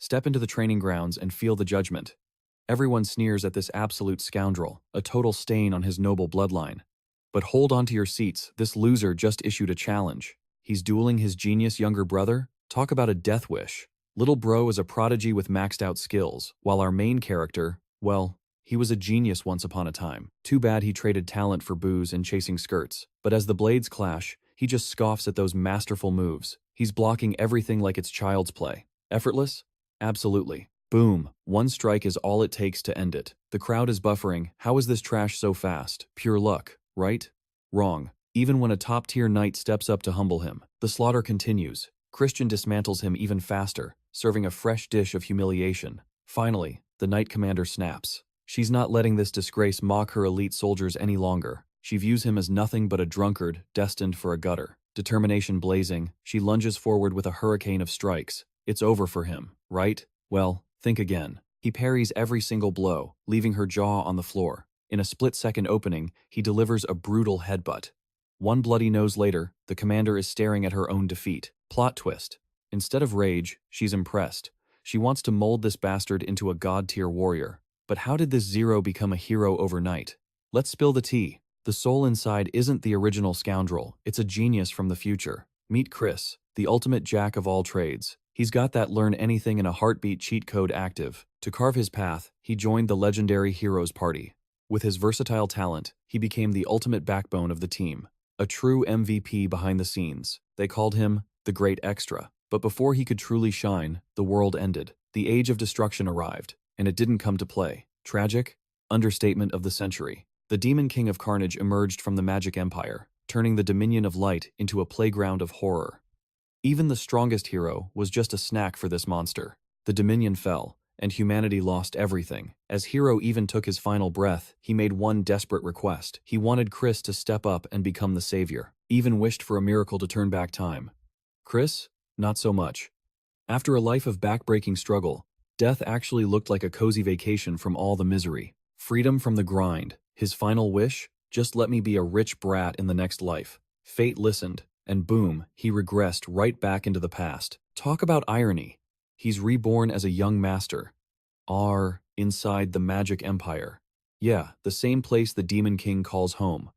Step into the training grounds and feel the judgment. Everyone sneers at this absolute scoundrel, a total stain on his noble bloodline. But hold on to your seats, this loser just issued a challenge. He's dueling his genius younger brother? Talk about a death wish. Little bro is a prodigy with maxed out skills, while our main character, well, he was a genius once upon a time. Too bad he traded talent for booze and chasing skirts. But as the blades clash, he just scoffs at those masterful moves. He's blocking everything like it's child's play. Effortless? Absolutely. Boom. One strike is all it takes to end it. The crowd is buffering. How is this trash so fast? Pure luck, right? Wrong. Even when a top-tier knight steps up to humble him, the slaughter continues. Christian dismantles him even faster, serving a fresh dish of humiliation. Finally, the knight commander snaps. She's not letting this disgrace mock her elite soldiers any longer. She views him as nothing but a drunkard, destined for a gutter. Determination blazing, she lunges forward with a hurricane of strikes. It's over for him, right? Well, think again. He parries every single blow, leaving her jaw on the floor. In a split-second opening, he delivers a brutal headbutt. One bloody nose later, the commander is staring at her own defeat. Plot twist. Instead of rage, she's impressed. She wants to mold this bastard into a god-tier warrior. But how did this Zero become a hero overnight? Let's spill the tea. The soul inside isn't the original scoundrel, it's a genius from the future. Meet Chris, the ultimate jack of all trades. He's got that learn anything in a heartbeat cheat code active. To carve his path, he joined the legendary Heroes Party. With his versatile talent, he became the ultimate backbone of the team. A true MVP behind the scenes. They called him the Great Extra. But before he could truly shine, the world ended. The age of destruction arrived, and it didn't come to play. Tragic? Understatement of the century. The Demon King of Carnage emerged from the Magic Empire, turning the Dominion of Light into a playground of horror. Even the strongest hero was just a snack for this monster. The Dominion fell, and humanity lost everything. As Hero even took his final breath, he made one desperate request. He wanted Chris to step up and become the savior. Even wished for a miracle to turn back time. Chris? Not so much. After a life of back-breaking struggle, death actually looked like a cozy vacation from all the misery. Freedom from the grind. His final wish? Just let me be a rich brat in the next life. Fate listened, and boom, he regressed right back into the past. Talk about irony. He's reborn as a young master. Inside the Magic Empire. Yeah, the same place the Demon King calls home.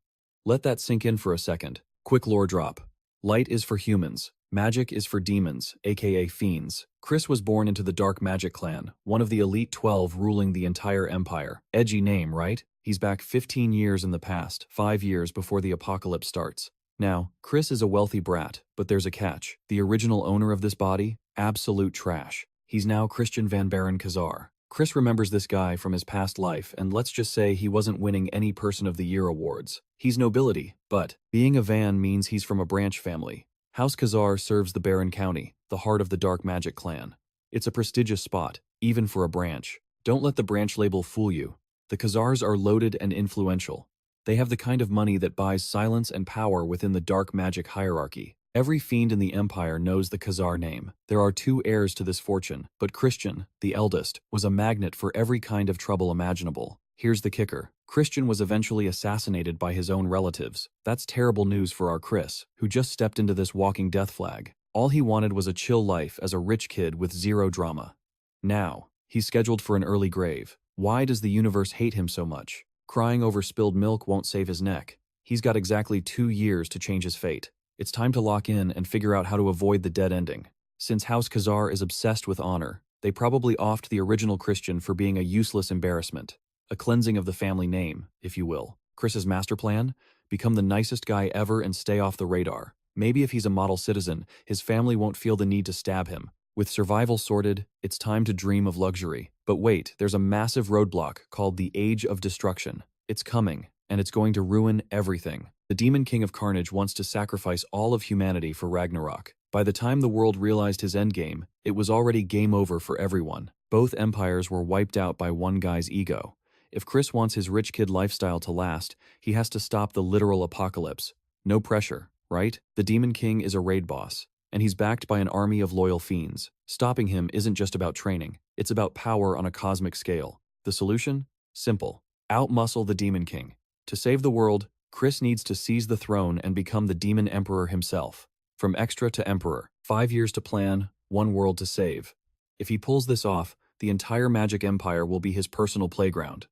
Let that sink in for a second. Quick lore drop. Light is for humans. Magic is for demons, aka fiends. Chris was born into the Dark Magic clan, one of the Elite 12 ruling the entire empire. Edgy name, right? He's back 15 years in the past, 5 years before the apocalypse starts. Now, Chris is a wealthy brat, but there's a catch. The original owner of this body? Absolute trash. He's now Christian Van Baron Kazar. Chris remembers this guy from his past life, and let's just say he wasn't winning any Person of the Year awards. He's nobility, but being a Van means he's from a branch family. House Kazar serves the Baron County, the heart of the Dark Magic clan. It's a prestigious spot, even for a branch. Don't let the branch label fool you. The Kazars are loaded and influential. They have the kind of money that buys silence and power within the dark magic hierarchy. Every fiend in the empire knows the Kazar name. There are 2 heirs to this fortune, but Christian, the eldest, was a magnet for every kind of trouble imaginable. Here's the kicker. Christian was eventually assassinated by his own relatives. That's terrible news for our Chris, who just stepped into this walking death flag. All he wanted was a chill life as a rich kid with zero drama. Now, he's scheduled for an early grave. Why does the universe hate him so much? Crying over spilled milk won't save his neck. He's got exactly 2 years to change his fate. It's time to lock in and figure out how to avoid the dead ending. Since House Kazar is obsessed with honor, they probably offed the original Christian for being a useless embarrassment. A cleansing of the family name, if you will. Chris's master plan? Become the nicest guy ever and stay off the radar. Maybe if he's a model citizen, his family won't feel the need to stab him. With survival sorted, it's time to dream of luxury. But wait, there's a massive roadblock called the Age of Destruction. It's coming, and it's going to ruin everything. The Demon King of Carnage wants to sacrifice all of humanity for Ragnarok. By the time the world realized his endgame, it was already game over for everyone. Both empires were wiped out by one guy's ego. If Chris wants his rich kid lifestyle to last, he has to stop the literal apocalypse. No pressure, right? The Demon King is a raid boss, and he's backed by an army of loyal fiends. Stopping him isn't just about training, it's about power on a cosmic scale. The solution? Simple. Outmuscle the Demon King. To save the world, Chris needs to seize the throne and become the Demon Emperor himself. From extra to emperor, 5 years to plan, 1 world to save. If he pulls this off, the entire magic empire will be his personal playground.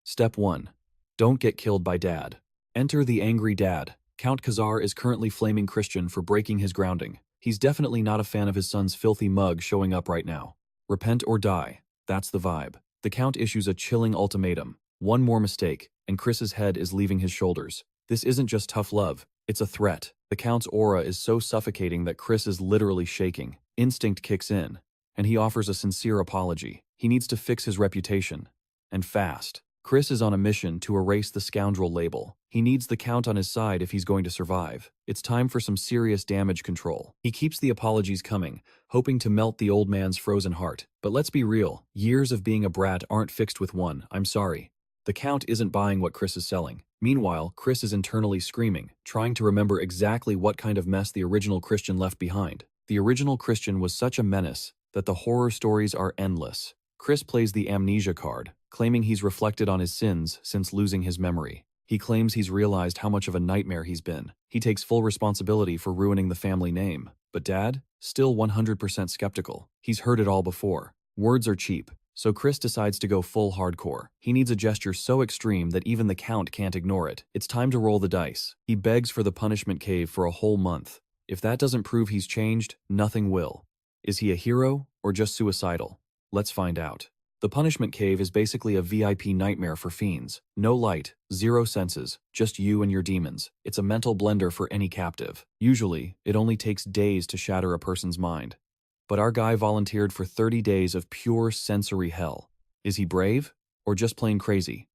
Step 1. Don't get killed by Dad. Enter the angry dad. Count Kazar is currently flaming Christian for breaking his grounding. He's definitely not a fan of his son's filthy mug showing up right now. Repent or die. That's the vibe. The Count issues a chilling ultimatum. One more mistake, and Chris's head is leaving his shoulders. This isn't just tough love, it's a threat. The Count's aura is so suffocating that Chris is literally shaking. Instinct kicks in, and he offers a sincere apology. He needs to fix his reputation. And fast. Chris is on a mission to erase the scoundrel label. He needs the Count on his side if he's going to survive. It's time for some serious damage control. He keeps the apologies coming, hoping to melt the old man's frozen heart. But let's be real, years of being a brat aren't fixed with one "I'm sorry." The Count isn't buying what Chris is selling. Meanwhile, Chris is internally screaming, trying to remember exactly what kind of mess the original Christian left behind. The original Christian was such a menace that the horror stories are endless. Chris plays the amnesia card, claiming he's reflected on his sins since losing his memory. He claims he's realized how much of a nightmare he's been. He takes full responsibility for ruining the family name. But Dad? Still 100% skeptical. He's heard it all before. Words are cheap, so Chris decides to go full hardcore. He needs a gesture so extreme that even the Count can't ignore it. It's time to roll the dice. He begs for the punishment cave for a whole month. If that doesn't prove he's changed, nothing will. Is he a hero or just suicidal? Let's find out. The punishment cave is basically a VIP nightmare for fiends. No light, zero senses, just you and your demons. It's a mental blender for any captive. Usually, it only takes days to shatter a person's mind. But our guy volunteered for 30 days of pure sensory hell. Is he brave or just plain crazy?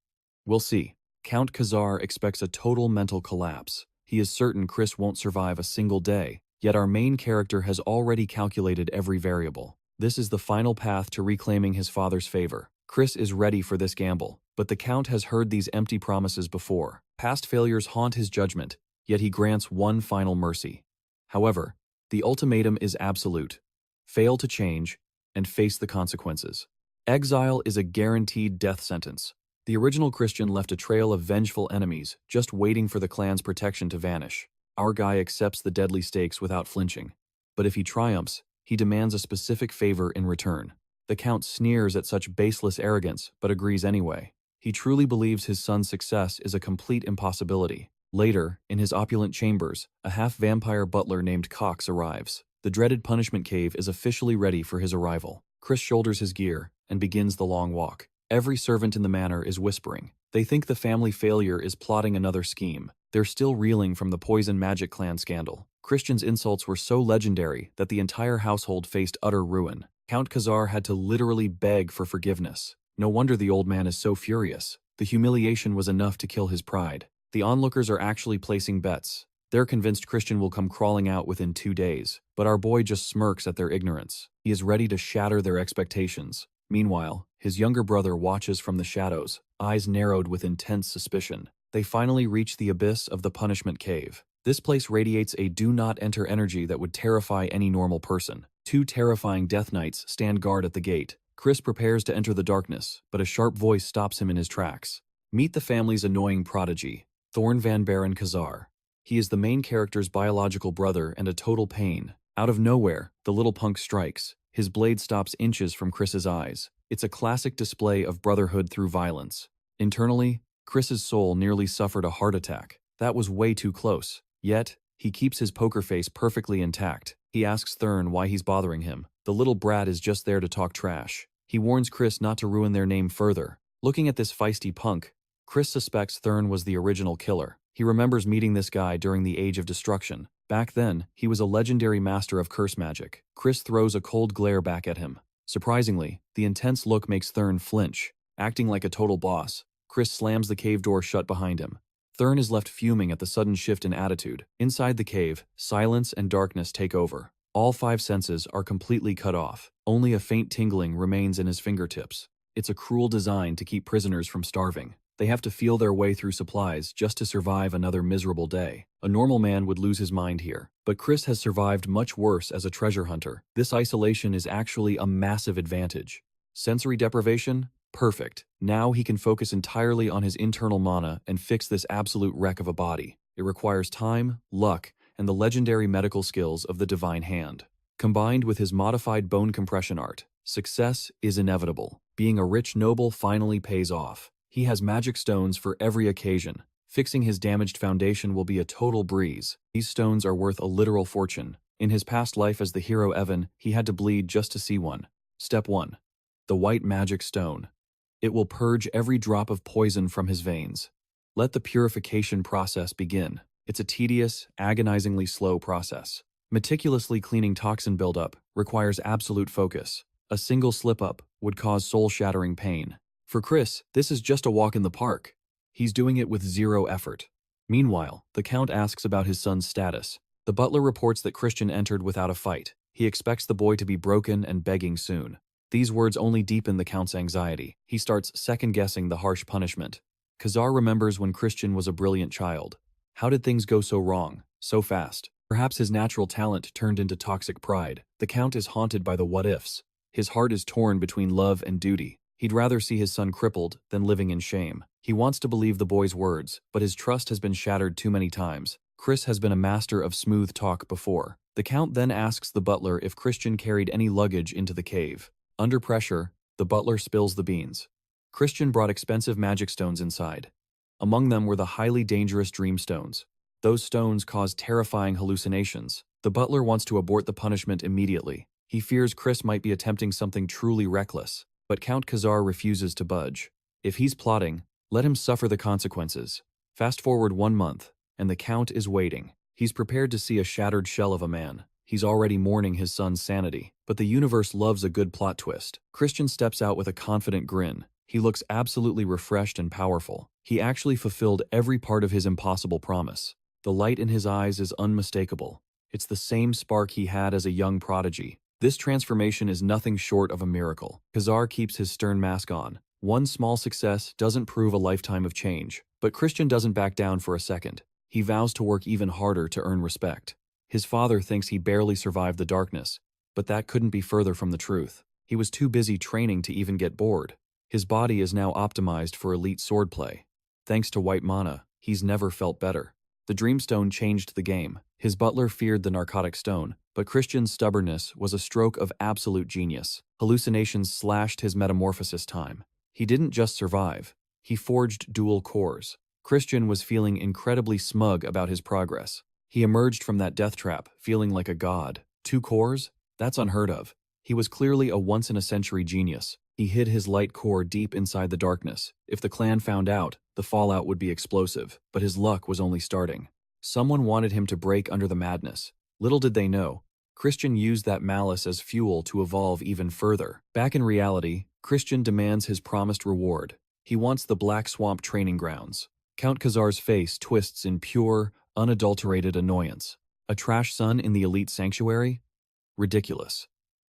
We'll see. Count Kazar expects a total mental collapse. He is certain Chris won't survive a single day, yet our main character has already calculated every variable. This is the final path to reclaiming his father's favor. Chris is ready for this gamble, but the Count has heard these empty promises before. Past failures haunt his judgment, yet he grants one final mercy. However, the ultimatum is absolute. Fail to change, and face the consequences. Exile is a guaranteed death sentence. The original Christian left a trail of vengeful enemies, just waiting for the clan's protection to vanish. Our guy accepts the deadly stakes without flinching. But if he triumphs, he demands a specific favor in return. The Count sneers at such baseless arrogance, but agrees anyway. He truly believes his son's success is a complete impossibility. Later, in his opulent chambers, a half-vampire butler named Cox arrives. The dreaded punishment cave is officially ready for his arrival. Chris shoulders his gear and begins the long walk. Every servant in the manor is whispering. They think the family failure is plotting another scheme. They're still reeling from the Poison Magic Clan scandal. Christian's insults were so legendary that the entire household faced utter ruin. Count Kazar had to literally beg for forgiveness. No wonder the old man is so furious. The humiliation was enough to kill his pride. The onlookers are actually placing bets. They're convinced Christian will come crawling out within 2 days, but our boy just smirks at their ignorance. He is ready to shatter their expectations. Meanwhile, his younger brother watches from the shadows, eyes narrowed with intense suspicion. They finally reach the abyss of the punishment cave. This place radiates a do-not-enter energy that would terrify any normal person. 2 terrifying death knights stand guard at the gate. Chris prepares to enter the darkness, but a sharp voice stops him in his tracks. Meet the family's annoying prodigy, Christian Van Baron Kazar. He is the main character's biological brother and a total pain. Out of nowhere, the little punk strikes. His blade stops inches from Chris's eyes. It's a classic display of brotherhood through violence. Internally, Chris's soul nearly suffered a heart attack. That was way too close. Yet, he keeps his poker face perfectly intact. He asks Thurn why he's bothering him. The little brat is just there to talk trash. He warns Chris not to ruin their name further. Looking at this feisty punk, Chris suspects Thurn was the original killer. He remembers meeting this guy during the Age of Destruction. Back then, he was a legendary master of curse magic. Chris throws a cold glare back at him. Surprisingly, the intense look makes Thurn flinch. Acting like a total boss, Chris slams the cave door shut behind him. Thurn is left fuming at the sudden shift in attitude. Inside the cave, silence and darkness take over. All 5 senses are completely cut off. Only a faint tingling remains in his fingertips. It's a cruel design to keep prisoners from starving. They have to feel their way through supplies just to survive another miserable day. A normal man would lose his mind here, but Chris has survived much worse as a treasure hunter. This isolation is actually a massive advantage. Sensory deprivation? Perfect. Now he can focus entirely on his internal mana and fix this absolute wreck of a body. It requires time, luck, and the legendary medical skills of the Divine Hand. Combined with his modified bone compression art, Success is inevitable. Being a rich noble finally pays off. He has magic stones for every occasion. Fixing his damaged foundation will be a total breeze. These stones are worth a literal fortune. In his past life as the hero Evan, he had to bleed just to see one. Step 1. The White Magic Stone. It will purge every drop of poison from his veins. Let the purification process begin. It's a tedious, agonizingly slow process. Meticulously cleaning toxin buildup requires absolute focus. A single slip-up would cause soul-shattering pain. For Chris, this is just a walk in the park. He's doing it with zero effort. Meanwhile, the Count asks about his son's status. The butler reports that Christian entered without a fight. He expects the boy to be broken and begging soon. These words only deepen the Count's anxiety. He starts second-guessing the harsh punishment. Kazar remembers when Christian was a brilliant child. How did things go so wrong, so fast? Perhaps his natural talent turned into toxic pride. The Count is haunted by the what-ifs. His heart is torn between love and duty. He'd rather see his son crippled than living in shame. He wants to believe the boy's words, but his trust has been shattered too many times. Chris has been a master of smooth talk before. The Count then asks the butler if Christian carried any luggage into the cave. Under pressure, the butler spills the beans. Christian brought expensive magic stones inside. Among them were the highly dangerous dream stones. Those stones cause terrifying hallucinations. The butler wants to abort the punishment immediately. He fears Chris might be attempting something truly reckless. But Count Kazar refuses to budge. If he's plotting, let him suffer the consequences. Fast forward 1 month, and the Count is waiting. He's prepared to see a shattered shell of a man. He's already mourning his son's sanity. But the universe loves a good plot twist. Christian steps out with a confident grin. He looks absolutely refreshed and powerful. He actually fulfilled every part of his impossible promise. The light in his eyes is unmistakable. It's the same spark he had as a young prodigy. This transformation is nothing short of a miracle. Kazar keeps his stern mask on. One small success doesn't prove a lifetime of change. But Christian doesn't back down for a second. He vows to work even harder to earn respect. His father thinks he barely survived the darkness, but that couldn't be further from the truth. He was too busy training to even get bored. His body is now optimized for elite swordplay. Thanks to white mana, he's never felt better. The Dreamstone changed the game. His butler feared the narcotic stone, but Christian's stubbornness was a stroke of absolute genius. Hallucinations slashed his metamorphosis time. He didn't just survive, he forged dual cores. Christian was feeling incredibly smug about his progress. He emerged from that death trap feeling like a god. 2 cores? That's unheard of. He was clearly a once-in-a-century genius. He hid his light core deep inside the darkness. If the clan found out, the fallout would be explosive, but his luck was only starting. Someone wanted him to break under the madness. Little did they know, Christian used that malice as fuel to evolve even further. Back in reality, Christian demands his promised reward. He wants the Black Swamp training grounds. Count Kazar's face twists in pure, unadulterated annoyance. A trash son in the elite sanctuary? Ridiculous.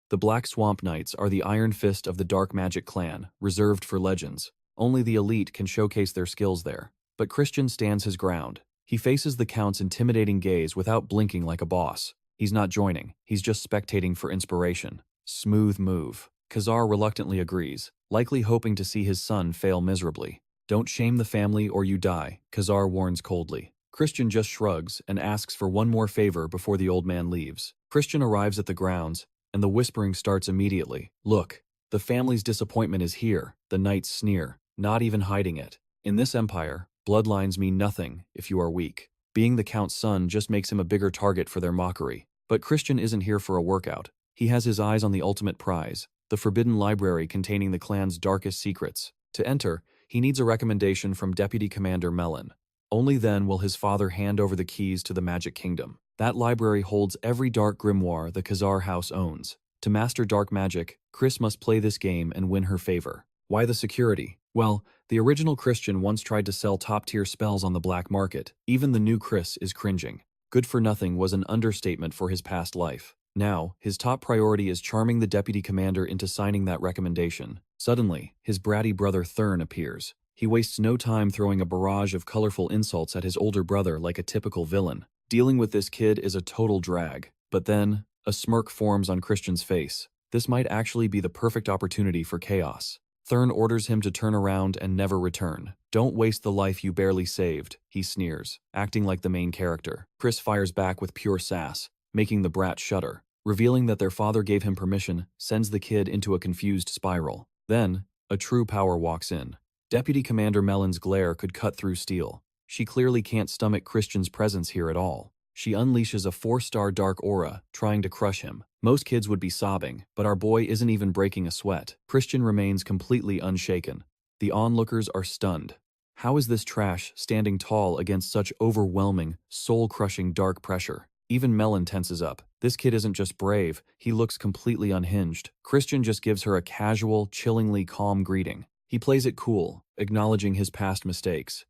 The Black Swamp Knights are the iron fist of the dark magic clan, reserved for legends. Only the elite can showcase their skills there. But Christian stands his ground. He faces the Count's intimidating gaze without blinking like a boss. He's not joining, he's just spectating for inspiration. Smooth move. Kazar reluctantly agrees, likely hoping to see his son fail miserably. Don't shame the family or you die, Kazar warns coldly. Christian just shrugs and asks for one more favor before the old man leaves. Christian arrives at the grounds, and the whispering starts immediately. Look, the family's disappointment is here, the knights sneer, not even hiding it. In this empire, bloodlines mean nothing if you are weak. Being the Count's son just makes him a bigger target for their mockery. But Christian isn't here for a workout. He has his eyes on the ultimate prize, the forbidden library containing the clan's darkest secrets. To enter, he needs a recommendation from Deputy Commander Mellon. Only then will his father hand over the keys to the Magic Kingdom. That library holds every dark grimoire the Kazar house owns. To master dark magic, Chris must play this game and win her favor. Why the security? Well, the original Christian once tried to sell top-tier spells on the black market. Even the new Chris is cringing. Good for nothing was an understatement for his past life. Now, his top priority is charming the deputy commander into signing that recommendation. Suddenly, his bratty brother Thurn appears. He wastes no time throwing a barrage of colorful insults at his older brother like a typical villain. Dealing with this kid is a total drag. But then, a smirk forms on Christian's face. This might actually be the perfect opportunity for chaos. Thurn orders him to turn around and never return. Don't waste the life you barely saved, he sneers, acting like the main character. Chris fires back with pure sass, making the brat shudder. Revealing that their father gave him permission sends the kid into a confused spiral. Then, a true power walks in. Deputy Commander Mellon's glare could cut through steel. She clearly can't stomach Christian's presence here at all. She unleashes a 4-star dark aura, trying to crush him. Most kids would be sobbing, but our boy isn't even breaking a sweat. Christian remains completely unshaken. The onlookers are stunned. How is this trash standing tall against such overwhelming, soul-crushing dark pressure? Even Mellon tenses up. This kid isn't just brave, he looks completely unhinged. Christian just gives her a casual, chillingly calm greeting. He plays it cool, acknowledging his past mistakes.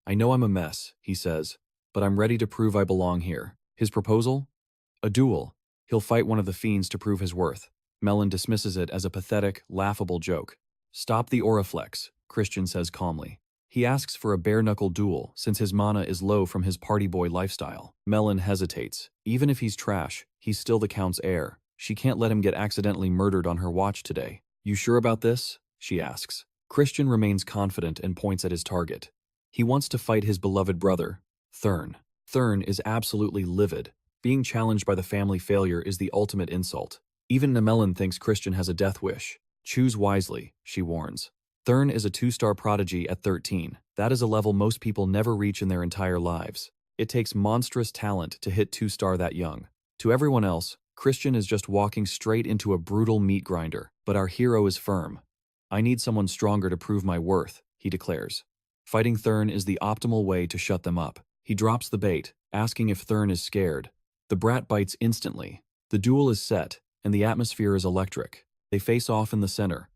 "I know I'm a mess," he says, "but I'm ready to prove I belong here." His proposal? A duel. He'll fight one of the fiends to prove his worth. Mellon dismisses it as a pathetic, laughable joke. "Stop the Oriflex," Christian says calmly. He asks for a bare-knuckle duel since his mana is low from his party boy lifestyle. Mellon hesitates. Even if he's trash, he's still the Count's heir. She can't let him get accidentally murdered on her watch today. "You sure about this?" she asks. Christian remains confident and points at his target. He wants to fight his beloved brother, Thurn. Thurn is absolutely livid. Being challenged by the family failure is the ultimate insult. Even Mellon thinks Christian has a death wish. "Choose wisely," she warns. Thurn is a 2-star prodigy at 13. That is a level most people never reach in their entire lives. It takes monstrous talent to hit 2-star that young. To everyone else, Christian is just walking straight into a brutal meat grinder. But our hero is firm. "I need someone stronger to prove my worth," he declares. Fighting Thurn is the optimal way to shut them up. He drops the bait, asking if Thurn is scared. The brat bites instantly. The duel is set, and the atmosphere is electric. They face off in the center.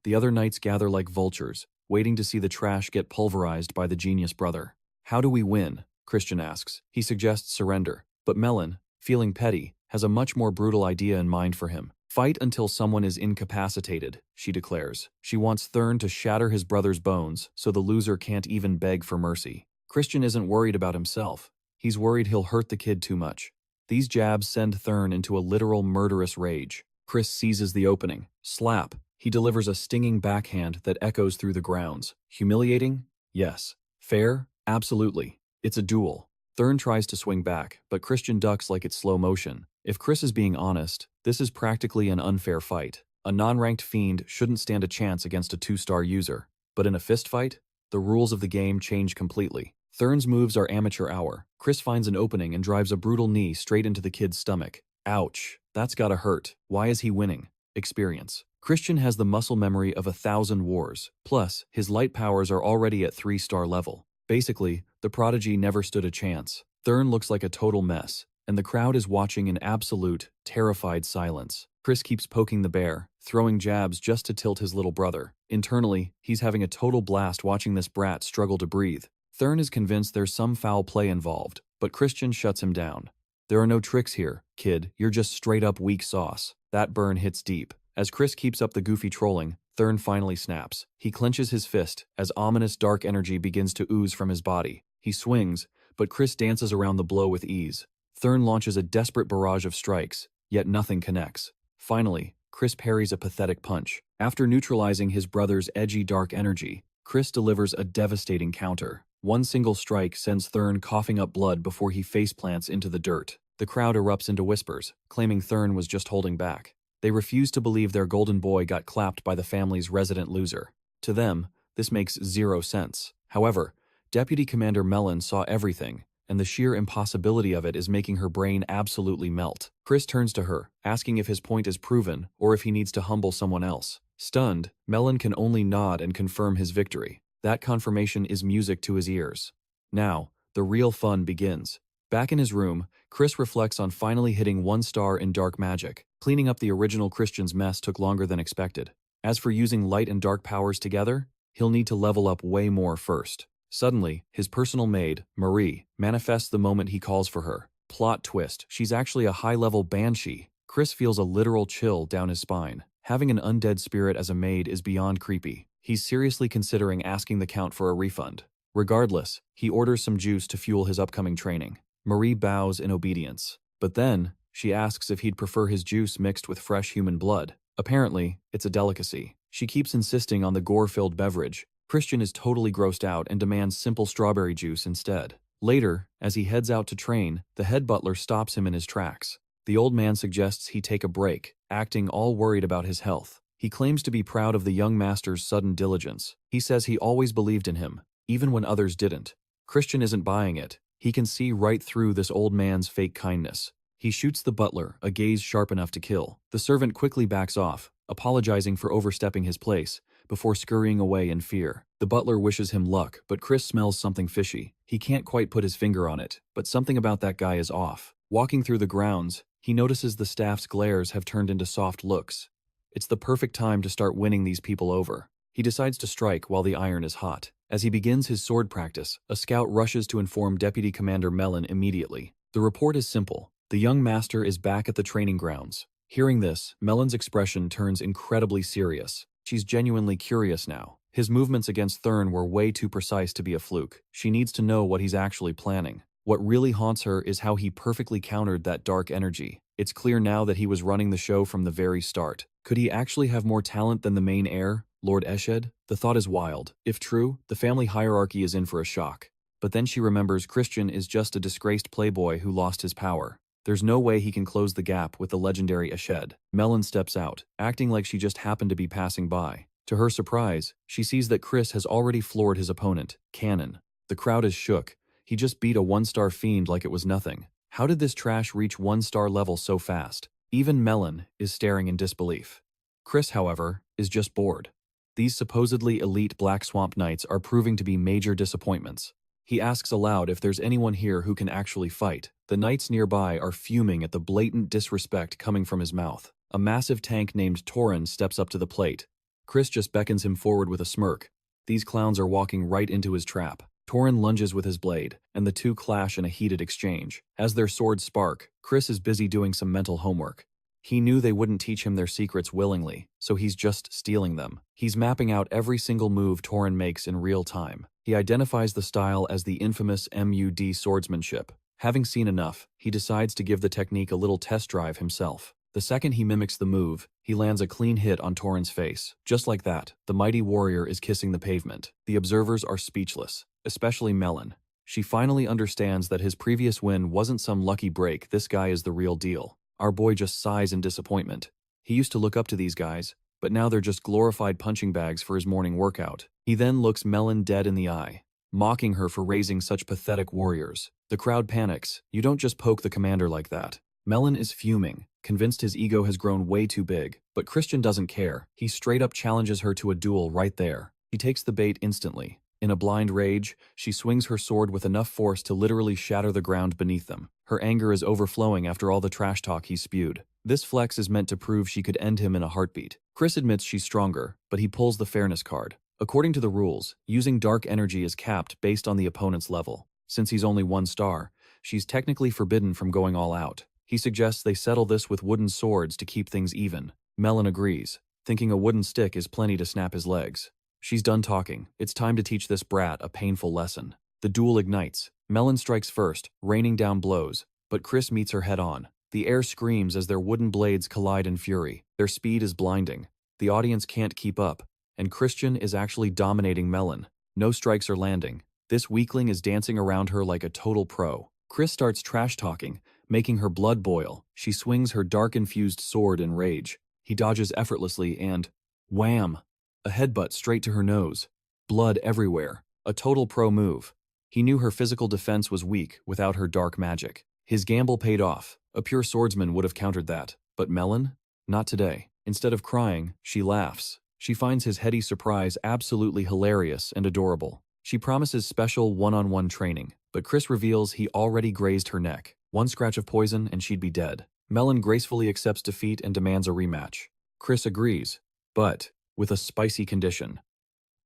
The other knights gather like vultures, waiting to see the trash get pulverized by the genius brother. "How do we win?" Christian asks. He suggests surrender, but Mellon, feeling petty, has a much more brutal idea in mind for him. "Fight until someone is incapacitated," she declares. She wants Thurn to shatter his brother's bones so the loser can't even beg for mercy. Christian isn't worried about himself. He's worried he'll hurt the kid too much. These jabs send Thurn into a literal murderous rage. Chris seizes the opening. Slap. He delivers a stinging backhand that echoes through the grounds. Humiliating? Yes. Fair? Absolutely. It's a duel. Thurn tries to swing back, but Christian ducks like it's slow motion. If Chris is being honest, this is practically an unfair fight. A non-ranked fiend shouldn't stand a chance against a 2-star user. But in a fistfight, the rules of the game change completely. Thurn's moves are amateur hour. Chris finds an opening and drives a brutal knee straight into the kid's stomach. Ouch. That's gotta hurt. Why is he winning? Experience. Christian has the muscle memory of 1,000 wars. Plus, his light powers are already at 3-star level. Basically, the prodigy never stood a chance. Thurn looks like a total mess, and the crowd is watching in absolute, terrified silence. Chris keeps poking the bear, throwing jabs just to tilt his little brother. Internally, he's having a total blast watching this brat struggle to breathe. Thurn is convinced there's some foul play involved, but Christian shuts him down. "There are no tricks here, kid. You're just straight-up weak sauce." That burn hits deep. As Chris keeps up the goofy trolling, Thurn finally snaps. He clenches his fist as ominous dark energy begins to ooze from his body. He swings, but Chris dances around the blow with ease. Thurn launches a desperate barrage of strikes, yet nothing connects. Finally, Chris parries a pathetic punch. After neutralizing his brother's edgy dark energy, Chris delivers a devastating counter. One single strike sends Thurn coughing up blood before he faceplants into the dirt. The crowd erupts into whispers, claiming Thurn was just holding back. They refuse to believe their golden boy got clapped by the family's resident loser. To them, this makes zero sense. However, Deputy Commander Mellon saw everything, and the sheer impossibility of it is making her brain absolutely melt. Chris turns to her, asking if his point is proven or if he needs to humble someone else. Stunned, Mellon can only nod and confirm his victory. That confirmation is music to his ears. Now, the real fun begins. Back in his room, Chris reflects on finally hitting 1-star in dark magic. Cleaning up the original Christian's mess took longer than expected. As for using light and dark powers together, he'll need to level up way more first. Suddenly, his personal maid, Marie, manifests the moment he calls for her. Plot twist, she's actually a high-level banshee. Chris feels a literal chill down his spine. Having an undead spirit as a maid is beyond creepy. He's seriously considering asking the Count for a refund. Regardless, he orders some juice to fuel his upcoming training. Marie bows in obedience. But then, she asks if he'd prefer his juice mixed with fresh human blood. Apparently, it's a delicacy. She keeps insisting on the gore-filled beverage. Christian is totally grossed out and demands simple strawberry juice instead. Later, as he heads out to train, the head butler stops him in his tracks. The old man suggests he take a break, acting all worried about his health. He claims to be proud of the young master's sudden diligence. He says he always believed in him, even when others didn't. Christian isn't buying it. He can see right through this old man's fake kindness. He shoots the butler, a gaze sharp enough to kill. The servant quickly backs off, apologizing for overstepping his place, before scurrying away in fear. The butler wishes him luck, but Chris smells something fishy. He can't quite put his finger on it, but something about that guy is off. Walking through the grounds, he notices the staff's glares have turned into soft looks. It's the perfect time to start winning these people over. He decides to strike while the iron is hot. As he begins his sword practice, a scout rushes to inform Deputy Commander Mellon immediately. The report is simple. The young master is back at the training grounds. Hearing this, Mellon's expression turns incredibly serious. She's genuinely curious now. His movements against Thurn were way too precise to be a fluke. She needs to know what he's actually planning. What really haunts her is how he perfectly countered that dark energy. It's clear now that he was running the show from the very start. Could he actually have more talent than the main heir, Lord Eshed? The thought is wild. If true, the family hierarchy is in for a shock. But then she remembers Christian is just a disgraced playboy who lost his power. There's no way he can close the gap with the legendary Eshed. Mellon steps out, acting like she just happened to be passing by. To her surprise, she sees that Chris has already floored his opponent, Cannon. The crowd is shook. He just beat a one-star fiend like it was nothing. How did this trash reach one-star level so fast? Even Mellon is staring in disbelief. Chris, however, is just bored. These supposedly elite Black Swamp Knights are proving to be major disappointments. He asks aloud if there's anyone here who can actually fight. The knights nearby are fuming at the blatant disrespect coming from his mouth. A massive tank named Torin steps up to the plate. Chris just beckons him forward with a smirk. These clowns are walking right into his trap. Torin lunges with his blade, and the two clash in a heated exchange. As their swords spark, Chris is busy doing some mental homework. He knew they wouldn't teach him their secrets willingly, so he's just stealing them. He's mapping out every single move Torin makes in real time. He identifies the style as the infamous MUD swordsmanship. Having seen enough, he decides to give the technique a little test drive himself. The second he mimics the move, he lands a clean hit on Torin's face. Just like that, the mighty warrior is kissing the pavement. The observers are speechless, especially Mellon. She finally understands that his previous win wasn't some lucky break. This guy is the real deal. Our boy just sighs in disappointment. He used to look up to these guys, but now they're just glorified punching bags for his morning workout. He then looks Mellon dead in the eye, mocking her for raising such pathetic warriors. The crowd panics. You don't just poke the commander like that. Mellon is fuming, convinced his ego has grown way too big, but Christian doesn't care. He straight up challenges her to a duel right there. He takes the bait instantly. In a blind rage, she swings her sword with enough force to literally shatter the ground beneath them. Her anger is overflowing after all the trash talk he spewed. This flex is meant to prove she could end him in a heartbeat. Chris admits she's stronger, but he pulls the fairness card. According to the rules, using dark energy is capped based on the opponent's level. Since he's only 1 star, she's technically forbidden from going all out. He suggests they settle this with wooden swords to keep things even. Mellon agrees, thinking a wooden stick is plenty to snap his legs. She's done talking. It's time to teach this brat a painful lesson. The duel ignites. Mellon strikes first, raining down blows, but Chris meets her head-on. The air screams as their wooden blades collide in fury. Their speed is blinding. The audience can't keep up, and Christian is actually dominating Mellon. No strikes are landing. This weakling is dancing around her like a total pro. Chris starts trash-talking, making her blood boil. She swings her dark-infused sword in rage. He dodges effortlessly and, wham! A headbutt straight to her nose. Blood everywhere. A total pro move. He knew her physical defense was weak without her dark magic. His gamble paid off. A pure swordsman would have countered that. But Mellon? Not today. Instead of crying, she laughs. She finds his heady surprise absolutely hilarious and adorable. She promises special one-on-one training, but Chris reveals he already grazed her neck. 1 scratch of poison and she'd be dead. Mellon gracefully accepts defeat and demands a rematch. Chris agrees, but with a spicy condition.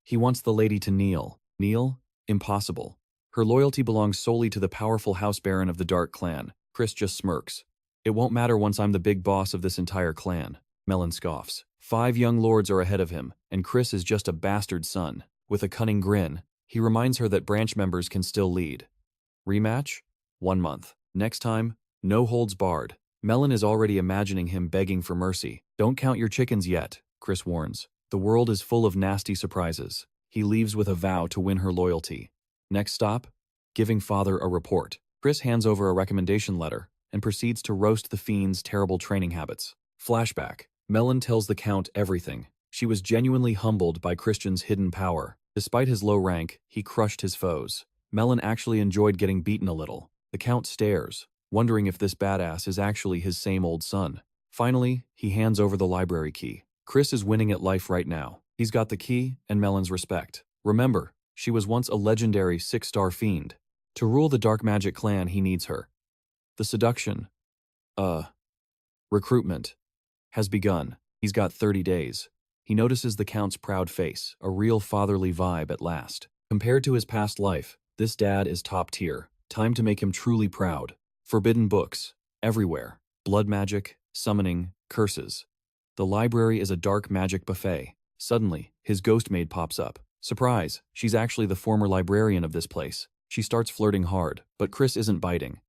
He wants the lady to kneel. Kneel? Impossible. Her loyalty belongs solely to the powerful house baron of the Dark Clan. Chris just smirks. It won't matter once I'm the big boss of this entire clan. Mellon scoffs. 5 young lords are ahead of him, and Chris is just a bastard son. With a cunning grin, he reminds her that branch members can still lead. Rematch? 1 month. Next time, no holds barred. Mellon is already imagining him begging for mercy. Don't count your chickens yet, Chris warns. The world is full of nasty surprises. He leaves with a vow to win her loyalty. Next stop? Giving father a report. Chris hands over a recommendation letter, and proceeds to roast the fiend's terrible training habits. Flashback. Melon tells the Count everything. She was genuinely humbled by Christian's hidden power. Despite his low rank, he crushed his foes. Melon actually enjoyed getting beaten a little. The Count stares, wondering if this badass is actually his same old son. Finally, he hands over the library key. Chris is winning at life right now. He's got the key and Melon's respect. Remember, she was once a legendary 6-star fiend. To rule the dark magic clan, he needs her. The seduction, recruitment, has begun. He's got 30 days. He notices the Count's proud face, a real fatherly vibe at last. Compared to his past life, this dad is top tier. Time to make him truly proud. Forbidden books, everywhere. Blood magic, summoning, curses. The library is a dark magic buffet. Suddenly, his ghost maid pops up. Surprise, she's actually the former librarian of this place. She starts flirting hard, but Chris isn't biting.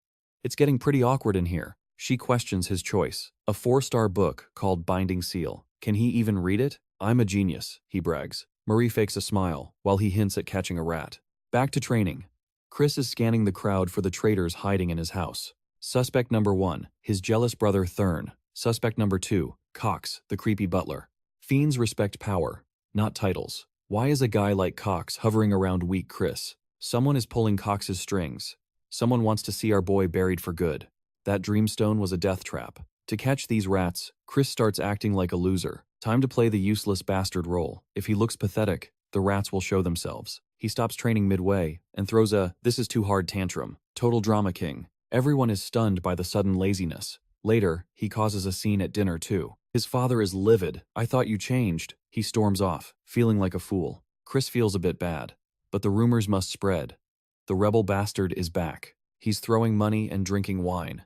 It's getting pretty awkward in here. She questions his choice. A 4-star book called Binding Seal. Can he even read it? I'm a genius, he brags. Marie fakes a smile, while he hints at catching a rat. Back to training. Chris is scanning the crowd for the traitors hiding in his house. Suspect number 1, his jealous brother Thurn. Suspect number 2, Cox, the creepy butler. Fiends respect power, not titles. Why is a guy like Cox hovering around weak Chris? Someone is pulling Cox's strings. Someone wants to see our boy buried for good. That dreamstone was a death trap. To catch these rats, Chris starts acting like a loser. Time to play the useless bastard role. If he looks pathetic, the rats will show themselves. He stops training midway and throws a "this is too hard" tantrum. Total drama king. Everyone is stunned by the sudden laziness. Later, he causes a scene at dinner too. His father is livid. "I thought you changed." He storms off, feeling like a fool. Chris feels a bit bad. But the rumors must spread. The rebel bastard is back. He's throwing money and drinking wine.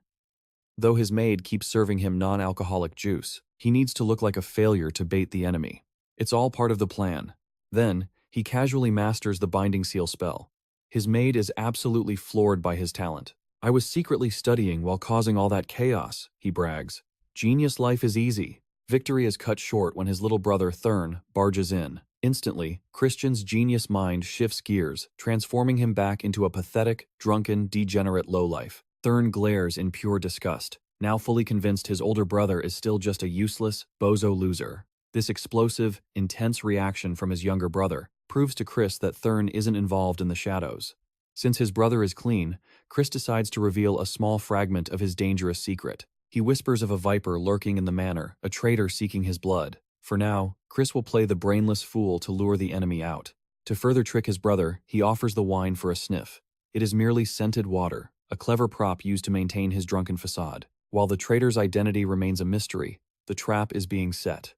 Though his maid keeps serving him non-alcoholic juice, he needs to look like a failure to bait the enemy. It's all part of the plan. Then, he casually masters the Binding Seal spell. His maid is absolutely floored by his talent. "I was secretly studying while causing all that chaos," he brags. Genius life is easy. Victory is cut short when his little brother Thurn barges in. Instantly, Christian's genius mind shifts gears, transforming him back into a pathetic, drunken, degenerate lowlife. Thurn glares in pure disgust, now fully convinced his older brother is still just a useless, bozo loser. This explosive, intense reaction from his younger brother proves to Chris that Thurn isn't involved in the shadows. Since his brother is clean, Chris decides to reveal a small fragment of his dangerous secret. He whispers of a viper lurking in the manor, a traitor seeking his blood. For now, Chris will play the brainless fool to lure the enemy out. To further trick his brother, he offers the wine for a sniff. It is merely scented water, a clever prop used to maintain his drunken facade. While the traitor's identity remains a mystery, the trap is being set.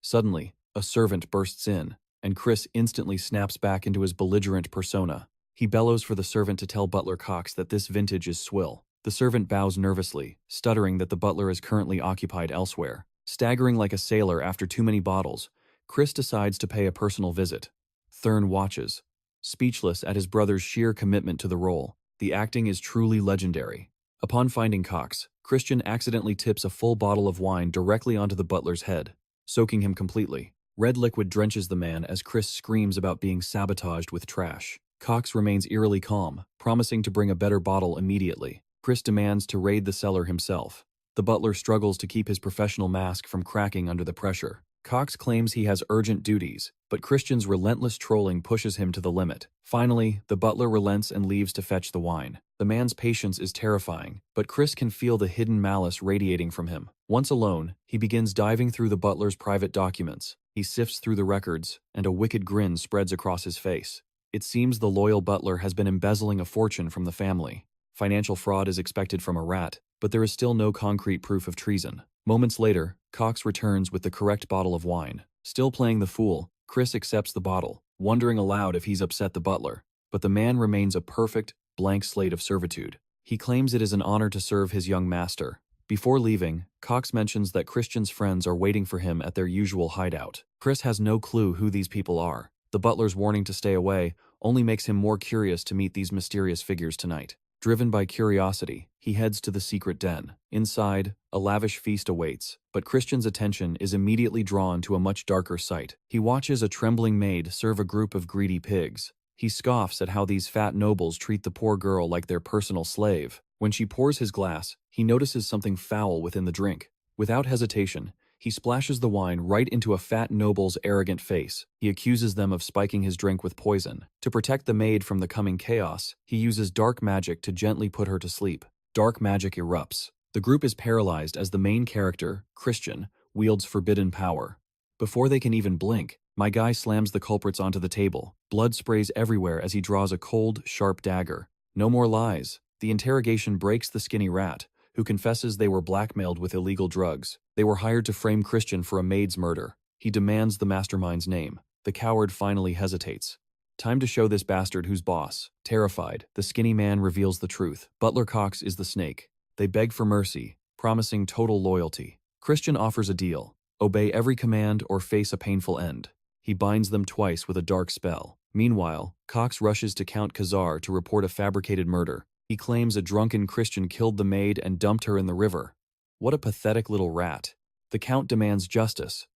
Suddenly, a servant bursts in, and Chris instantly snaps back into his belligerent persona. He bellows for the servant to tell Butler Cox that this vintage is swill. The servant bows nervously, stuttering that the butler is currently occupied elsewhere. Staggering like a sailor after too many bottles, Chris decides to pay a personal visit. Thurn watches, speechless at his brother's sheer commitment to the role. The acting is truly legendary. Upon finding Cox, Christian accidentally tips a full bottle of wine directly onto the butler's head, soaking him completely. Red liquid drenches the man as Chris screams about being sabotaged with trash. Cox remains eerily calm, promising to bring a better bottle immediately. Chris demands to raid the cellar himself. The butler struggles to keep his professional mask from cracking under the pressure. Cox claims he has urgent duties, but Christian's relentless trolling pushes him to the limit. Finally, the butler relents and leaves to fetch the wine. The man's patience is terrifying, but Chris can feel the hidden malice radiating from him. Once alone, he begins diving through the butler's private documents. He sifts through the records, and a wicked grin spreads across his face. It seems the loyal butler has been embezzling a fortune from the family. Financial fraud is expected from a rat, but there is still no concrete proof of treason. Moments later, Cox returns with the correct bottle of wine. Still playing the fool, Chris accepts the bottle, wondering aloud if he's upset the butler. But the man remains a perfect, blank slate of servitude. He claims it is an honor to serve his young master. Before leaving, Cox mentions that Christian's friends are waiting for him at their usual hideout. Chris has no clue who these people are. The butler's warning to stay away only makes him more curious to meet these mysterious figures tonight. Driven by curiosity, he heads to the secret den. Inside, a lavish feast awaits, but Christian's attention is immediately drawn to a much darker sight. He watches a trembling maid serve a group of greedy pigs. He scoffs at how these fat nobles treat the poor girl like their personal slave. When she pours his glass, he notices something foul within the drink. Without hesitation, he splashes the wine right into a fat noble's arrogant face. He accuses them of spiking his drink with poison. To protect the maid from the coming chaos, he uses dark magic to gently put her to sleep. Dark magic erupts. The group is paralyzed as the main character, Christian, wields forbidden power. Before they can even blink, my guy slams the culprits onto the table. Blood sprays everywhere as he draws a cold, sharp dagger. No more lies. The interrogation breaks the skinny rat, who confesses they were blackmailed with illegal drugs. They were hired to frame Christian for a maid's murder. He demands the mastermind's name. The coward finally hesitates. Time to show this bastard who's boss. Terrified, the skinny man reveals the truth. Butler Cox is the snake. They beg for mercy, promising total loyalty. Christian offers a deal: obey every command or face a painful end. He binds them twice with a dark spell. Meanwhile, Cox rushes to Count Kazar to report a fabricated murder. He claims a drunken Christian killed the maid and dumped her in the river. What a pathetic little rat. The Count demands justice.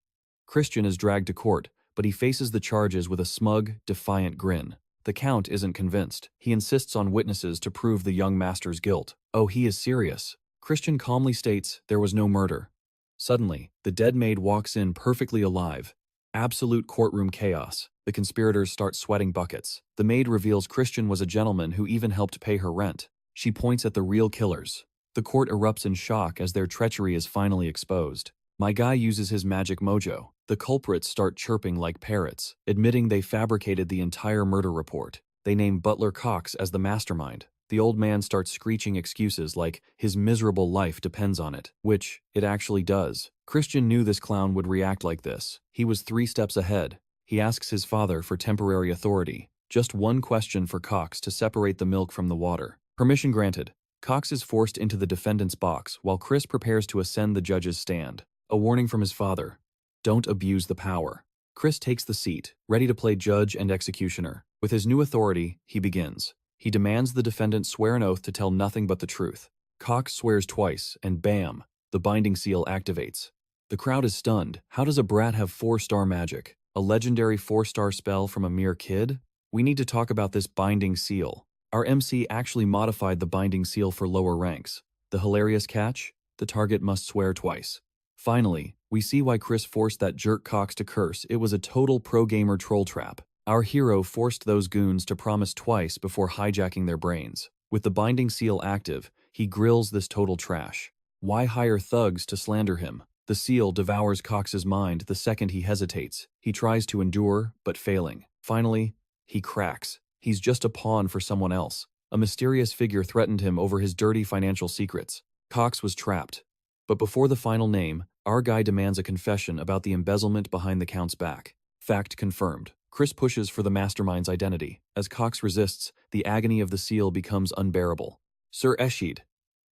Christian is dragged to court, but he faces the charges with a smug, defiant grin. The Count isn't convinced. He insists on witnesses to prove the young master's guilt. Oh, he is serious. Christian calmly states there was no murder. Suddenly, the dead maid walks in perfectly alive. Absolute courtroom chaos. The conspirators start sweating buckets. The maid reveals Christian was a gentleman who even helped pay her rent. She points at the real killers. The court erupts in shock as their treachery is finally exposed. My guy uses his magic mojo. The culprits start chirping like parrots, admitting they fabricated the entire murder report. They name Butler Cox as the mastermind. The old man starts screeching excuses like his miserable life depends on it, which it actually does. Christian knew this clown would react like this. He was 3 steps ahead. He asks his father for temporary authority. Just one question for Cox to separate the milk from the water. Permission granted. Cox is forced into the defendant's box while Chris prepares to ascend the judge's stand. A warning from his father: don't abuse the power. Chris takes the seat, ready to play judge and executioner. With his new authority, he begins. He demands the defendant swear an oath to tell nothing but the truth. Cox swears twice, and bam, the binding seal activates. The crowd is stunned. How does a brat have 4-star magic? A legendary 4-star spell from a mere kid? We need to talk about this binding seal. Our MC actually modified the binding seal for lower ranks. The hilarious catch? The target must swear twice. Finally, we see why Chris forced that jerk Cox to curse. It was a total pro-gamer troll trap. Our hero forced those goons to promise twice before hijacking their brains. With the binding seal active, he grills this total trash. Why hire thugs to slander him? The seal devours Cox's mind the second he hesitates. He tries to endure, but failing. Finally, he cracks. He's just a pawn for someone else. A mysterious figure threatened him over his dirty financial secrets. Cox was trapped. But before the final name, our guy demands a confession about the embezzlement behind the Count's back. Fact confirmed. Chris pushes for the mastermind's identity. As Cox resists, the agony of the seal becomes unbearable. Sir Eshid.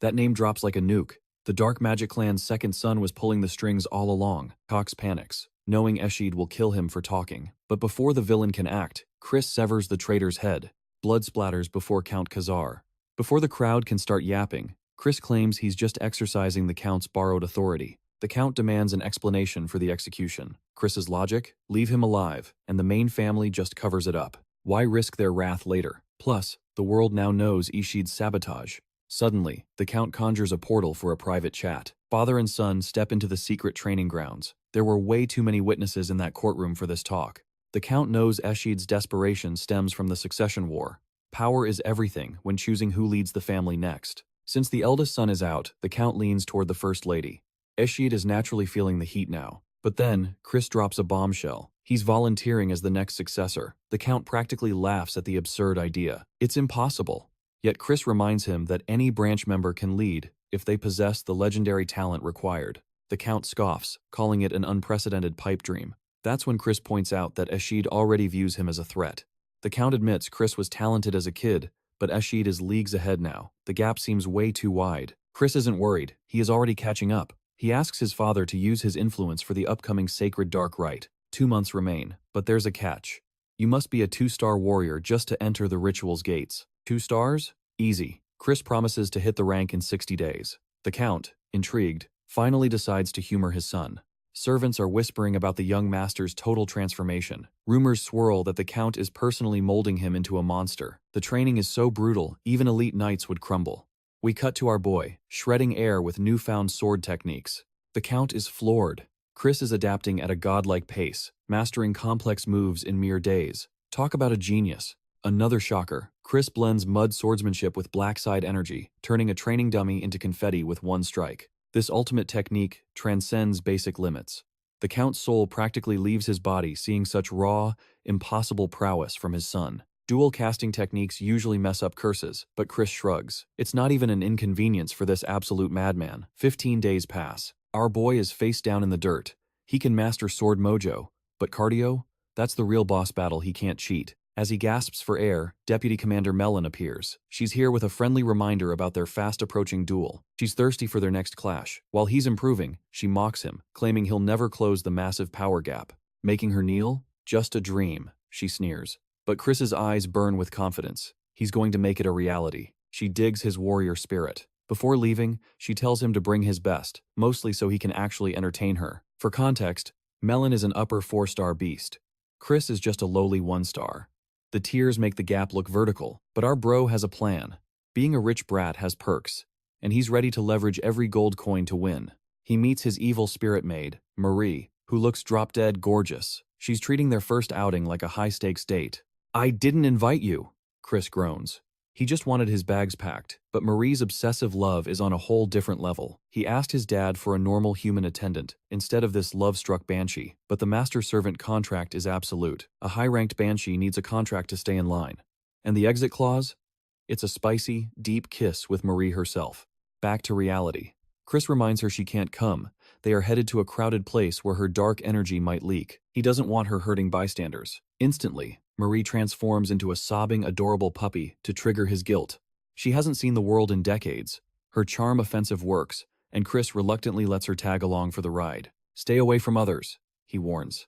That name drops like a nuke. The Dark Magic Clan's second son was pulling the strings all along. Cox panics, knowing Eshid will kill him for talking. But before the villain can act, Chris severs the traitor's head. Blood splatters before Count Kazar. Before the crowd can start yapping, Chris claims he's just exercising the Count's borrowed authority. The Count demands an explanation for the execution. Chris's logic? Leave him alive, and the main family just covers it up. Why risk their wrath later? Plus, the world now knows Ishid's sabotage. Suddenly, the Count conjures a portal for a private chat. Father and son step into the secret training grounds. There were way too many witnesses in that courtroom for this talk. The Count knows Eshid's desperation stems from the succession war. Power is everything when choosing who leads the family next. Since the eldest son is out, the Count leans toward the First Lady. Eshid is naturally feeling the heat now. But then, Chris drops a bombshell. He's volunteering as the next successor. The Count practically laughs at the absurd idea. It's impossible. Yet Chris reminds him that any branch member can lead if they possess the legendary talent required. The Count scoffs, calling it an unprecedented pipe dream. That's when Chris points out that Eshid already views him as a threat. The Count admits Chris was talented as a kid, but Eshid is leagues ahead now. The gap seems way too wide. Chris isn't worried. He is already catching up. He asks his father to use his influence for the upcoming Sacred Dark Rite. 2 months remain, but there's a catch. You must be a 2-star warrior just to enter the ritual's gates. 2 stars? Easy. Chris promises to hit the rank in 60 days. The Count, intrigued, finally decides to humor his son. Servants are whispering about the young master's total transformation. Rumors swirl that the Count is personally molding him into a monster. The training is so brutal, even elite knights would crumble. We cut to our boy, shredding air with newfound sword techniques. The Count is floored. Chris is adapting at a godlike pace, mastering complex moves in mere days. Talk about a genius. Another shocker, Chris blends mud swordsmanship with blackside energy, turning a training dummy into confetti with one strike. This ultimate technique transcends basic limits. The Count's soul practically leaves his body seeing such raw, impossible prowess from his son. Dual casting techniques usually mess up curses, but Chris shrugs. It's not even an inconvenience for this absolute madman. 15 days pass. Our boy is face down in the dirt. He can master sword mojo, but cardio? That's the real boss battle he can't cheat. As he gasps for air, Deputy Commander Mellon appears. She's here with a friendly reminder about their fast-approaching duel. She's thirsty for their next clash. While he's improving, she mocks him, claiming he'll never close the massive power gap. Making her kneel? Just a dream, she sneers. But Chris's eyes burn with confidence. He's going to make it a reality. She digs his warrior spirit. Before leaving, she tells him to bring his best, mostly so he can actually entertain her. For context, Mellon is an upper 4-star beast. Chris is just a lowly 1-star. The tears make the gap look vertical, but our bro has a plan. Being a rich brat has perks, and he's ready to leverage every gold coin to win. He meets his evil spirit maid, Marie, who looks drop-dead gorgeous. She's treating their first outing like a high-stakes date. "I didn't invite you," Chris groans. He just wanted his bags packed, but Marie's obsessive love is on a whole different level. He asked his dad for a normal human attendant, instead of this love-struck banshee, but the master-servant contract is absolute. A high-ranked banshee needs a contract to stay in line. And the exit clause? It's a spicy, deep kiss with Marie herself. Back to reality. Chris reminds her she can't come. They are headed to a crowded place where her dark energy might leak. He doesn't want her hurting bystanders. Instantly, Marie transforms into a sobbing, adorable puppy to trigger his guilt. She hasn't seen the world in decades. Her charm offensive works, and Chris reluctantly lets her tag along for the ride. "Stay away from others," he warns.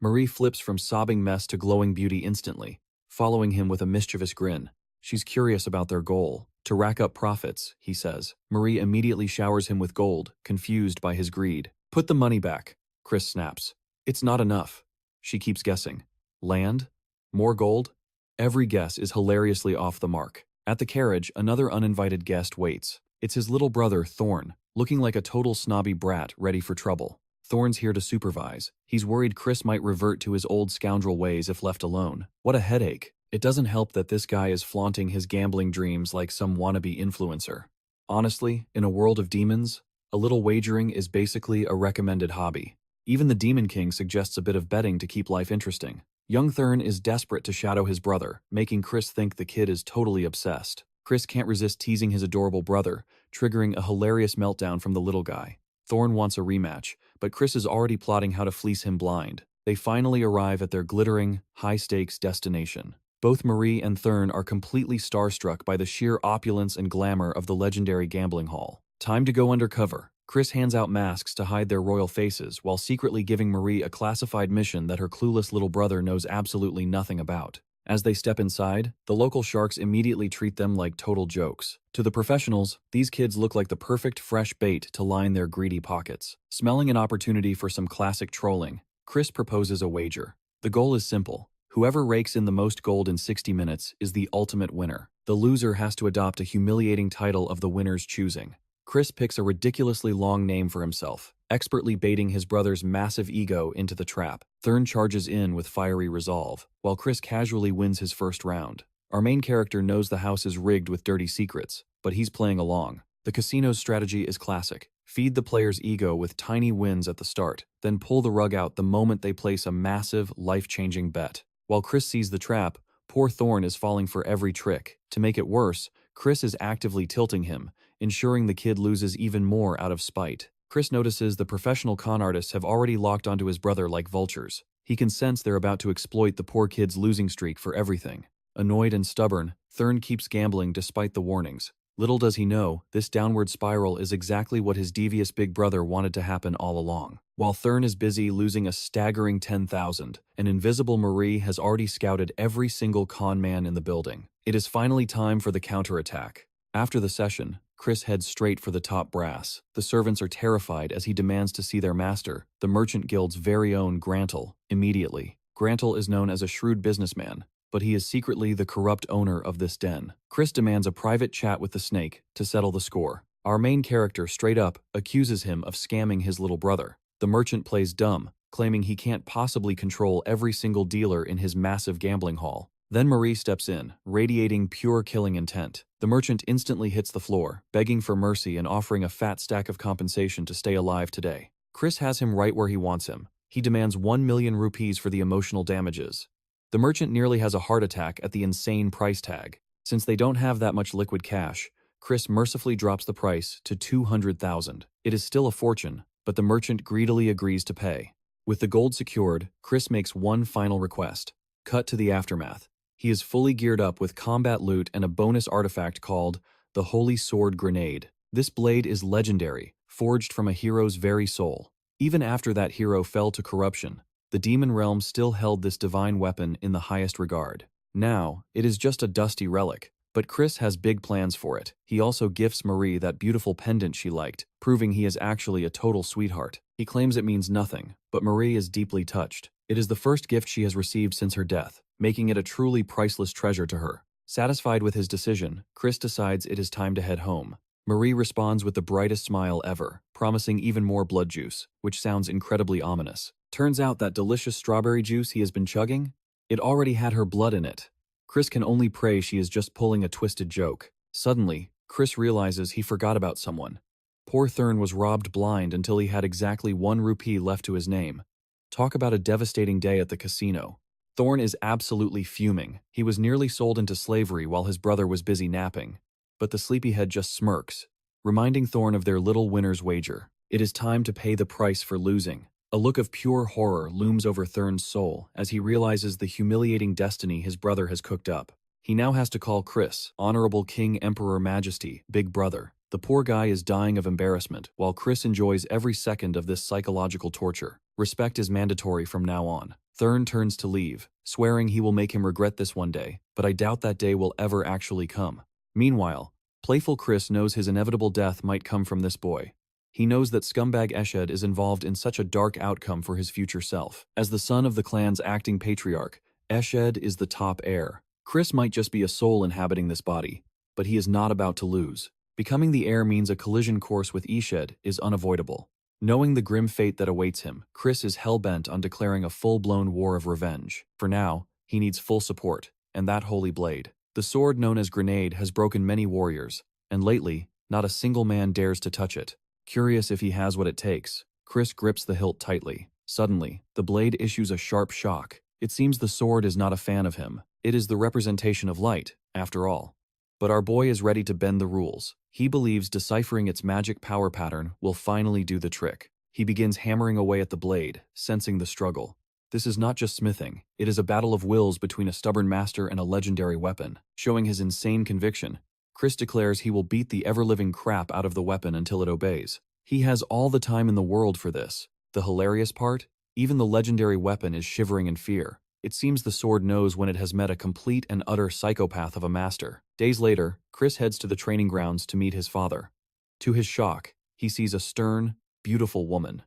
Marie flips from sobbing mess to glowing beauty instantly, following him with a mischievous grin. She's curious about their goal. To rack up profits, he says. Marie immediately showers him with gold, confused by his greed. "Put the money back," Chris snaps. "It's not enough." She keeps guessing. Land? More gold? Every guess is hilariously off the mark. At the carriage, another uninvited guest waits. It's his little brother, Thorn, looking like a total snobby brat ready for trouble. Thorn's here to supervise. He's worried Chris might revert to his old scoundrel ways if left alone. What a headache. It doesn't help that this guy is flaunting his gambling dreams like some wannabe influencer. Honestly, in a world of demons, a little wagering is basically a recommended hobby. Even the Demon King suggests a bit of betting to keep life interesting. Young Thurn is desperate to shadow his brother, making Chris think the kid is totally obsessed. Chris can't resist teasing his adorable brother, triggering a hilarious meltdown from the little guy. Thorn wants a rematch, but Chris is already plotting how to fleece him blind. They finally arrive at their glittering, high-stakes destination. Both Marie and Thurn are completely starstruck by the sheer opulence and glamour of the legendary gambling hall. Time to go undercover. Chris hands out masks to hide their royal faces while secretly giving Marie a classified mission that her clueless little brother knows absolutely nothing about. As they step inside, the local sharks immediately treat them like total jokes. To the professionals, these kids look like the perfect fresh bait to line their greedy pockets. Smelling an opportunity for some classic trolling, Chris proposes a wager. The goal is simple. Whoever rakes in the most gold in 60 minutes is the ultimate winner. The loser has to adopt a humiliating title of the winner's choosing. Chris picks a ridiculously long name for himself, expertly baiting his brother's massive ego into the trap. Thurn charges in with fiery resolve, while Chris casually wins his first round. Our main character knows the house is rigged with dirty secrets, but he's playing along. The casino's strategy is classic. Feed the player's ego with tiny wins at the start, then pull the rug out the moment they place a massive, life-changing bet. While Chris sees the trap, poor Thorn is falling for every trick. To make it worse, Chris is actively tilting him, ensuring the kid loses even more out of spite. Chris notices the professional con artists have already locked onto his brother like vultures. He can sense they're about to exploit the poor kid's losing streak for everything. Annoyed and stubborn, Thurn keeps gambling despite the warnings. Little does he know, this downward spiral is exactly what his devious big brother wanted to happen all along. While Thurn is busy losing a staggering 10,000, an invisible Marie has already scouted every single con man in the building. It is finally time for the counterattack. After the session, Chris heads straight for the top brass. The servants are terrified as he demands to see their master, the Merchant Guild's very own Grantle, immediately. Grantle is known as a shrewd businessman, but he is secretly the corrupt owner of this den. Chris demands a private chat with the snake to settle the score. Our main character straight up accuses him of scamming his little brother. The merchant plays dumb, claiming he can't possibly control every single dealer in his massive gambling hall. Then Marie steps in, radiating pure killing intent. The merchant instantly hits the floor, begging for mercy and offering a fat stack of compensation to stay alive today. Chris has him right where he wants him. He demands 1 million rupees for the emotional damages. The merchant nearly has a heart attack at the insane price tag. Since they don't have that much liquid cash, Chris mercifully drops the price to 200,000. It is still a fortune, but the merchant greedily agrees to pay. With the gold secured, Chris makes one final request. Cut to the aftermath. He is fully geared up with combat loot and a bonus artifact called the Holy Sword Grenade. This blade is legendary, forged from a hero's very soul. Even after that hero fell to corruption, the demon realm still held this divine weapon in the highest regard. Now, it is just a dusty relic, but Chris has big plans for it. He also gifts Marie that beautiful pendant she liked, proving he is actually a total sweetheart. He claims it means nothing, but Marie is deeply touched. It is the first gift she has received since her death, making it a truly priceless treasure to her. Satisfied with his decision, Chris decides it is time to head home. Marie responds with the brightest smile ever, promising even more blood juice, which sounds incredibly ominous. Turns out that delicious strawberry juice he has been chugging? It already had her blood in it. Chris can only pray she is just pulling a twisted joke. Suddenly, Chris realizes he forgot about someone. Poor Thurn was robbed blind until he had exactly 1 rupee left to his name. Talk about a devastating day at the casino. Thorn is absolutely fuming. He was nearly sold into slavery while his brother was busy napping. But the sleepyhead just smirks, reminding Thorn of their little winner's wager. It is time to pay the price for losing. A look of pure horror looms over Thurn's soul as he realizes the humiliating destiny his brother has cooked up. He now has to call Chris, Honorable King Emperor Majesty, Big Brother. The poor guy is dying of embarrassment, while Chris enjoys every second of this psychological torture. Respect is mandatory from now on. Thurn turns to leave, swearing he will make him regret this one day, but I doubt that day will ever actually come. Meanwhile, playful Chris knows his inevitable death might come from this boy. He knows that scumbag Eshed is involved in such a dark outcome for his future self. As the son of the clan's acting patriarch, Eshed is the top heir. Chris might just be a soul inhabiting this body, but he is not about to lose. Becoming the heir means a collision course with Eshed is unavoidable. Knowing the grim fate that awaits him, Chris is hell-bent on declaring a full-blown war of revenge. For now, he needs full support, and that holy blade. The sword known as Grenade has broken many warriors, and lately, not a single man dares to touch it. Curious if he has what it takes, Chris grips the hilt tightly. Suddenly, the blade issues a sharp shock. It seems the sword is not a fan of him. It is the representation of light, after all. But our boy is ready to bend the rules. He believes deciphering its magic power pattern will finally do the trick. He begins hammering away at the blade, sensing the struggle. This is not just smithing, it is a battle of wills between a stubborn master and a legendary weapon. Showing his insane conviction, Chris declares he will beat the ever-living crap out of the weapon until it obeys. He has all the time in the world for this. The hilarious part? Even the legendary weapon is shivering in fear. It seems the sword knows when it has met a complete and utter psychopath of a master. Days later, Chris heads to the training grounds to meet his father. To his shock, he sees a stern, beautiful woman.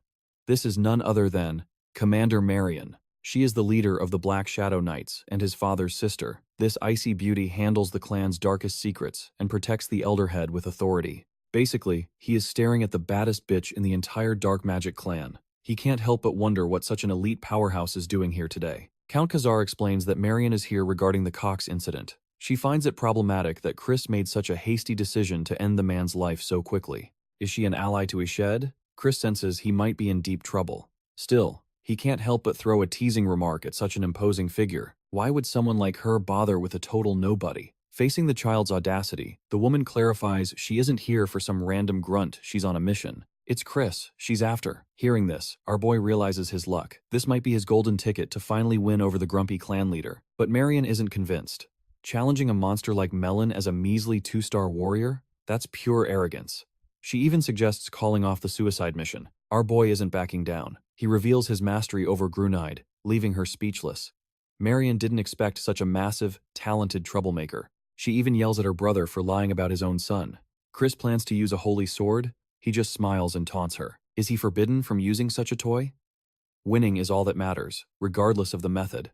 This is none other than Commander Marion. She is the leader of the Black Shadow Knights and his father's sister. This icy beauty handles the clan's darkest secrets and protects the elder head with authority. Basically, he is staring at the baddest bitch in the entire dark magic clan. He can't help but wonder what such an elite powerhouse is doing here today. Count Kazar explains that Marion is here regarding the Cox incident. She finds it problematic that Chris made such a hasty decision to end the man's life so quickly. Is she an ally to Eshed? Chris senses he might be in deep trouble. Still, he can't help but throw a teasing remark at such an imposing figure. Why would someone like her bother with a total nobody? Facing the child's audacity, the woman clarifies she isn't here for some random grunt, she's on a mission. It's Chris she's after. Hearing this, our boy realizes his luck. This might be his golden ticket to finally win over the grumpy clan leader. But Marion isn't convinced. Challenging a monster like Melon as a measly 2-star warrior? That's pure arrogance. She even suggests calling off the suicide mission. Our boy isn't backing down. He reveals his mastery over Grunide, leaving her speechless. Marion didn't expect such a massive, talented troublemaker. She even yells at her brother for lying about his own son. Chris plans to use a holy sword. He just smiles and taunts her. Is he forbidden from using such a toy? Winning is all that matters, regardless of the method.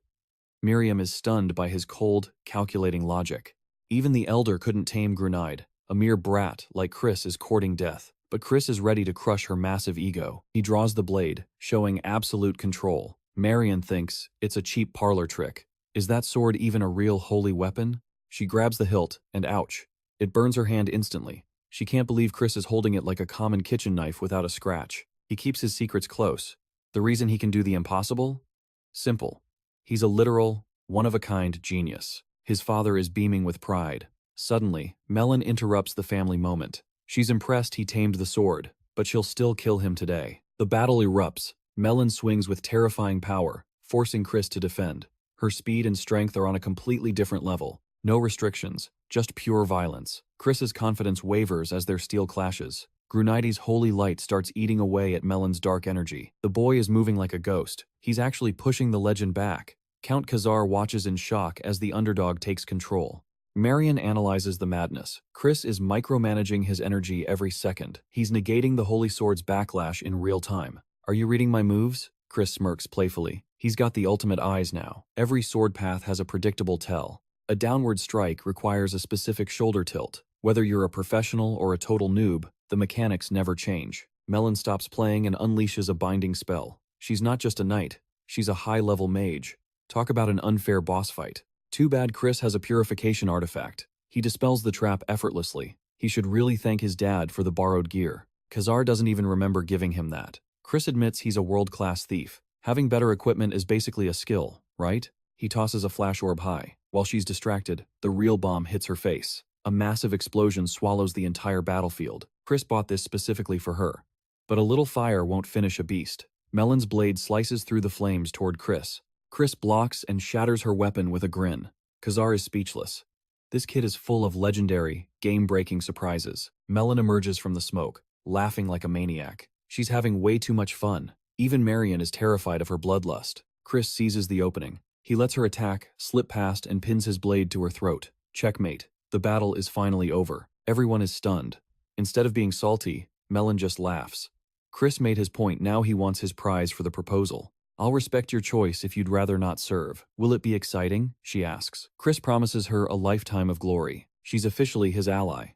Miriam is stunned by his cold, calculating logic. Even the elder couldn't tame Grunide. A mere brat like Chris is courting death. But Chris is ready to crush her massive ego. He draws the blade, showing absolute control. Marion thinks it's a cheap parlor trick. Is that sword even a real holy weapon? She grabs the hilt, and ouch. It burns her hand instantly. She can't believe Chris is holding it like a common kitchen knife without a scratch. He keeps his secrets close. The reason he can do the impossible? Simple. He's a literal, one-of-a-kind genius. His father is beaming with pride. Suddenly, Melon interrupts the family moment. She's impressed he tamed the sword, but she'll still kill him today. The battle erupts. Melon swings with terrifying power, forcing Chris to defend. Her speed and strength are on a completely different level. No restrictions, just pure violence. Chris's confidence wavers as their steel clashes. Grunide's holy light starts eating away at Melon's dark energy. The boy is moving like a ghost. He's actually pushing the legend back. Count Kazar watches in shock as the underdog takes control. Marion analyzes the madness. Chris is micromanaging his energy every second. He's negating the Holy Sword's backlash in real time. Are you reading my moves? Chris smirks playfully. He's got the ultimate eyes now. Every sword path has a predictable tell. A downward strike requires a specific shoulder tilt. Whether you're a professional or a total noob, the mechanics never change. Melon stops playing and unleashes a binding spell. She's not just a knight, she's a high-level mage. Talk about an unfair boss fight. Too bad Chris has a purification artifact. He dispels the trap effortlessly. He should really thank his dad for the borrowed gear. Kazar doesn't even remember giving him that. Chris admits he's a world-class thief. Having better equipment is basically a skill, right? He tosses a flash orb high. While she's distracted, the real bomb hits her face. A massive explosion swallows the entire battlefield. Chris bought this specifically for her. But a little fire won't finish a beast. Melon's blade slices through the flames toward Chris. Chris blocks and shatters her weapon with a grin. Kazar is speechless. This kid is full of legendary, game-breaking surprises. Melon emerges from the smoke, laughing like a maniac. She's having way too much fun. Even Marion is terrified of her bloodlust. Chris seizes the opening. He lets her attack, slip past, and pins his blade to her throat. Checkmate. The battle is finally over. Everyone is stunned. Instead of being salty, Melon just laughs. Chris made his point, now he wants his prize for the proposal. I'll respect your choice if you'd rather not serve. Will it be exciting? She asks. Chris promises her a lifetime of glory. She's officially his ally.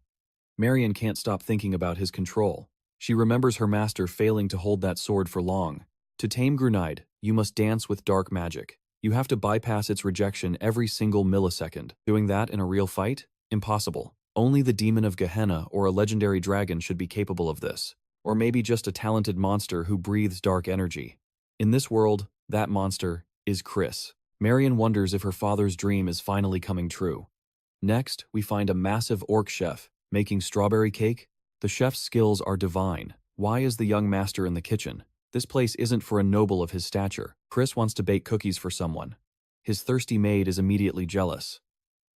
Marion can't stop thinking about his control. She remembers her master failing to hold that sword for long. To tame Grunide, you must dance with dark magic. You have to bypass its rejection every single millisecond. Doing that in a real fight? Impossible. Only the demon of Gehenna or a legendary dragon should be capable of this. Or maybe just a talented monster who breathes dark energy. In this world, that monster is Chris. Marion wonders if her father's dream is finally coming true. Next, we find a massive orc chef making strawberry cake. The chef's skills are divine. Why is the young master in the kitchen? This place isn't for a noble of his stature. Chris wants to bake cookies for someone. His thirsty maid is immediately jealous.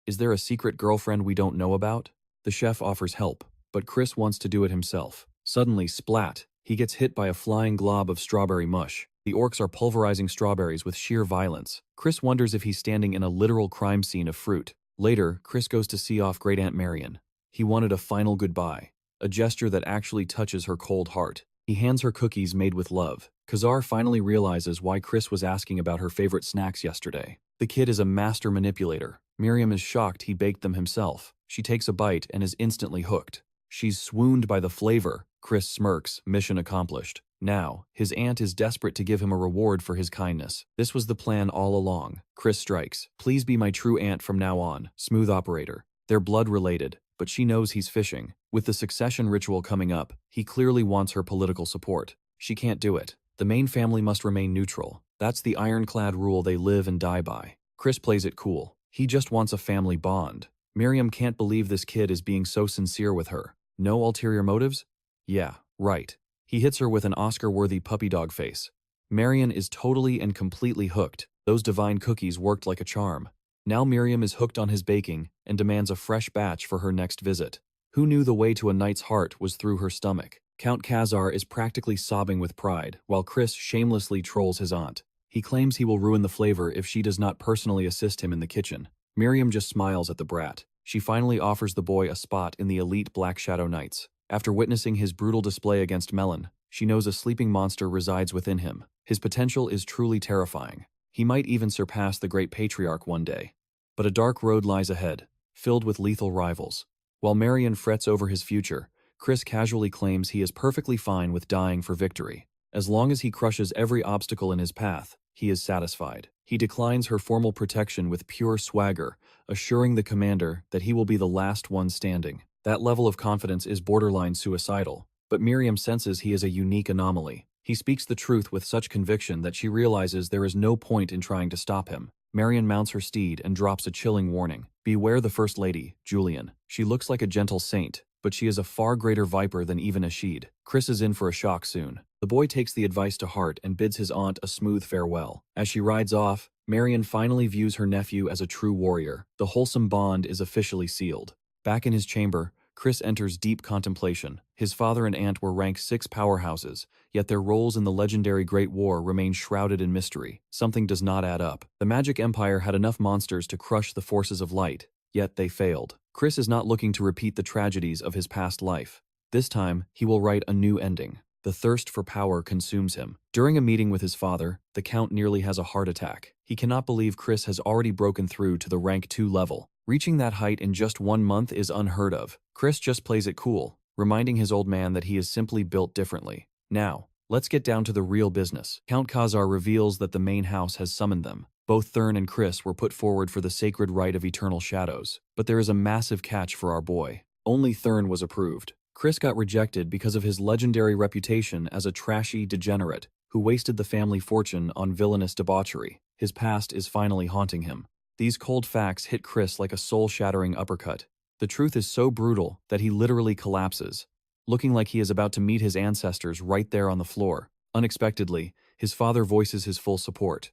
Is there a secret girlfriend we don't know about? The chef offers help, but Chris wants to do it himself. Suddenly, splat, he gets hit by a flying glob of strawberry mush. The orcs are pulverizing strawberries with sheer violence. Chris wonders if he's standing in a literal crime scene of fruit. Later, Chris goes to see off Great Aunt Marion. He wanted a final goodbye, a gesture that actually touches her cold heart. He hands her cookies made with love. Kazar finally realizes why Chris was asking about her favorite snacks yesterday. The kid is a master manipulator. Miriam is shocked he baked them himself. She takes a bite and is instantly hooked. She's swooned by the flavor. Chris smirks, mission accomplished. Now, his aunt is desperate to give him a reward for his kindness. This was the plan all along. Chris strikes. Please be my true aunt from now on. Smooth operator. They're blood related, but she knows he's fishing. With the succession ritual coming up, he clearly wants her political support. She can't do it. The main family must remain neutral. That's the ironclad rule they live and die by. Chris plays it cool. He just wants a family bond. Miriam can't believe this kid is being so sincere with her. No ulterior motives? Yeah, right. He hits her with an Oscar-worthy puppy dog face. Marion is totally and completely hooked. Those divine cookies worked like a charm. Now Miriam is hooked on his baking and demands a fresh batch for her next visit. Who knew the way to a knight's heart was through her stomach? Count Kazar is practically sobbing with pride, while Chris shamelessly trolls his aunt. He claims he will ruin the flavor if she does not personally assist him in the kitchen. Miriam just smiles at the brat. She finally offers the boy a spot in the elite Black Shadow Knights. After witnessing his brutal display against Melon, she knows a sleeping monster resides within him. His potential is truly terrifying. He might even surpass the great patriarch one day. But a dark road lies ahead, filled with lethal rivals. While Marion frets over his future, Chris casually claims he is perfectly fine with dying for victory. As long as he crushes every obstacle in his path, he is satisfied. He declines her formal protection with pure swagger, assuring the commander that he will be the last one standing. That level of confidence is borderline suicidal, but Miriam senses he is a unique anomaly. He speaks the truth with such conviction that she realizes there is no point in trying to stop him. Marion mounts her steed and drops a chilling warning. Beware the First Lady, Julian. She looks like a gentle saint, but she is a far greater viper than even Ashid. Chris is in for a shock soon. The boy takes the advice to heart and bids his aunt a smooth farewell. As she rides off, Marion finally views her nephew as a true warrior. The wholesome bond is officially sealed. Back in his chamber, Chris enters deep contemplation. His father and aunt were rank 6 powerhouses, yet their roles in the legendary Great War remain shrouded in mystery. Something does not add up. The Magic Empire had enough monsters to crush the forces of light, yet they failed. Chris is not looking to repeat the tragedies of his past life. This time, he will write a new ending. The thirst for power consumes him. During a meeting with his father, the Count nearly has a heart attack. He cannot believe Chris has already broken through to the rank 2 level. Reaching that height in just 1 month is unheard of. Chris just plays it cool, reminding his old man that he is simply built differently. Now, let's get down to the real business. Count Kazar reveals that the main house has summoned them. Both Thurn and Chris were put forward for the sacred rite of eternal shadows. But there is a massive catch for our boy. Only Thurn was approved. Chris got rejected because of his legendary reputation as a trashy degenerate who wasted the family fortune on villainous debauchery. His past is finally haunting him. These cold facts hit Chris like a soul-shattering uppercut. The truth is so brutal that he literally collapses, looking like he is about to meet his ancestors right there on the floor. Unexpectedly, his father voices his full support.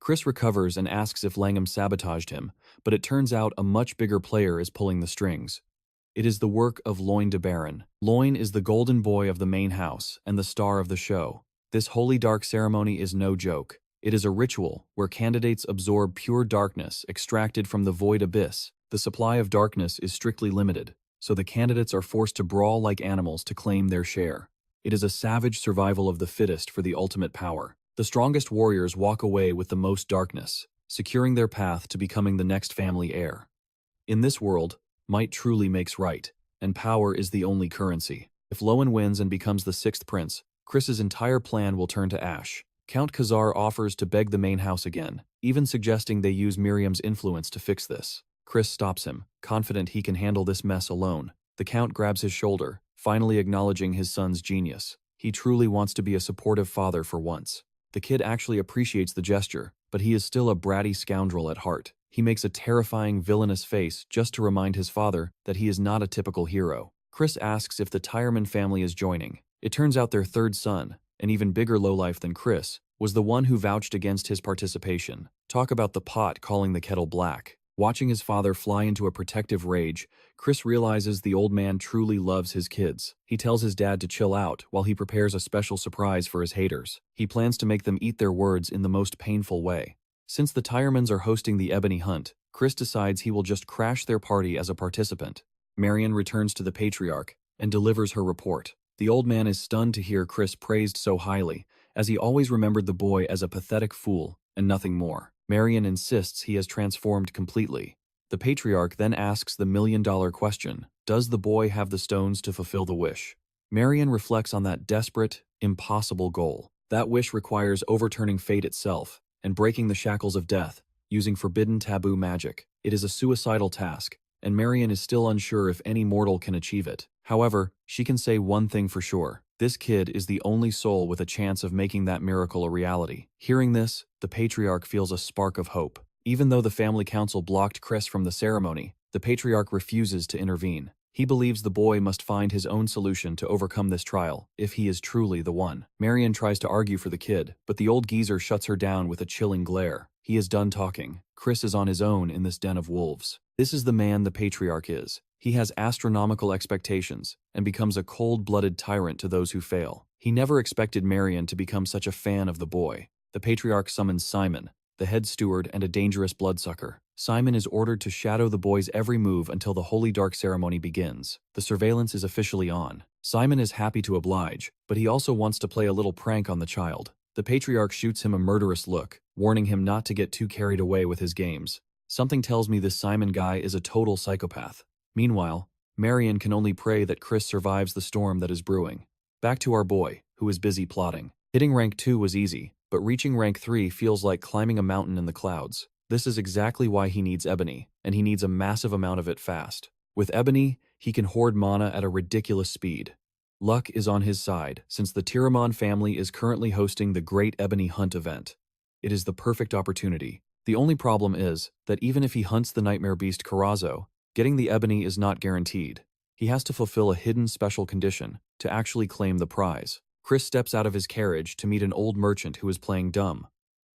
Chris recovers and asks if Langham sabotaged him, but it turns out a much bigger player is pulling the strings. It is the work of Loin de Baron. Loin is the golden boy of the main house and the star of the show. This holy dark ceremony is no joke. It is a ritual where candidates absorb pure darkness extracted from the void abyss. The supply of darkness is strictly limited, so the candidates are forced to brawl like animals to claim their share. It is a savage survival of the fittest for the ultimate power. The strongest warriors walk away with the most darkness, securing their path to becoming the next family heir. In this world, might truly makes right, and power is the only currency. If Loin wins and becomes the 6th prince, Chris's entire plan will turn to ash. Count Kazar offers to beg the main house again, even suggesting they use Miriam's influence to fix this. Chris stops him, confident he can handle this mess alone. The Count grabs his shoulder, finally acknowledging his son's genius. He truly wants to be a supportive father for once. The kid actually appreciates the gesture, but he is still a bratty scoundrel at heart. He makes a terrifying villainous face just to remind his father that he is not a typical hero. Chris asks if the Tyerman family is joining. It turns out their 3rd son, an even bigger lowlife than Chris, was the one who vouched against his participation. Talk about the pot calling the kettle black. Watching his father fly into a protective rage, Chris realizes the old man truly loves his kids. He tells his dad to chill out while he prepares a special surprise for his haters. He plans to make them eat their words in the most painful way. Since the Tyermans are hosting the Ebony Hunt, Chris decides he will just crash their party as a participant. Marion returns to the Patriarch and delivers her report. The old man is stunned to hear Chris praised so highly, as he always remembered the boy as a pathetic fool and nothing more. Marion insists he has transformed completely. The Patriarch then asks the million-dollar question, does the boy have the stones to fulfill the wish? Marion reflects on that desperate, impossible goal. That wish requires overturning fate itself and breaking the shackles of death, using forbidden taboo magic. It is a suicidal task, and Marion is still unsure if any mortal can achieve it. However, she can say one thing for sure. This kid is the only soul with a chance of making that miracle a reality. Hearing this, the Patriarch feels a spark of hope. Even though the family council blocked Chris from the ceremony, the Patriarch refuses to intervene. He believes the boy must find his own solution to overcome this trial, if he is truly the one. Marion tries to argue for the kid, but the old geezer shuts her down with a chilling glare. He is done talking. Chris is on his own in this den of wolves. This is the man the Patriarch is. He has astronomical expectations, and becomes a cold-blooded tyrant to those who fail. He never expected Marion to become such a fan of the boy. The Patriarch summons Simon, the head steward and a dangerous bloodsucker. Simon is ordered to shadow the boy's every move until the Holy Dark ceremony begins. The surveillance is officially on. Simon is happy to oblige, but he also wants to play a little prank on the child. The patriarch shoots him a murderous look, warning him not to get too carried away with his games. Something tells me this Simon guy is a total psychopath. Meanwhile, Marion can only pray that Chris survives the storm that is brewing. Back to our boy, who is busy plotting. Hitting rank 2 was easy, but reaching rank 3 feels like climbing a mountain in the clouds. This is exactly why he needs ebony, and he needs a massive amount of it fast. With ebony, he can hoard mana at a ridiculous speed. Luck is on his side, since the Tiramon family is currently hosting the Great Ebony Hunt event. It is the perfect opportunity. The only problem is that even if he hunts the nightmare beast Karazo, getting the ebony is not guaranteed. He has to fulfill a hidden special condition to actually claim the prize. Chris steps out of his carriage to meet an old merchant who is playing dumb.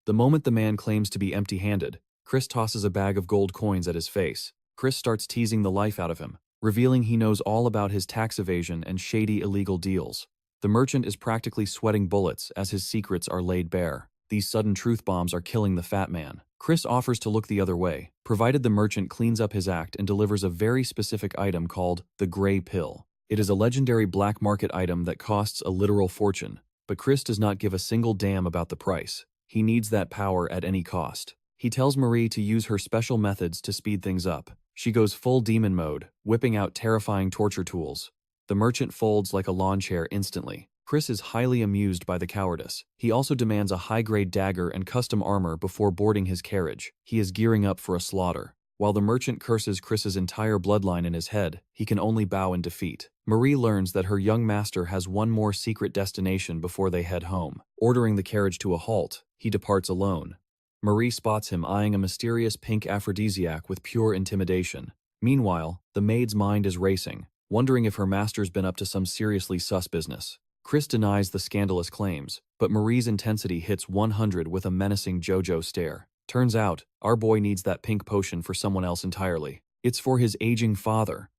The moment the man claims to be empty-handed, Chris tosses a bag of gold coins at his face. Chris starts teasing the life out of him, revealing he knows all about his tax evasion and shady illegal deals. The merchant is practically sweating bullets as his secrets are laid bare. These sudden truth bombs are killing the fat man. Chris offers to look the other way, provided the merchant cleans up his act and delivers a very specific item called the Gray Pill. It is a legendary black market item that costs a literal fortune, but Chris does not give a single damn about the price. He needs that power at any cost. He tells Marie to use her special methods to speed things up. She goes full demon mode, whipping out terrifying torture tools. The merchant folds like a lawn chair instantly. Chris is highly amused by the cowardice. He also demands a high-grade dagger and custom armor before boarding his carriage. He is gearing up for a slaughter. While the merchant curses Chris's entire bloodline in his head, he can only bow in defeat. Marie learns that her young master has one more secret destination before they head home. Ordering the carriage to a halt, he departs alone. Marie spots him eyeing a mysterious pink aphrodisiac with pure intimidation. Meanwhile, the maid's mind is racing, wondering if her master's been up to some seriously sus business. Chris denies the scandalous claims, but Marie's intensity hits 100 with a menacing JoJo stare. Turns out, our boy needs that pink potion for someone else entirely. It's for his aging father.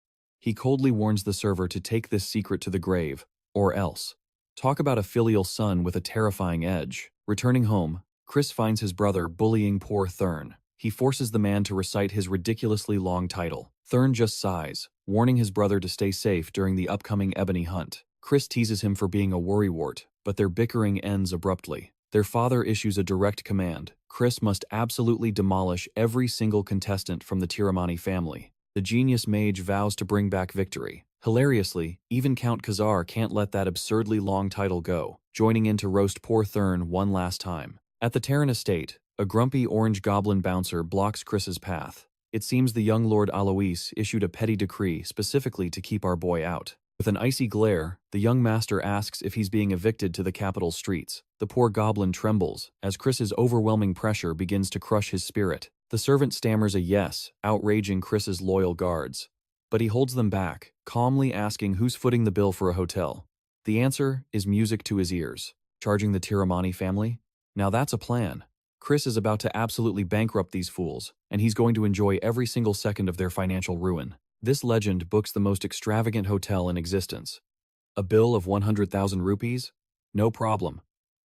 He coldly warns the server to take this secret to the grave, or else. Talk about a filial son with a terrifying edge. Returning home, Chris finds his brother bullying poor Thurn. He forces the man to recite his ridiculously long title. Thurn just sighs, warning his brother to stay safe during the upcoming ebony hunt. Chris teases him for being a worrywart, but their bickering ends abruptly. Their father issues a direct command. Chris must absolutely demolish every single contestant from the Tiramani family. The genius mage vows to bring back victory. Hilariously, even Count Kazar can't let that absurdly long title go, joining in to roast poor Thurn one last time. At the Terran estate, a grumpy orange goblin bouncer blocks Chris's path. It seems the young Lord Alois issued a petty decree specifically to keep our boy out. With an icy glare, the young master asks if he's being evicted to the capital streets. The poor goblin trembles, as Chris's overwhelming pressure begins to crush his spirit. The servant stammers a yes, outraging Chris's loyal guards. But he holds them back, calmly asking who's footing the bill for a hotel. The answer is music to his ears. Charging the Tiramani family? Now that's a plan. Chris is about to absolutely bankrupt these fools, and he's going to enjoy every single second of their financial ruin. This legend books the most extravagant hotel in existence. A bill of 100,000 rupees? No problem.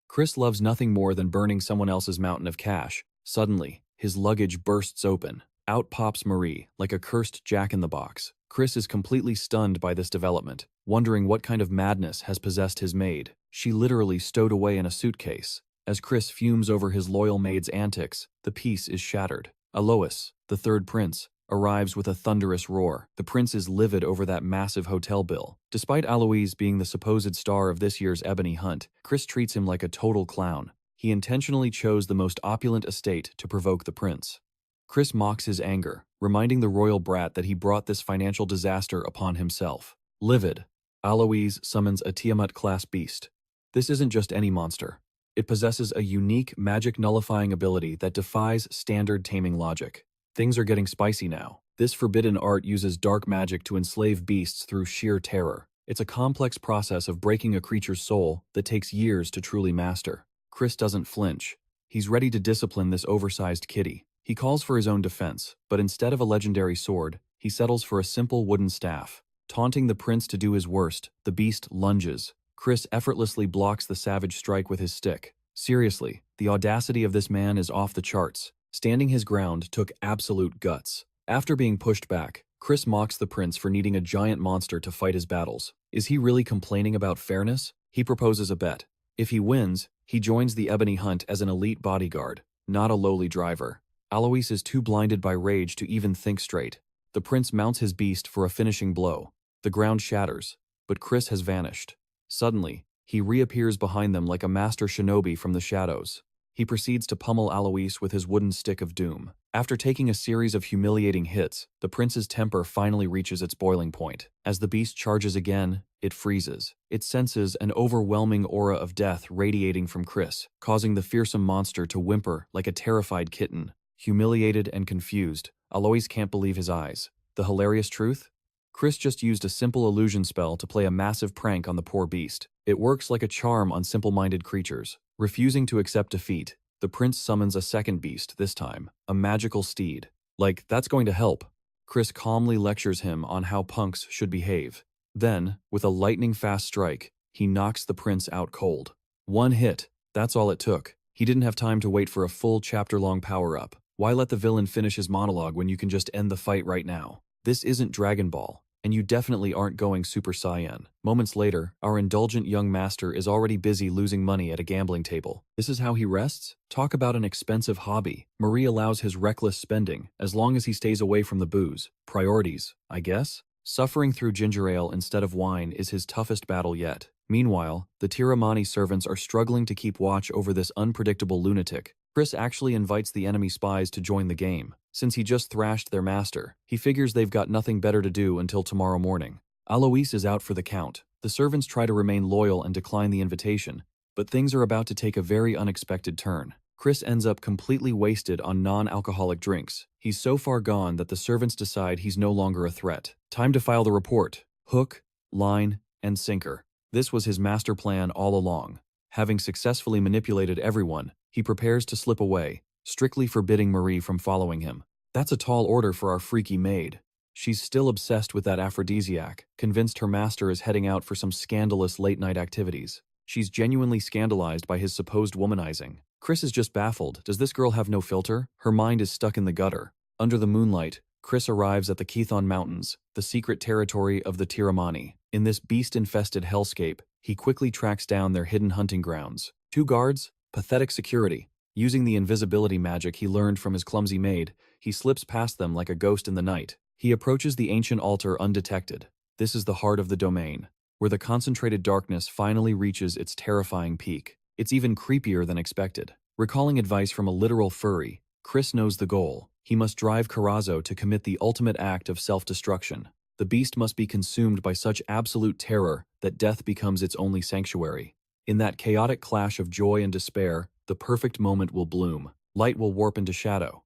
Chris loves nothing more than burning someone else's mountain of cash. Suddenly, his luggage bursts open. Out pops Marie, like a cursed jack-in-the-box. Chris is completely stunned by this development, wondering what kind of madness has possessed his maid. She literally stowed away in a suitcase. As Chris fumes over his loyal maid's antics, the peace is shattered. Alois, the third prince, arrives with a thunderous roar. The prince is livid over that massive hotel bill. Despite Alois being the supposed star of this year's ebony hunt, Chris treats him like a total clown. He intentionally chose the most opulent estate to provoke the prince. Chris mocks his anger, reminding the royal brat that he brought this financial disaster upon himself. Livid, Alois summons a Tiamat-class beast. This isn't just any monster. It possesses a unique magic-nullifying ability that defies standard taming logic. Things are getting spicy now. This forbidden art uses dark magic to enslave beasts through sheer terror. It's a complex process of breaking a creature's soul that takes years to truly master. Chris doesn't flinch. He's ready to discipline this oversized kitty. He calls for his own defense, but instead of a legendary sword, he settles for a simple wooden staff. Taunting the prince to do his worst, the beast lunges. Chris effortlessly blocks the savage strike with his stick. Seriously, the audacity of this man is off the charts. Standing his ground took absolute guts. After being pushed back, Chris mocks the prince for needing a giant monster to fight his battles. Is he really complaining about fairness? He proposes a bet. If he wins, He joins the ebony hunt as an elite bodyguard, not a lowly driver. Alois is too blinded by rage to even think straight. The prince mounts his beast for a finishing blow. The ground shatters, but Chris has vanished. Suddenly, he reappears behind them like a master shinobi from the shadows. He proceeds to pummel Alois with his wooden stick of doom. After taking a series of humiliating hits, the prince's temper finally reaches its boiling point. As the beast charges again, it freezes. It senses an overwhelming aura of death radiating from Chris, causing the fearsome monster to whimper like a terrified kitten. Humiliated and confused, Alois can't believe his eyes. The hilarious truth? Chris just used a simple illusion spell to play a massive prank on the poor beast. It works like a charm on simple-minded creatures. Refusing to accept defeat, the prince summons a second beast this time, a magical steed. Like, that's going to help. Chris calmly lectures him on how punks should behave. Then, with a lightning-fast strike, he knocks the prince out cold. One hit, that's all it took. He didn't have time to wait for a full chapter-long power-up. Why let the villain finish his monologue when you can just end the fight right now? This isn't Dragon Ball, and you definitely aren't going Super Saiyan. Moments later, our indulgent young master is already busy losing money at a gambling table. This is how he rests? Talk about an expensive hobby. Marie allows his reckless spending, as long as he stays away from the booze. Priorities, I guess? Suffering through ginger ale instead of wine is his toughest battle yet. Meanwhile, the Tiramani servants are struggling to keep watch over this unpredictable lunatic. Chris actually invites the enemy spies to join the game. Since he just thrashed their master, he figures they've got nothing better to do until tomorrow morning. Alois is out for the count. The servants try to remain loyal and decline the invitation, but things are about to take a very unexpected turn. Chris ends up completely wasted on non-alcoholic drinks. He's so far gone that the servants decide he's no longer a threat. Time to file the report. Hook, line, and sinker. This was his master plan all along. Having successfully manipulated everyone, he prepares to slip away, strictly forbidding Marie from following him. That's a tall order for our freaky maid. She's still obsessed with that aphrodisiac, convinced her master is heading out for some scandalous late-night activities. She's genuinely scandalized by his supposed womanizing. Chris is just baffled. Does this girl have no filter? Her mind is stuck in the gutter. Under the moonlight, Chris arrives at the Kithon Mountains, the secret territory of the Tiramani. In this beast-infested hellscape, he quickly tracks down their hidden hunting grounds. 2 guards? Pathetic security. Using the invisibility magic he learned from his clumsy maid, he slips past them like a ghost in the night. He approaches the ancient altar undetected. This is the heart of the domain, where the concentrated darkness finally reaches its terrifying peak. It's even creepier than expected. Recalling advice from a literal furry, Chris knows the goal. He must drive Carazo to commit the ultimate act of self-destruction. The beast must be consumed by such absolute terror that death becomes its only sanctuary. In that chaotic clash of joy and despair, the perfect moment will bloom. Light will warp into shadow.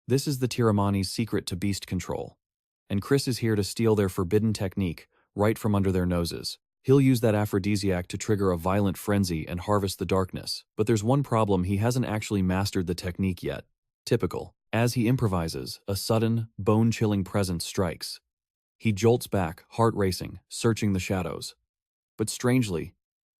This is the Tiramani's secret to beast control. And Chris is here to steal their forbidden technique right from under their noses. He'll use that aphrodisiac to trigger a violent frenzy and harvest the darkness. But there's one problem: he hasn't actually mastered the technique yet. Typical. As he improvises, a sudden, bone-chilling presence strikes. He jolts back, heart racing, searching the shadows. But strangely,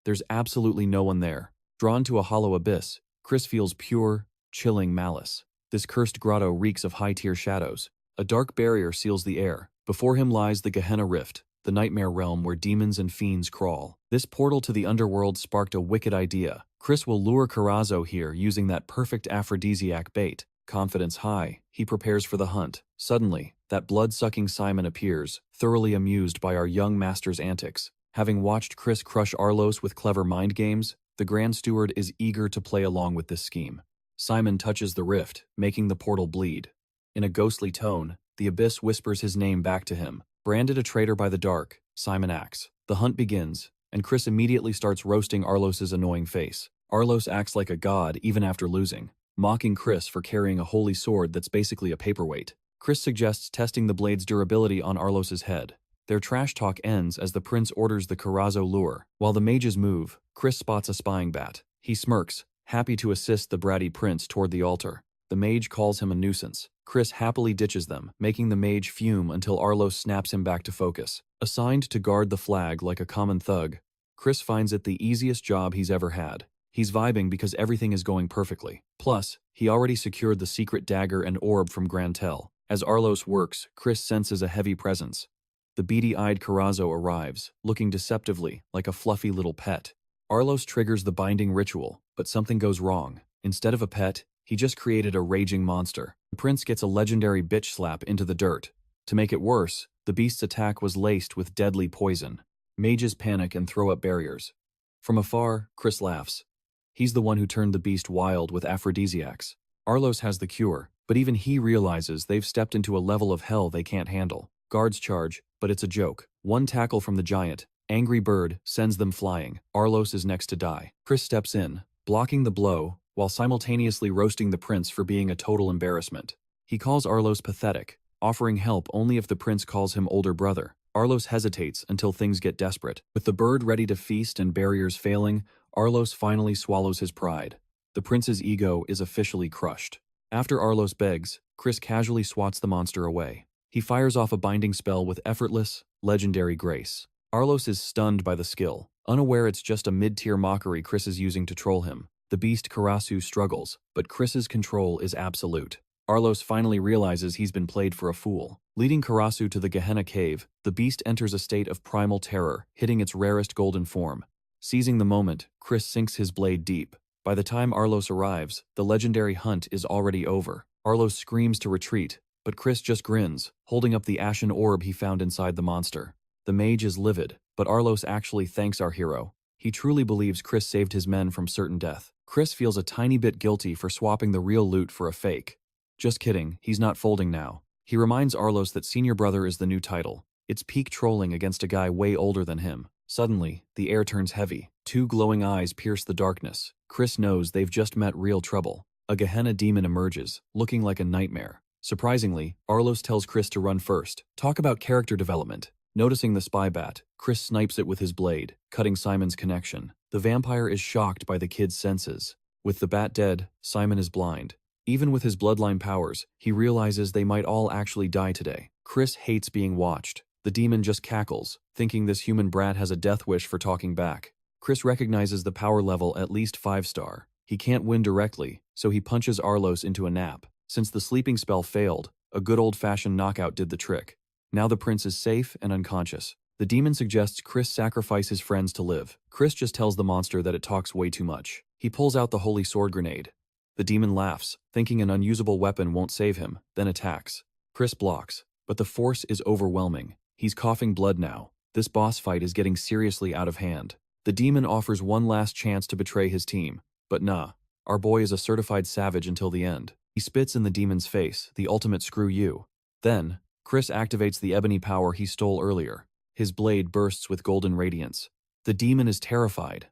there's absolutely no one there. Drawn to a hollow abyss, Chris feels pure, chilling malice. This cursed grotto reeks of high-tier shadows. A dark barrier seals the air. Before him lies the Gehenna Rift, the nightmare realm where demons and fiends crawl. This portal to the underworld sparked a wicked idea. Chris will lure Carazo here using that perfect aphrodisiac bait. Confidence high, he prepares for the hunt. Suddenly, that blood-sucking Simon appears, thoroughly amused by our young master's antics. Having watched Chris crush Arlos with clever mind games, the Grand Steward is eager to play along with this scheme. Simon touches the rift, making the portal bleed. In a ghostly tone, the abyss whispers his name back to him. Branded a traitor by the dark, Simon acts. The hunt begins, and Chris immediately starts roasting Arlos's annoying face. Arlos acts like a god even after losing, mocking Chris for carrying a holy sword that's basically a paperweight. Chris suggests testing the blade's durability on Arlos's head. Their trash talk ends as the prince orders the Carazo lure. While the mages move, Chris spots a spying bat. He smirks, happy to assist the bratty prince toward the altar. The mage calls him a nuisance. Chris happily ditches them, making the mage fume until Arlos snaps him back to focus. Assigned to guard the flag like a common thug, Chris finds it the easiest job he's ever had. He's vibing because everything is going perfectly. Plus, he already secured the secret dagger and orb from Grantel. As Arlos works, Chris senses a heavy presence. The beady-eyed Carazo arrives, looking deceptively like a fluffy little pet. Arlos triggers the binding ritual, but something goes wrong. Instead of a pet, he just created a raging monster. The prince gets a legendary bitch slap into the dirt. To make it worse, the beast's attack was laced with deadly poison. Mages panic and throw up barriers. From afar, Chris laughs. He's the one who turned the beast wild with aphrodisiacs. Arlos has the cure, but even he realizes they've stepped into a level of hell they can't handle. Guards charge, but it's a joke. One tackle from the giant, Angry Bird, sends them flying. Arlos is next to die. Chris steps in, blocking the blow, while simultaneously roasting the prince for being a total embarrassment. He calls Arlos pathetic, offering help only if the prince calls him older brother. Arlos hesitates until things get desperate. With the bird ready to feast and barriers failing, Arlos finally swallows his pride. The prince's ego is officially crushed. After Arlos begs, Chris casually swats the monster away. He fires off a binding spell with effortless, legendary grace. Arlos is stunned by the skill, unaware it's just a mid-tier mockery Chris is using to troll him. The beast Karasu struggles, but Chris's control is absolute. Arlos finally realizes he's been played for a fool. Leading Karasu to the Gehenna cave, the beast enters a state of primal terror, hitting its rarest golden form. Seizing the moment, Chris sinks his blade deep. By the time Arlos arrives, the legendary hunt is already over. Arlos screams to retreat, but Chris just grins, holding up the ashen orb he found inside the monster. The mage is livid, but Arlos actually thanks our hero. He truly believes Chris saved his men from certain death. Chris feels a tiny bit guilty for swapping the real loot for a fake. Just kidding, he's not folding now. He reminds Arlos that senior brother is the new title. It's peak trolling against a guy way older than him. Suddenly, the air turns heavy. Two glowing eyes pierce the darkness. Chris knows they've just met real trouble. A Gehenna demon emerges, looking like a nightmare. Surprisingly, Arlos tells Chris to run first. Talk about character development. Noticing the spy bat, Chris snipes it with his blade, cutting Simon's connection. The vampire is shocked by the kid's senses. With the bat dead, Simon is blind. Even with his bloodline powers, he realizes they might all actually die today. Chris hates being watched. The demon just cackles, thinking this human brat has a death wish for talking back. Chris recognizes the power level at least 5-star. He can't win directly, so he punches Arlos into a nap. Since the sleeping spell failed, a good old-fashioned knockout did the trick. Now the prince is safe and unconscious. The demon suggests Chris sacrifice his friends to live. Chris just tells the monster that it talks way too much. He pulls out the holy sword grenade. The demon laughs, thinking an unusable weapon won't save him, then attacks. Chris blocks, but the force is overwhelming. He's coughing blood now. This boss fight is getting seriously out of hand. The demon offers one last chance to betray his team. But nah, our boy is a certified savage until the end. He spits in the demon's face, the ultimate screw you. Then, Chris activates the ebony power he stole earlier. His blade bursts with golden radiance. The demon is terrified.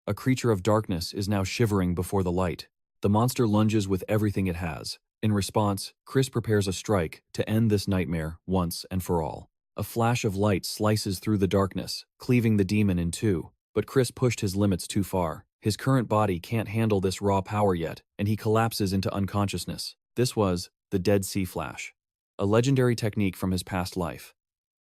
A creature of darkness is now shivering before the light. The monster lunges with everything it has. In response, Chris prepares a strike to end this nightmare once and for all. A flash of light slices through the darkness, cleaving the demon in two. But Chris pushed his limits too far. His current body can't handle this raw power yet, and he collapses into unconsciousness. This was the Dead Sea Flash, a legendary technique from his past life.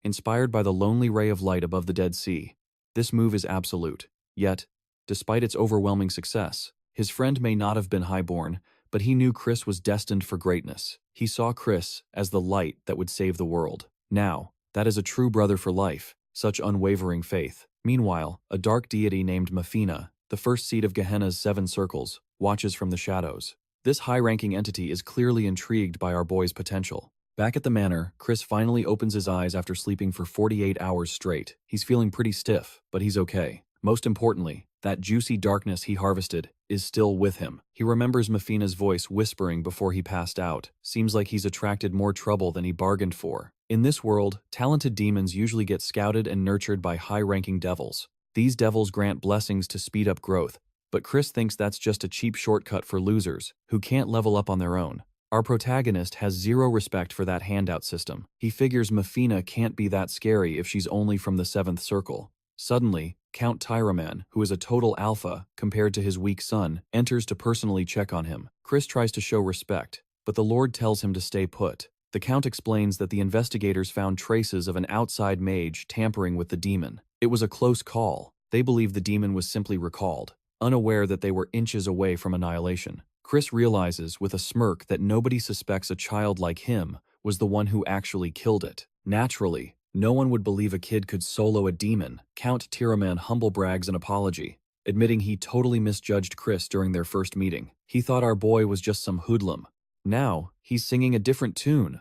Inspired by the lonely ray of light above the Dead Sea, this move is absolute. Yet, despite its overwhelming success, his friend may not have been highborn, but he knew Chris was destined for greatness. He saw Chris as the light that would save the world. Now, that is a true brother for life, such unwavering faith. Meanwhile, a dark deity named Mafina, the first seed of Gehenna's 7 circles, watches from the shadows. This high-ranking entity is clearly intrigued by our boy's potential. Back at the manor, Chris finally opens his eyes after sleeping for 48 hours straight. He's feeling pretty stiff, but he's okay. Most importantly, that juicy darkness he harvested is still with him. He remembers Mafina's voice whispering before he passed out. Seems like he's attracted more trouble than he bargained for. In this world, talented demons usually get scouted and nurtured by high-ranking devils. These devils grant blessings to speed up growth, but Chris thinks that's just a cheap shortcut for losers who can't level up on their own. Our protagonist has zero respect for that handout system. He figures Mafina can't be that scary if she's only from the 7th circle. Suddenly, Count Tyraman, who is a total alpha compared to his weak son, enters to personally check on him. Chris tries to show respect, but the Lord tells him to stay put. The Count explains that the investigators found traces of an outside mage tampering with the demon. It was a close call. They believe the demon was simply recalled, unaware that they were inches away from annihilation. Chris realizes with a smirk that nobody suspects a child like him was the one who actually killed it. Naturally, no one would believe a kid could solo a demon. Count Tyraman humble brags an apology, admitting he totally misjudged Chris during their first meeting. He thought our boy was just some hoodlum. Now, he's singing a different tune.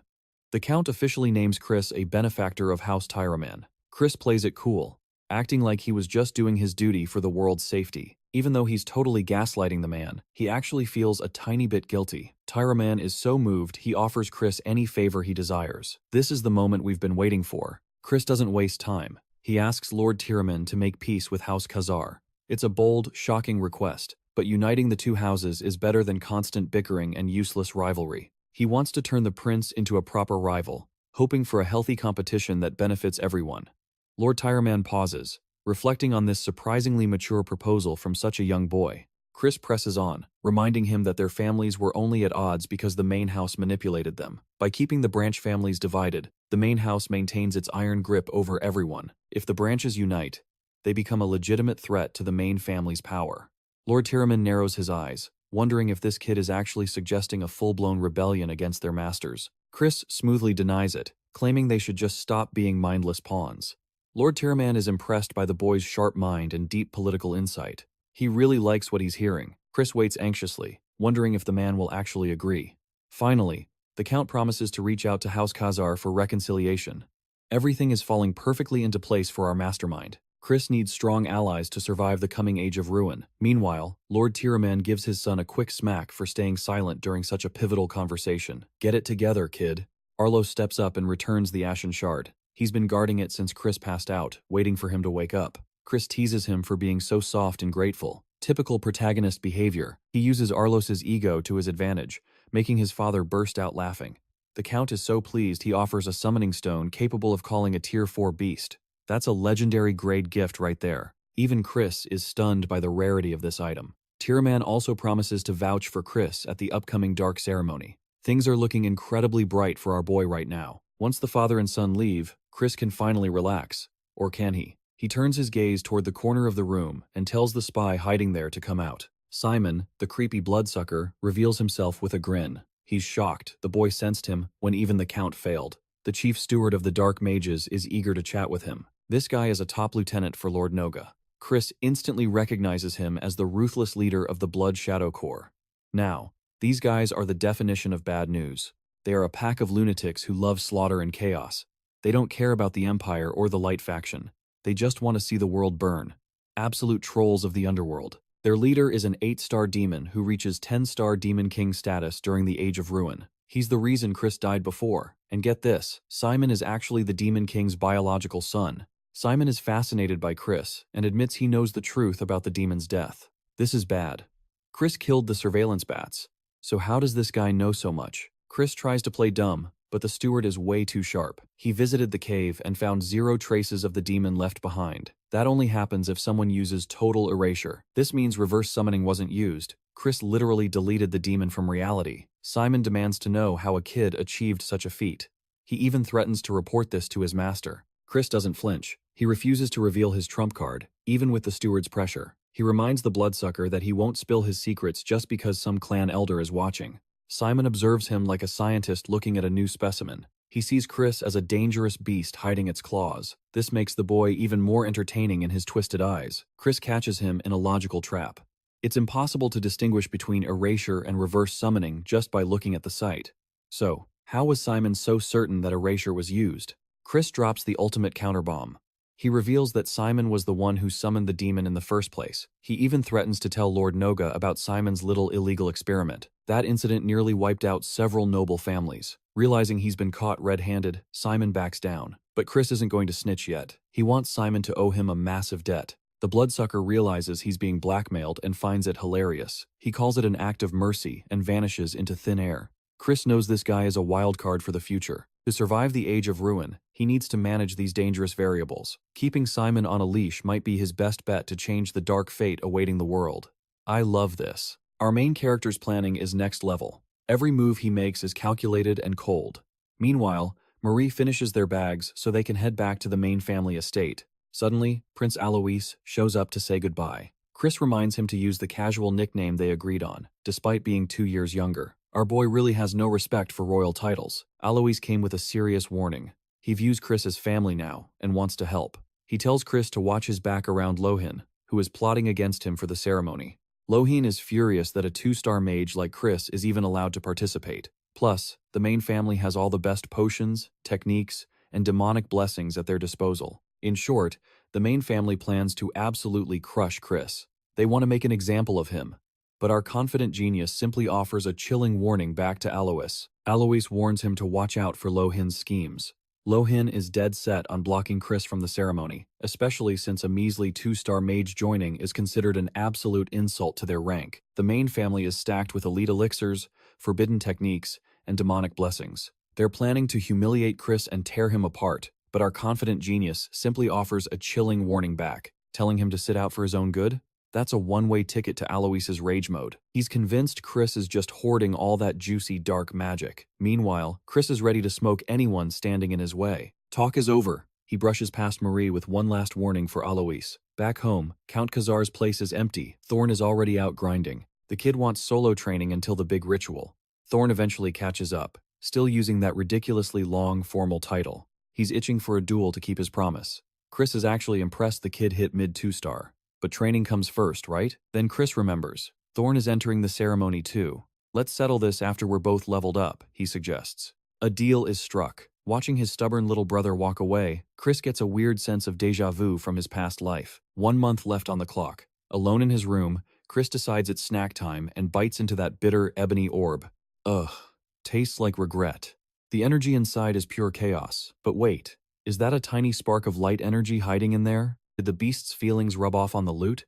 The Count officially names Chris a benefactor of House Tyraman. Chris plays it cool, acting like he was just doing his duty for the world's safety. Even though he's totally gaslighting the man, he actually feels a tiny bit guilty. Tyraman is so moved he offers Chris any favor he desires. This is the moment we've been waiting for. Chris doesn't waste time. He asks Lord Tyraman to make peace with House Kazar. It's a bold, shocking request, but uniting the two houses is better than constant bickering and useless rivalry. He wants to turn the prince into a proper rival, hoping for a healthy competition that benefits everyone. Lord Tyraman pauses, reflecting on this surprisingly mature proposal from such a young boy. Chris presses on, reminding him that their families were only at odds because the main house manipulated them. By keeping the branch families divided, the main house maintains its iron grip over everyone. If the branches unite, they become a legitimate threat to the main family's power. Lord Tyraman narrows his eyes, wondering if this kid is actually suggesting a full-blown rebellion against their masters. Chris smoothly denies it, claiming they should just stop being mindless pawns. Lord Tyraman is impressed by the boy's sharp mind and deep political insight. He really likes what he's hearing. Chris waits anxiously, wondering if the man will actually agree. Finally, the Count promises to reach out to House Kazar for reconciliation. Everything is falling perfectly into place for our mastermind. Chris needs strong allies to survive the coming age of ruin. Meanwhile, Lord Tyraman gives his son a quick smack for staying silent during such a pivotal conversation. Get it together, kid. Arlo steps up and returns the ashen shard. He's been guarding it since Chris passed out, waiting for him to wake up. Chris teases him for being so soft and grateful. Typical protagonist behavior. He uses Arlos's ego to his advantage, making his father burst out laughing. The Count is so pleased he offers a summoning stone capable of calling a Tier 4 beast. That's a legendary grade gift right there. Even Chris is stunned by the rarity of this item. Tyraman also promises to vouch for Chris at the upcoming dark ceremony. Things are looking incredibly bright for our boy right now. Once the father and son leave, Chris can finally relax. Or can he? He turns his gaze toward the corner of the room and tells the spy hiding there to come out. Simon, the creepy bloodsucker, reveals himself with a grin. He's shocked. The boy sensed him when even the Count failed. The chief steward of the Dark Mages is eager to chat with him. This guy is a top lieutenant for Lord Noga. Chris instantly recognizes him as the ruthless leader of the Blood Shadow Corps. Now, these guys are the definition of bad news. They are a pack of lunatics who love slaughter and chaos. They don't care about the Empire or the Light faction. They just want to see the world burn. Absolute trolls of the underworld. Their leader is an 8-star demon who reaches 10-star Demon King status during the Age of Ruin. He's the reason Chris died before. And get this, Simon is actually the Demon King's biological son. Simon is fascinated by Chris and admits he knows the truth about the demon's death. This is bad. Chris killed the surveillance bats. So how does this guy know so much? Chris tries to play dumb, but the steward is way too sharp. He visited the cave and found 0 traces of the demon left behind. That only happens if someone uses total erasure. This means reverse summoning wasn't used. Chris literally deleted the demon from reality. Simon demands to know how a kid achieved such a feat. He even threatens to report this to his master. Chris doesn't flinch. He refuses to reveal his trump card, even with the steward's pressure. He reminds the bloodsucker that he won't spill his secrets just because some clan elder is watching. Simon observes him like a scientist looking at a new specimen. He sees Chris as a dangerous beast hiding its claws. This makes the boy even more entertaining in his twisted eyes. Chris catches him in a logical trap. It's impossible to distinguish between erasure and reverse summoning just by looking at the site. So, how was Simon so certain that erasure was used? Chris drops the ultimate counterbomb. He reveals that Simon was the one who summoned the demon in the first place. He even threatens to tell Lord Noga about Simon's little illegal experiment. That incident nearly wiped out several noble families. Realizing he's been caught red-handed, Simon backs down. But Chris isn't going to snitch yet. He wants Simon to owe him a massive debt. The bloodsucker realizes he's being blackmailed and finds it hilarious. He calls it an act of mercy and vanishes into thin air. Chris knows this guy is a wild card for the future. To survive the Age of Ruin, he needs to manage these dangerous variables. Keeping Simon on a leash might be his best bet to change the dark fate awaiting the world. I love this. Our main character's planning is next level. Every move he makes is calculated and cold. Meanwhile, Marie finishes their bags so they can head back to the main family estate. Suddenly, Prince Alois shows up to say goodbye. Chris reminds him to use the casual nickname they agreed on, despite being 2 years younger. Our boy really has no respect for royal titles. Alois came with a serious warning. He views Chris as family now and wants to help. He tells Chris to watch his back around Lohin. who is plotting against him for the ceremony. Loheen is furious that a 2-star mage like Chris is even allowed to participate. Plus, the main family has all the best potions, techniques, and demonic blessings at their disposal. In short, the main family plans to absolutely crush Chris. They want to make an example of him. But our confident genius simply offers a chilling warning back to Alois. Alois warns him to watch out for Loheen's schemes. Loheen is dead set on blocking Chris from the ceremony, especially since a measly 2-star mage joining is considered an absolute insult to their rank. The main family is stacked with elite elixirs, forbidden techniques, and demonic blessings. They're planning to humiliate Chris and tear him apart, but our confident genius simply offers a chilling warning back, telling him to sit out for his own good. That's a one-way ticket to Alois's rage mode. He's convinced Chris is just hoarding all that juicy dark magic. Meanwhile, Chris is ready to smoke anyone standing in his way. Talk is over. He brushes past Marie with one last warning for Alois. Back home, Count Kazar's place is empty. Thorn is already out grinding. The kid wants solo training until the big ritual. Thorn eventually catches up, still using that ridiculously long, formal title. He's itching for a duel to keep his promise. Chris is actually impressed the kid hit mid 2-star. But training comes first, right? Then Chris remembers. Thorn is entering the ceremony too. Let's settle this after we're both leveled up, he suggests. A deal is struck. Watching his stubborn little brother walk away, Chris gets a weird sense of déjà vu from his past life. 1 month left on the clock. Alone in his room, Chris decides it's snack time and bites into that bitter ebony orb. Ugh, tastes like regret. The energy inside is pure chaos. But wait, is that a tiny spark of light energy hiding in there? Did the beast's feelings rub off on the loot?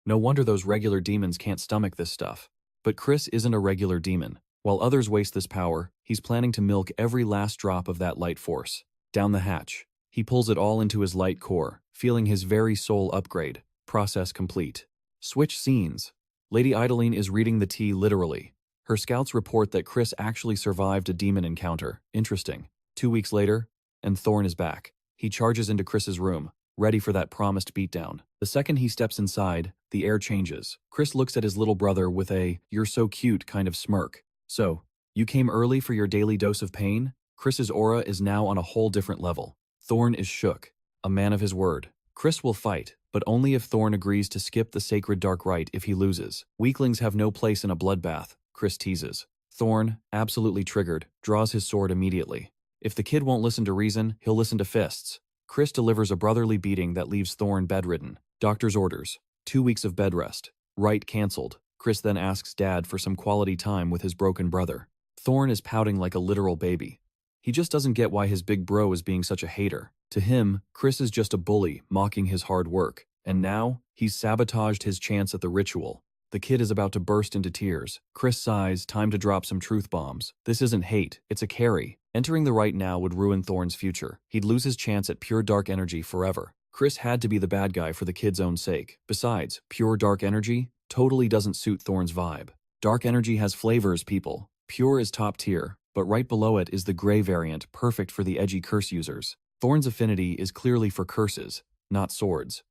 No wonder those regular demons can't stomach this stuff. But Chris isn't a regular demon. While others waste this power, he's planning to milk every last drop of that light force. Down the hatch, he pulls it all into his light core, feeling his very soul upgrade. Process complete. Switch scenes. Lady Idaline is reading the tea literally. Her scouts report that Chris actually survived a demon encounter. Interesting. 2 weeks later, and Thorn is back. He charges into Chris's room, ready for that promised beatdown. The second he steps inside, the air changes. Chris looks at his little brother with a "you're so cute" kind of smirk. So, you came early for your daily dose of pain? Chris's aura is now on a whole different level. Thorn is shook, a man of his word. Chris will fight, but only if Thorn agrees to skip the sacred dark rite if he loses. Weaklings have no place in a bloodbath, Chris teases. Thorn, absolutely triggered, draws his sword immediately. If the kid won't listen to reason, he'll listen to fists. Chris delivers a brotherly beating that leaves Thorn bedridden. Doctor's orders. 2 weeks of bed rest. Rite cancelled. Chris then asks Dad for some quality time with his broken brother. Thorn is pouting like a literal baby. He just doesn't get why his big bro is being such a hater. To him, Chris is just a bully, mocking his hard work. And now, he's sabotaged his chance at the ritual. The kid is about to burst into tears. Chris sighs, time to drop some truth bombs. This isn't hate, it's a carry. Entering the rite now would ruin Thorn's future. He'd lose his chance at pure dark energy forever. Chris had to be the bad guy for the kid's own sake. Besides, pure dark energy totally doesn't suit Thorn's vibe. Dark energy has flavors, people. Pure is top tier, but right below it is the gray variant, perfect for the edgy curse users. Thorn's affinity is clearly for curses, not swords.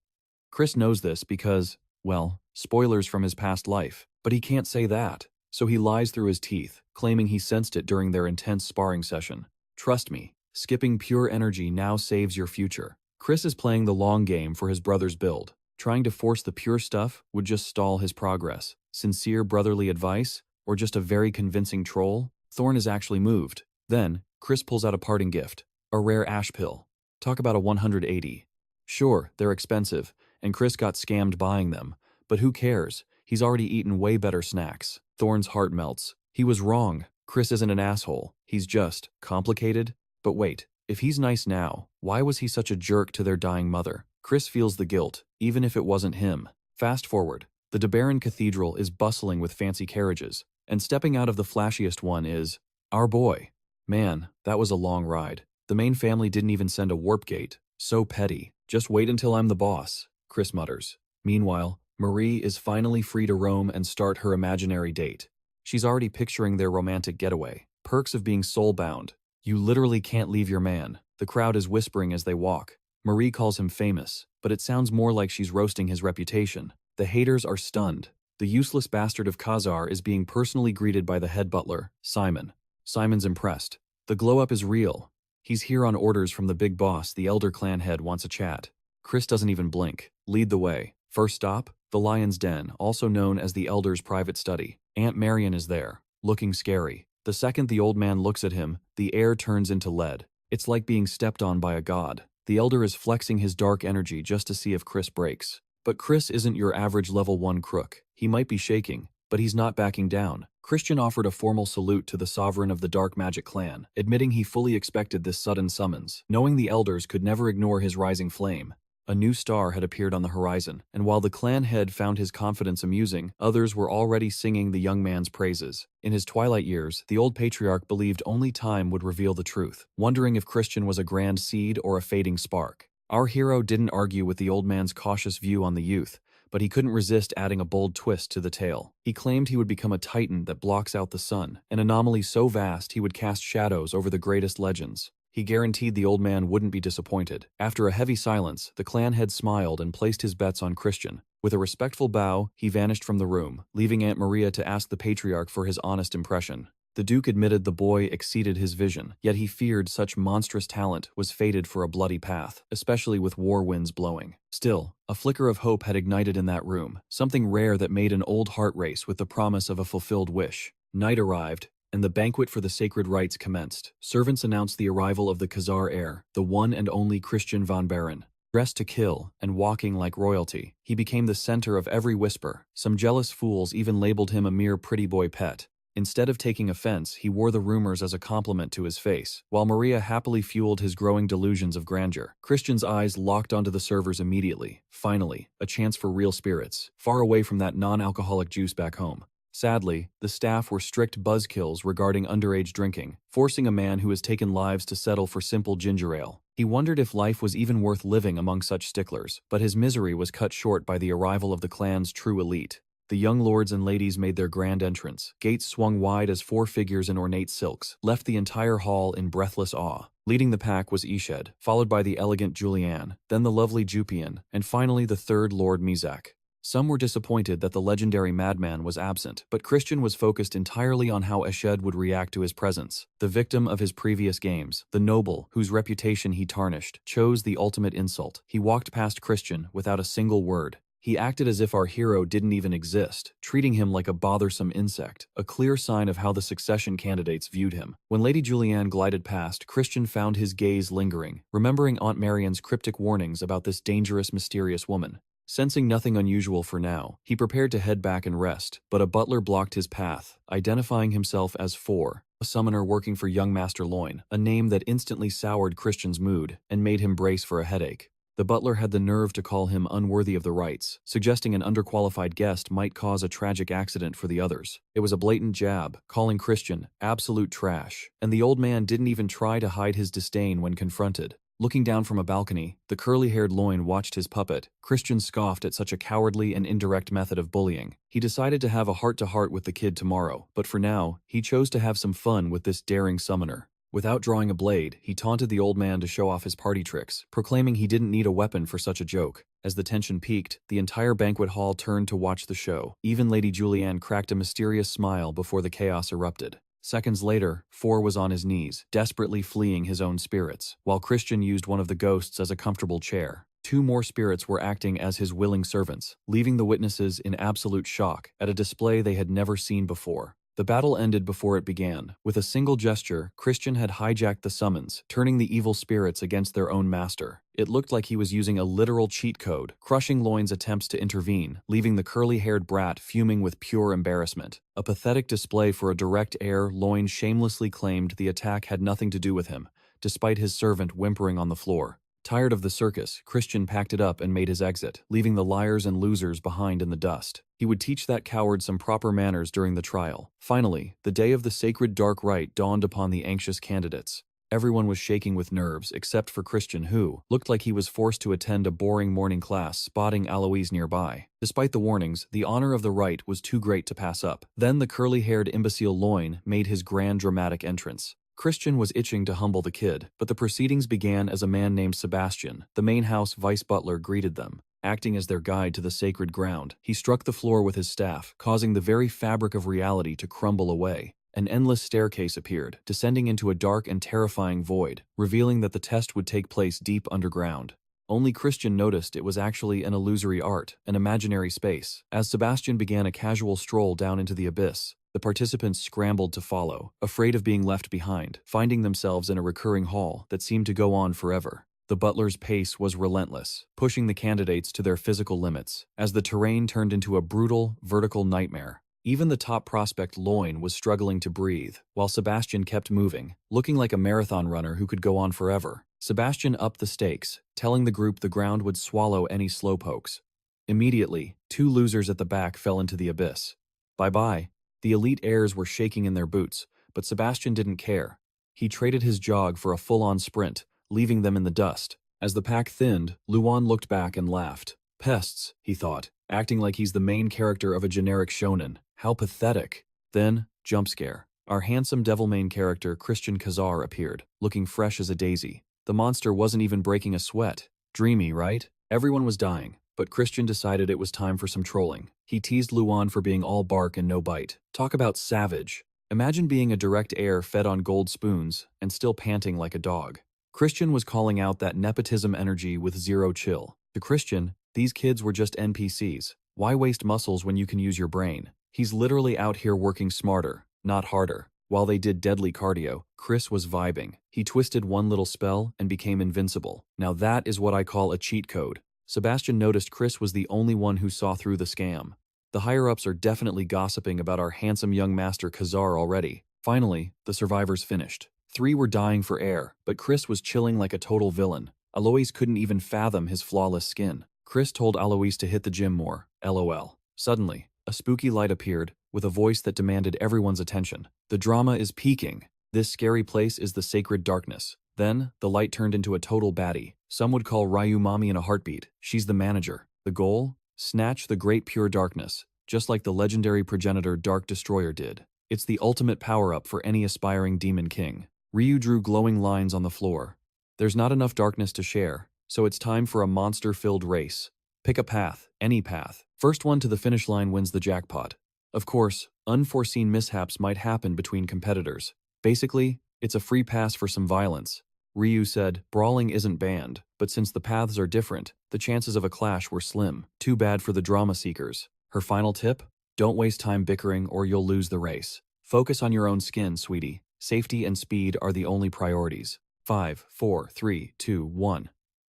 Chris knows this because, well, spoilers from his past life, but he can't say that. So he lies through his teeth, claiming he sensed it during their intense sparring session. Trust me, skipping pure energy now saves your future. Chris is playing the long game for his brother's build. Trying to force the pure stuff would just stall his progress. Sincere brotherly advice, or just a very convincing troll? Thorn is actually moved. Then, Chris pulls out a parting gift, a rare ash pill. Talk about a 180. Sure, they're expensive, and Chris got scammed buying them, but who cares? He's already eaten way better snacks. Thorn's heart melts. He was wrong. Chris isn't an asshole. He's just complicated. But wait, if he's nice now, why was he such a jerk to their dying mother? Chris feels the guilt, even if it wasn't him. Fast forward. The de Baron Cathedral is bustling with fancy carriages, and stepping out of the flashiest one is our boy. Man, that was a long ride. The main family didn't even send a warp gate. So petty. Just wait until I'm the boss, Chris mutters. Meanwhile, Marie is finally free to roam and start her imaginary date. She's already picturing their romantic getaway. Perks of being soul-bound. You literally can't leave your man. The crowd is whispering as they walk. Marie calls him famous, but it sounds more like she's roasting his reputation. The haters are stunned. The useless bastard of Kazar is being personally greeted by the head butler, Simon. Simon's impressed. The glow-up is real. He's here on orders from the big boss. The elder clan head wants a chat. Chris doesn't even blink. Lead the way. First stop, the Lion's Den, also known as the Elder's private study. Aunt Marion is there, looking scary. The second the old man looks at him, the air turns into lead. It's like being stepped on by a god. The Elder is flexing his dark energy just to see if Chris breaks. But Chris isn't your average level 1 crook. He might be shaking, but he's not backing down. Christian offered a formal salute to the sovereign of the Dark Magic clan, admitting he fully expected this sudden summons, knowing the elders could never ignore his rising flame. A new star had appeared on the horizon, and while the clan head found his confidence amusing, others were already singing the young man's praises. In his twilight years, the old patriarch believed only time would reveal the truth, wondering if Christian was a grand seed or a fading spark. Our hero didn't argue with the old man's cautious view on the youth, but he couldn't resist adding a bold twist to the tale. He claimed he would become a titan that blocks out the sun, an anomaly so vast he would cast shadows over the greatest legends. He guaranteed the old man wouldn't be disappointed. After a heavy silence, the clan head smiled and placed his bets on Christian. With a respectful bow, he vanished from the room, leaving Aunt Maria to ask the patriarch for his honest impression. The Duke admitted the boy exceeded his vision, yet he feared such monstrous talent was fated for a bloody path, especially with war winds blowing. Still, a flicker of hope had ignited in that room, something rare that made an old heart race with the promise of a fulfilled wish. Night arrived, and the banquet for the sacred rites commenced. Servants announced the arrival of the Kazar heir, the one and only Christian Van Baron. Dressed to kill and walking like royalty, he became the center of every whisper. Some jealous fools even labeled him a mere pretty boy pet. Instead of taking offense, he wore the rumors as a compliment to his face, while Maria happily fueled his growing delusions of grandeur. Christian's eyes locked onto the servers immediately. Finally, a chance for real spirits, far away from that non-alcoholic juice back home. Sadly, the staff were strict buzzkills regarding underage drinking, forcing a man who has taken lives to settle for simple ginger ale. He wondered if life was even worth living among such sticklers, but his misery was cut short by the arrival of the clan's true elite. The young lords and ladies made their grand entrance. Gates swung wide as 4 figures in ornate silks left the entire hall in breathless awe. Leading the pack was Ished, followed by the elegant Julianne, then the lovely Jupian, and finally the third Lord Mizak. Some were disappointed that the legendary madman was absent, but Christian was focused entirely on how Eshed would react to his presence. The victim of his previous games, the noble whose reputation he tarnished, chose the ultimate insult. He walked past Christian without a single word. He acted as if our hero didn't even exist, treating him like a bothersome insect, a clear sign of how the succession candidates viewed him. When Lady Julianne glided past, Christian found his gaze lingering, remembering Aunt Marion's cryptic warnings about this dangerous, mysterious woman. Sensing nothing unusual for now, he prepared to head back and rest, but a butler blocked his path, identifying himself as Four, a summoner working for young Master Loin, a name that instantly soured Christian's mood and made him brace for a headache. The butler had the nerve to call him unworthy of the rites, suggesting an underqualified guest might cause a tragic accident for the others. It was a blatant jab, calling Christian absolute trash, and the old man didn't even try to hide his disdain when confronted. Looking down from a balcony, the curly-haired Loin watched his puppet. Christian scoffed at such a cowardly and indirect method of bullying. He decided to have a heart-to-heart with the kid tomorrow, but for now, he chose to have some fun with this daring summoner. Without drawing a blade, he taunted the old man to show off his party tricks, proclaiming he didn't need a weapon for such a joke. As the tension peaked, the entire banquet hall turned to watch the show. Even Lady Julianne cracked a mysterious smile before the chaos erupted. Seconds later, Four was on his knees, desperately fleeing his own spirits, while Christian used one of the ghosts as a comfortable chair. 2 more spirits were acting as his willing servants, leaving the witnesses in absolute shock at a display they had never seen before. The battle ended before it began. With a single gesture, Christian had hijacked the summons, turning the evil spirits against their own master. It looked like he was using a literal cheat code, crushing Loin's attempts to intervene, leaving the curly-haired brat fuming with pure embarrassment. A pathetic display for a direct heir, Loin shamelessly claimed the attack had nothing to do with him, despite his servant whimpering on the floor. Tired of the circus, Christian packed it up and made his exit, leaving the liars and losers behind in the dust. He would teach that coward some proper manners during the trial. Finally, the day of the sacred dark rite dawned upon the anxious candidates. Everyone was shaking with nerves except for Christian, who looked like he was forced to attend a boring morning class, spotting Eloise nearby. Despite the warnings, the honor of the rite was too great to pass up. Then the curly-haired imbecile Loin made his grand dramatic entrance. Christian was itching to humble the kid, but the proceedings began as a man named Sebastian, the main house vice-butler, greeted them. Acting as their guide to the sacred ground, he struck the floor with his staff, causing the very fabric of reality to crumble away. An endless staircase appeared, descending into a dark and terrifying void, revealing that the test would take place deep underground. Only Christian noticed it was actually an illusory art, an imaginary space. As Sebastian began a casual stroll down into the abyss, the participants scrambled to follow, afraid of being left behind, finding themselves in a recurring hall that seemed to go on forever. The butler's pace was relentless, pushing the candidates to their physical limits, as the terrain turned into a brutal, vertical nightmare. Even the top prospect Loin was struggling to breathe, while Sebastian kept moving, looking like a marathon runner who could go on forever. Sebastian upped the stakes, telling the group the ground would swallow any slowpokes. Immediately, 2 losers at the back fell into the abyss. Bye-bye. The elite heirs were shaking in their boots, but Sebastian didn't care. He traded his jog for a full-on sprint, leaving them in the dust. As the pack thinned, Luan looked back and laughed. Pests, he thought, acting like he's the main character of a generic shonen. How pathetic. Then, jump scare. Our handsome devil-main character Christian Kazar appeared, looking fresh as a daisy. The monster wasn't even breaking a sweat. Dreamy, right? Everyone was dying, but Christian decided it was time for some trolling. He teased Luan for being all bark and no bite. Talk about savage. Imagine being a direct heir fed on gold spoons and still panting like a dog. Christian was calling out that nepotism energy with zero chill. To Christian, these kids were just NPCs. Why waste muscles when you can use your brain? He's literally out here working smarter, not harder. While they did deadly cardio, Chris was vibing. He twisted one little spell and became invincible. Now that is what I call a cheat code. Sebastian noticed Chris was the only one who saw through the scam. The higher-ups are definitely gossiping about our handsome young master Kazar already. Finally, the survivors finished. 3 were dying for air, but Chris was chilling like a total villain. Alois couldn't even fathom his flawless skin. Chris told Alois to hit the gym more, LOL. Suddenly, a spooky light appeared, with a voice that demanded everyone's attention. The drama is peaking. This scary place is the sacred darkness. Then, the light turned into a total baddie. Some would call Ryu mommy in a heartbeat. She's the manager. The goal? Snatch the great pure darkness, just like the legendary progenitor Dark Destroyer did. It's the ultimate power-up for any aspiring demon king. Ryu drew glowing lines on the floor. There's not enough darkness to share, so it's time for a monster-filled race. Pick a path, any path. First one to the finish line wins the jackpot. Of course, unforeseen mishaps might happen between competitors. Basically, it's a free pass for some violence. Ryu said, brawling isn't banned, but since the paths are different, the chances of a clash were slim. Too bad for the drama seekers. Her final tip? Don't waste time bickering or you'll lose the race. Focus on your own skin, sweetie. Safety and speed are the only priorities. 5, 4, 3, 2, 1.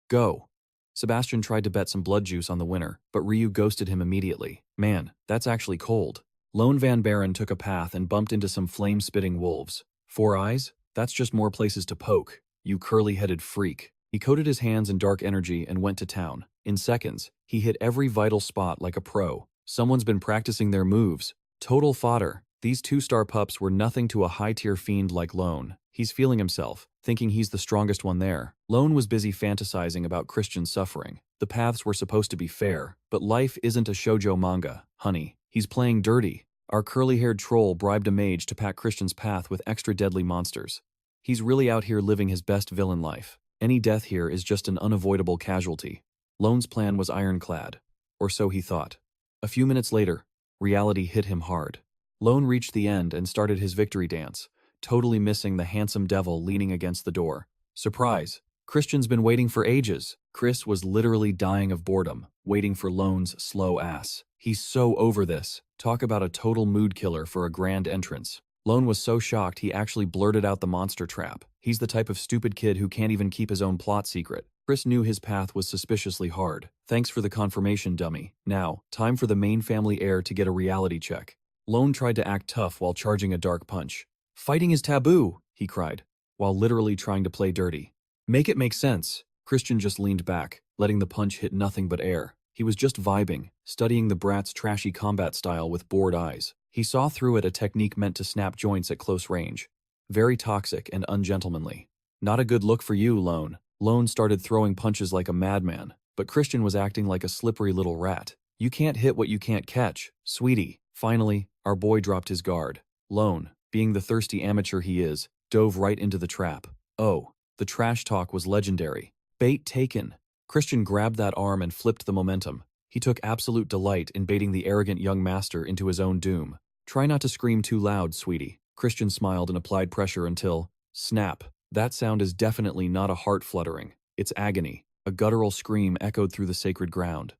Go. Sebastian tried to bet some blood juice on the winner, but Ryu ghosted him immediately. Man, that's actually cold. Lone Van Baron took a path and bumped into some flame-spitting wolves. 4 eyes? That's just more places to poke, you curly-headed freak. He coated his hands in dark energy and went to town. In seconds, he hit every vital spot like a pro. Someone's been practicing their moves. Total fodder. These 2-star pups were nothing to a high-tier fiend like Lone. He's feeling himself, thinking he's the strongest one there. Lone was busy fantasizing about Christian's suffering. The paths were supposed to be fair, but life isn't a shoujo manga, honey. He's playing dirty. Our curly-haired troll bribed a mage to pack Christian's path with extra deadly monsters. He's really out here living his best villain life. Any death here is just an unavoidable casualty. Lone's plan was ironclad, or so he thought. A few minutes later, reality hit him hard. Lone reached the end and started his victory dance, totally missing the handsome devil leaning against the door. Surprise! Christian's been waiting for ages. Chris was literally dying of boredom, waiting for Lone's slow ass. He's so over this. Talk about a total mood killer for a grand entrance. Lone was so shocked he actually blurted out the monster trap. He's the type of stupid kid who can't even keep his own plot secret. Chris knew his path was suspiciously hard. Thanks for the confirmation, dummy. Now, time for the main family heir to get a reality check. Lone tried to act tough while charging a dark punch. Fighting is taboo, he cried, while literally trying to play dirty. Make it make sense. Christian just leaned back, letting the punch hit nothing but air. He was just vibing, studying the brat's trashy combat style with bored eyes. He saw through it, a technique meant to snap joints at close range. Very toxic and ungentlemanly. Not a good look for you, Lone. Lone started throwing punches like a madman, but Christian was acting like a slippery little rat. You can't hit what you can't catch, sweetie. Finally, our boy dropped his guard. Lone, being the thirsty amateur he is, dove right into the trap. Oh, the trash talk was legendary. Bait taken. Christian grabbed that arm and flipped the momentum. He took absolute delight in baiting the arrogant young master into his own doom. Try not to scream too loud, sweetie. Christian smiled and applied pressure until, snap. That sound is definitely not a heart fluttering. It's agony. A guttural scream echoed through the sacred ground.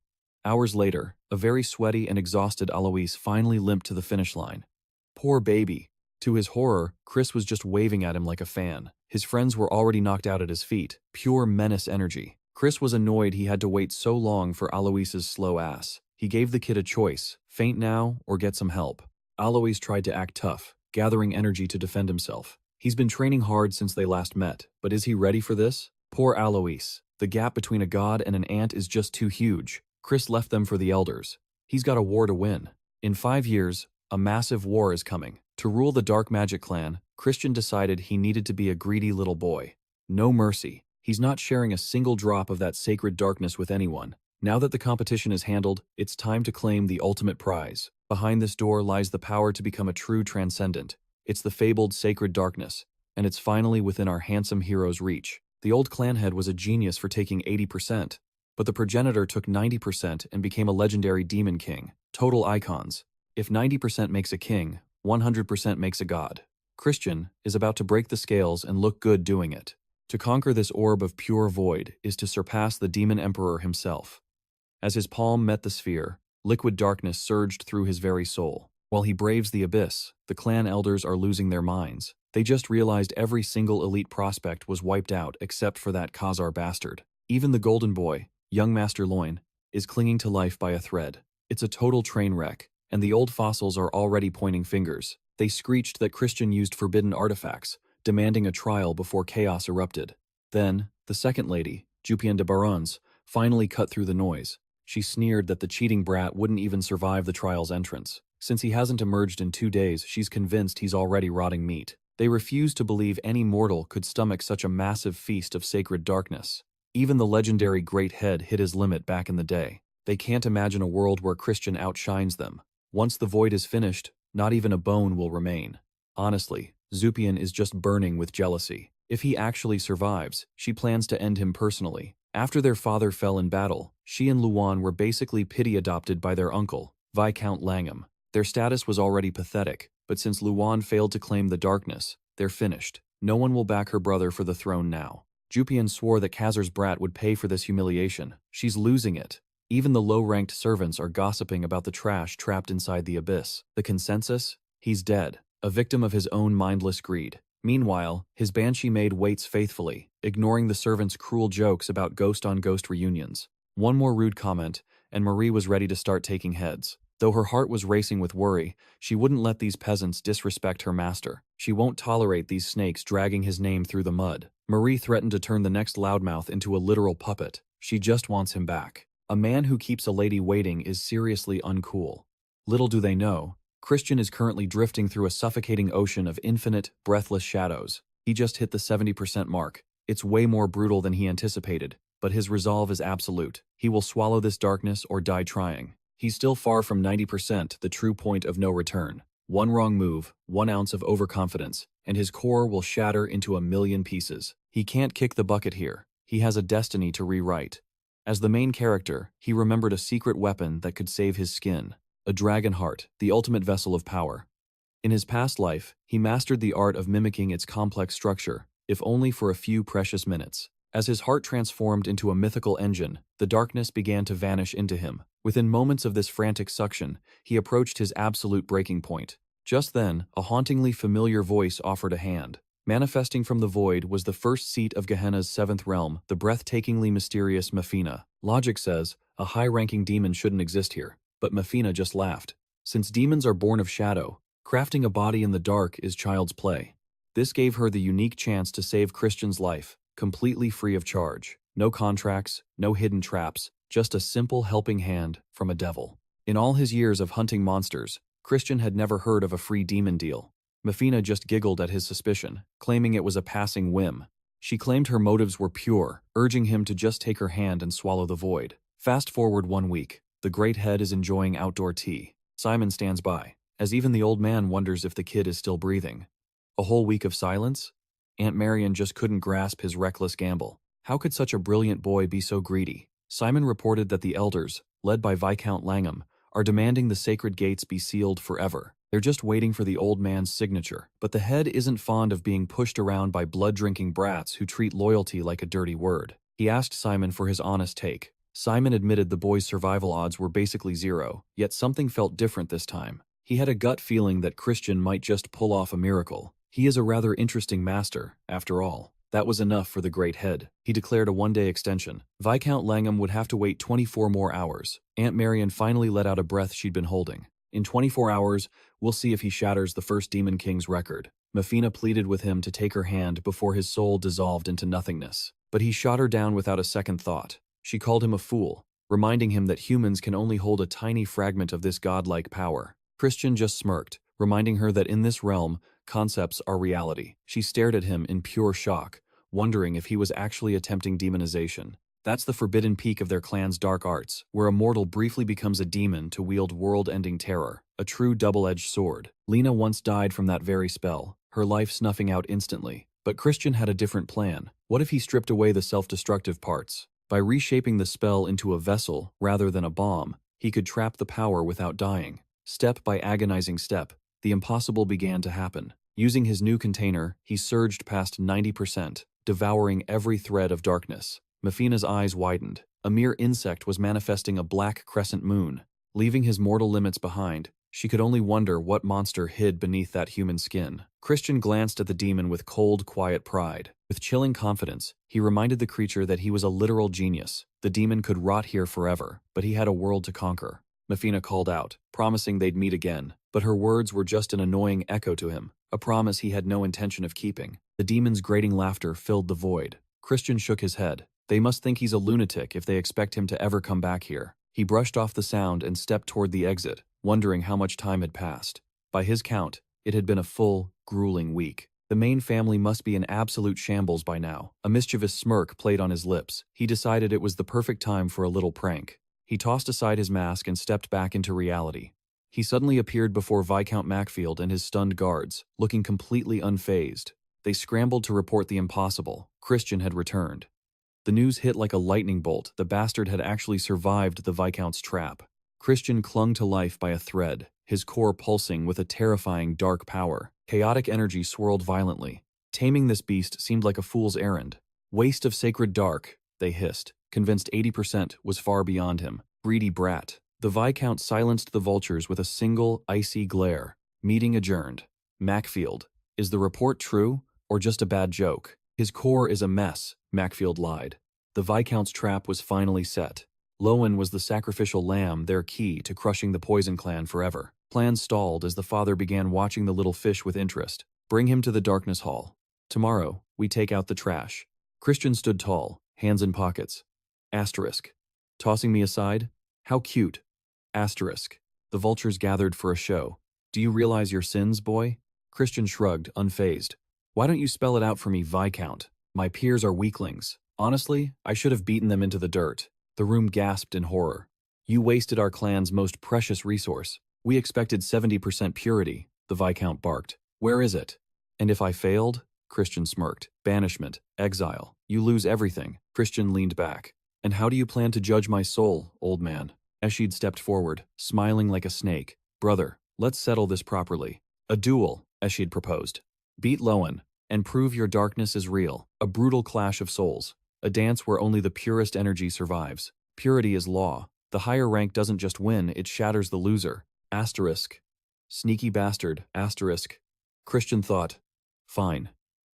Hours later, a very sweaty and exhausted Alois finally limped to the finish line. Poor baby. To his horror, Chris was just waving at him like a fan. His friends were already knocked out at his feet. Pure menace energy. Chris was annoyed he had to wait so long for Alois's slow ass. He gave the kid a choice: faint now or get some help. Alois tried to act tough, gathering energy to defend himself. He's been training hard since they last met, but is he ready for this? Poor Alois. The gap between a god and an ant is just too huge. Chris left them for the elders. He's got a war to win. In 5 years, a massive war is coming. To rule the dark magic clan, Christian decided he needed to be a greedy little boy. No mercy. He's not sharing a single drop of that sacred darkness with anyone. Now that the competition is handled, it's time to claim the ultimate prize. Behind this door lies the power to become a true transcendent. It's the fabled sacred darkness, and it's finally within our handsome hero's reach. The old clan head was a genius for taking 80%, but the progenitor took 90% and became a legendary demon king. Total icons. If 90% makes a king, 100% makes a god. Christian is about to break the scales and look good doing it. To conquer this orb of pure void is to surpass the demon emperor himself. As his palm met the sphere, liquid darkness surged through his very soul. While he braves the abyss, the clan elders are losing their minds. They just realized every single elite prospect was wiped out except for that Kazar bastard. Even the golden boy, young Master Loin, is clinging to life by a thread. It's a total train wreck, and the old fossils are already pointing fingers. They screeched that Christian used forbidden artifacts, demanding a trial before chaos erupted. Then, the second lady, Christian de Barons, finally cut through the noise. She sneered that the cheating brat wouldn't even survive the trial's entrance. Since he hasn't emerged in 2 days, she's convinced he's already rotting meat. They refuse to believe any mortal could stomach such a massive feast of sacred darkness. Even the legendary Great Head hit his limit back in the day. They can't imagine a world where Christian outshines them. Once the void is finished, not even a bone will remain. Honestly, Zupian is just burning with jealousy. If he actually survives, she plans to end him personally. After their father fell in battle, she and Luan were basically pity-adopted by their uncle, Viscount Langham. Their status was already pathetic, but since Luan failed to claim the darkness, they're finished. No one will back her brother for the throne now. Jupian swore that Kazar's brat would pay for this humiliation. She's losing it. Even the low-ranked servants are gossiping about the trash trapped inside the abyss. The consensus? He's dead, a victim of his own mindless greed. Meanwhile, his banshee maid waits faithfully, ignoring the servants' cruel jokes about ghost-on-ghost reunions. One more rude comment, and Marie was ready to start taking heads. Though her heart was racing with worry, she wouldn't let these peasants disrespect her master. She won't tolerate these snakes dragging his name through the mud. Marie threatened to turn the next loudmouth into a literal puppet. She just wants him back. A man who keeps a lady waiting is seriously uncool. Little do they know, Christian is currently drifting through a suffocating ocean of infinite, breathless shadows. He just hit the 70% mark. It's way more brutal than he anticipated, but his resolve is absolute. He will swallow this darkness or die trying. He's still far from 90%, the true point of no return. One wrong move, 1 ounce of overconfidence, and his core will shatter into a million pieces. He can't kick the bucket here. He has a destiny to rewrite. As the main character, he remembered a secret weapon that could save his skin. A dragon heart, the ultimate vessel of power. In his past life, he mastered the art of mimicking its complex structure, if only for a few precious minutes. As his heart transformed into a mythical engine, the darkness began to vanish into him. Within moments of this frantic suction, he approached his absolute breaking point. Just then, a hauntingly familiar voice offered a hand. Manifesting from the void was the first seat of Gehenna's 7th realm, the breathtakingly mysterious Mefina. Logic says, a high-ranking demon shouldn't exist here. But Mefina just laughed. Since demons are born of shadow, crafting a body in the dark is child's play. This gave her the unique chance to save Christian's life, completely free of charge. No contracts, no hidden traps, just a simple helping hand from a devil. In all his years of hunting monsters, Christian had never heard of a free demon deal. Mefina just giggled at his suspicion, claiming it was a passing whim. She claimed her motives were pure, urging him to just take her hand and swallow the void. Fast forward 1 week. The Great Head is enjoying outdoor tea. Simon stands by, as even the old man wonders if the kid is still breathing. A whole week of silence? Aunt Marion just couldn't grasp his reckless gamble. How could such a brilliant boy be so greedy? Simon reported that the elders, led by Viscount Langham, are demanding the sacred gates be sealed forever. They're just waiting for the old man's signature. But the head isn't fond of being pushed around by blood-drinking brats who treat loyalty like a dirty word. He asked Simon for his honest take. Simon admitted the boy's survival odds were basically zero, yet something felt different this time. He had a gut feeling that Christian might just pull off a miracle. He is a rather interesting master, after all. That was enough for the great head. He declared a one-day extension. Viscount Langham would have to wait 24 more hours. Aunt Marion finally let out a breath she'd been holding. In 24 hours, we'll see if he shatters the first Demon King's record. Mefina pleaded with him to take her hand before his soul dissolved into nothingness. But he shot her down without a second thought. She called him a fool, reminding him that humans can only hold a tiny fragment of this godlike power. Christian just smirked, reminding her that in this realm, concepts are reality. She stared at him in pure shock, wondering if he was actually attempting demonization. That's the forbidden peak of their clan's dark arts, where a mortal briefly becomes a demon to wield world-ending terror, a true double-edged sword. Lena once died from that very spell, her life snuffing out instantly. But Christian had a different plan. What if he stripped away the self-destructive parts? By reshaping the spell into a vessel rather than a bomb, he could trap the power without dying. Step by agonizing step, the impossible began to happen. Using his new container, he surged past 90%, devouring every thread of darkness. Mefina's eyes widened. A mere insect was manifesting a black crescent moon. Leaving his mortal limits behind, she could only wonder what monster hid beneath that human skin. Christian glanced at the demon with cold, quiet pride. With chilling confidence, he reminded the creature that he was a literal genius. The demon could rot here forever, but he had a world to conquer. Mefina called out, promising they'd meet again. But her words were just an annoying echo to him, a promise he had no intention of keeping. The demon's grating laughter filled the void. Christian shook his head. They must think he's a lunatic if they expect him to ever come back here. He brushed off the sound and stepped toward the exit, wondering how much time had passed. By his count, it had been a full, grueling week. The main family must be in absolute shambles by now. A mischievous smirk played on his lips. He decided it was the perfect time for a little prank. He tossed aside his mask and stepped back into reality. He suddenly appeared before Viscount Macfield and his stunned guards, looking completely unfazed. They scrambled to report the impossible. Christian had returned. The news hit like a lightning bolt. The bastard had actually survived the Viscount's trap. Christian clung to life by a thread, his core pulsing with a terrifying dark power. Chaotic energy swirled violently. Taming this beast seemed like a fool's errand. Waste of sacred dark, they hissed, convinced 80% was far beyond him. Greedy brat. The Viscount silenced the vultures with a single, icy glare. Meeting adjourned. Macfield, is the report true, or just a bad joke? His core is a mess, Macfield lied. The Viscount's trap was finally set. Lowen was the sacrificial lamb, their key to crushing the Poison Clan forever. Plans stalled as the father began watching the little fish with interest. Bring him to the Darkness Hall. Tomorrow, we take out the trash. Christian stood tall, hands in pockets. Asterisk. Tossing me aside? How cute. Asterisk. The vultures gathered for a show. Do you realize your sins, boy? Christian shrugged, unfazed. Why don't you spell it out for me, Viscount? My peers are weaklings. Honestly, I should have beaten them into the dirt. The room gasped in horror. You wasted our clan's most precious resource. We expected 70% purity, the Viscount barked. Where is it? And if I failed? Christian smirked. Banishment, exile. You lose everything. Christian leaned back. And how do you plan to judge my soul, old man? Eshid stepped forward, smiling like a snake. Brother, let's settle this properly. A duel, Eshid proposed. Beat Lowen, and prove your darkness is real. A brutal clash of souls. A dance where only the purest energy survives. Purity is law. The higher rank doesn't just win, it shatters the loser. Asterisk. Sneaky bastard, asterisk. Christian thought. Fine.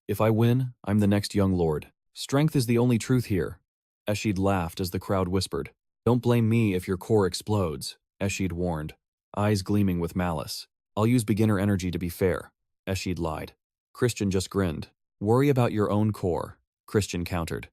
If I win, I'm the next young lord. Strength is the only truth here. Eshid laughed as the crowd whispered. Don't blame me if your core explodes, Eshid warned, eyes gleaming with malice. I'll use beginner energy to be fair, Eshid lied. Christian just grinned. Worry about your own core, Christian countered.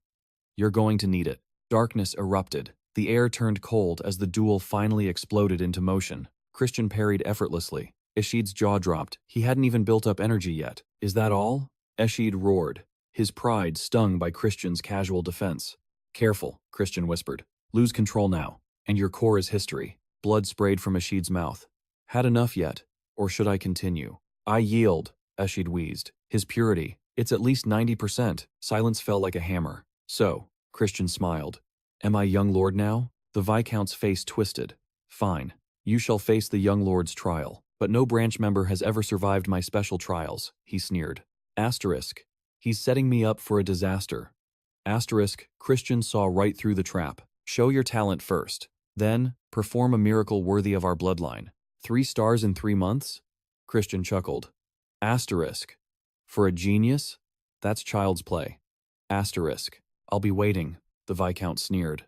You're going to need it. Darkness erupted. The air turned cold as the duel finally exploded into motion. Christian parried effortlessly. Eshid's jaw dropped. He hadn't even built up energy yet. Is that all? Eshid roared, his pride stung by Christian's casual defense. Careful, Christian whispered. Lose control now, and your core is history. Blood sprayed from Eshid's mouth. Had enough yet? Or should I continue? I yield, Eshid wheezed. His purity. It's at least 90%. Silence fell like a hammer. So, Christian smiled. Am I young lord now? The Viscount's face twisted. Fine. You shall face the young lord's trial. But no branch member has ever survived my special trials, he sneered. Asterisk. He's setting me up for a disaster. Asterisk, Christian saw right through the trap. Show your talent first. Then, perform a miracle worthy of our bloodline. 3 stars in 3 months? Christian chuckled. Asterisk. For a genius? That's child's play. Asterisk. I'll be waiting, the Viscount sneered.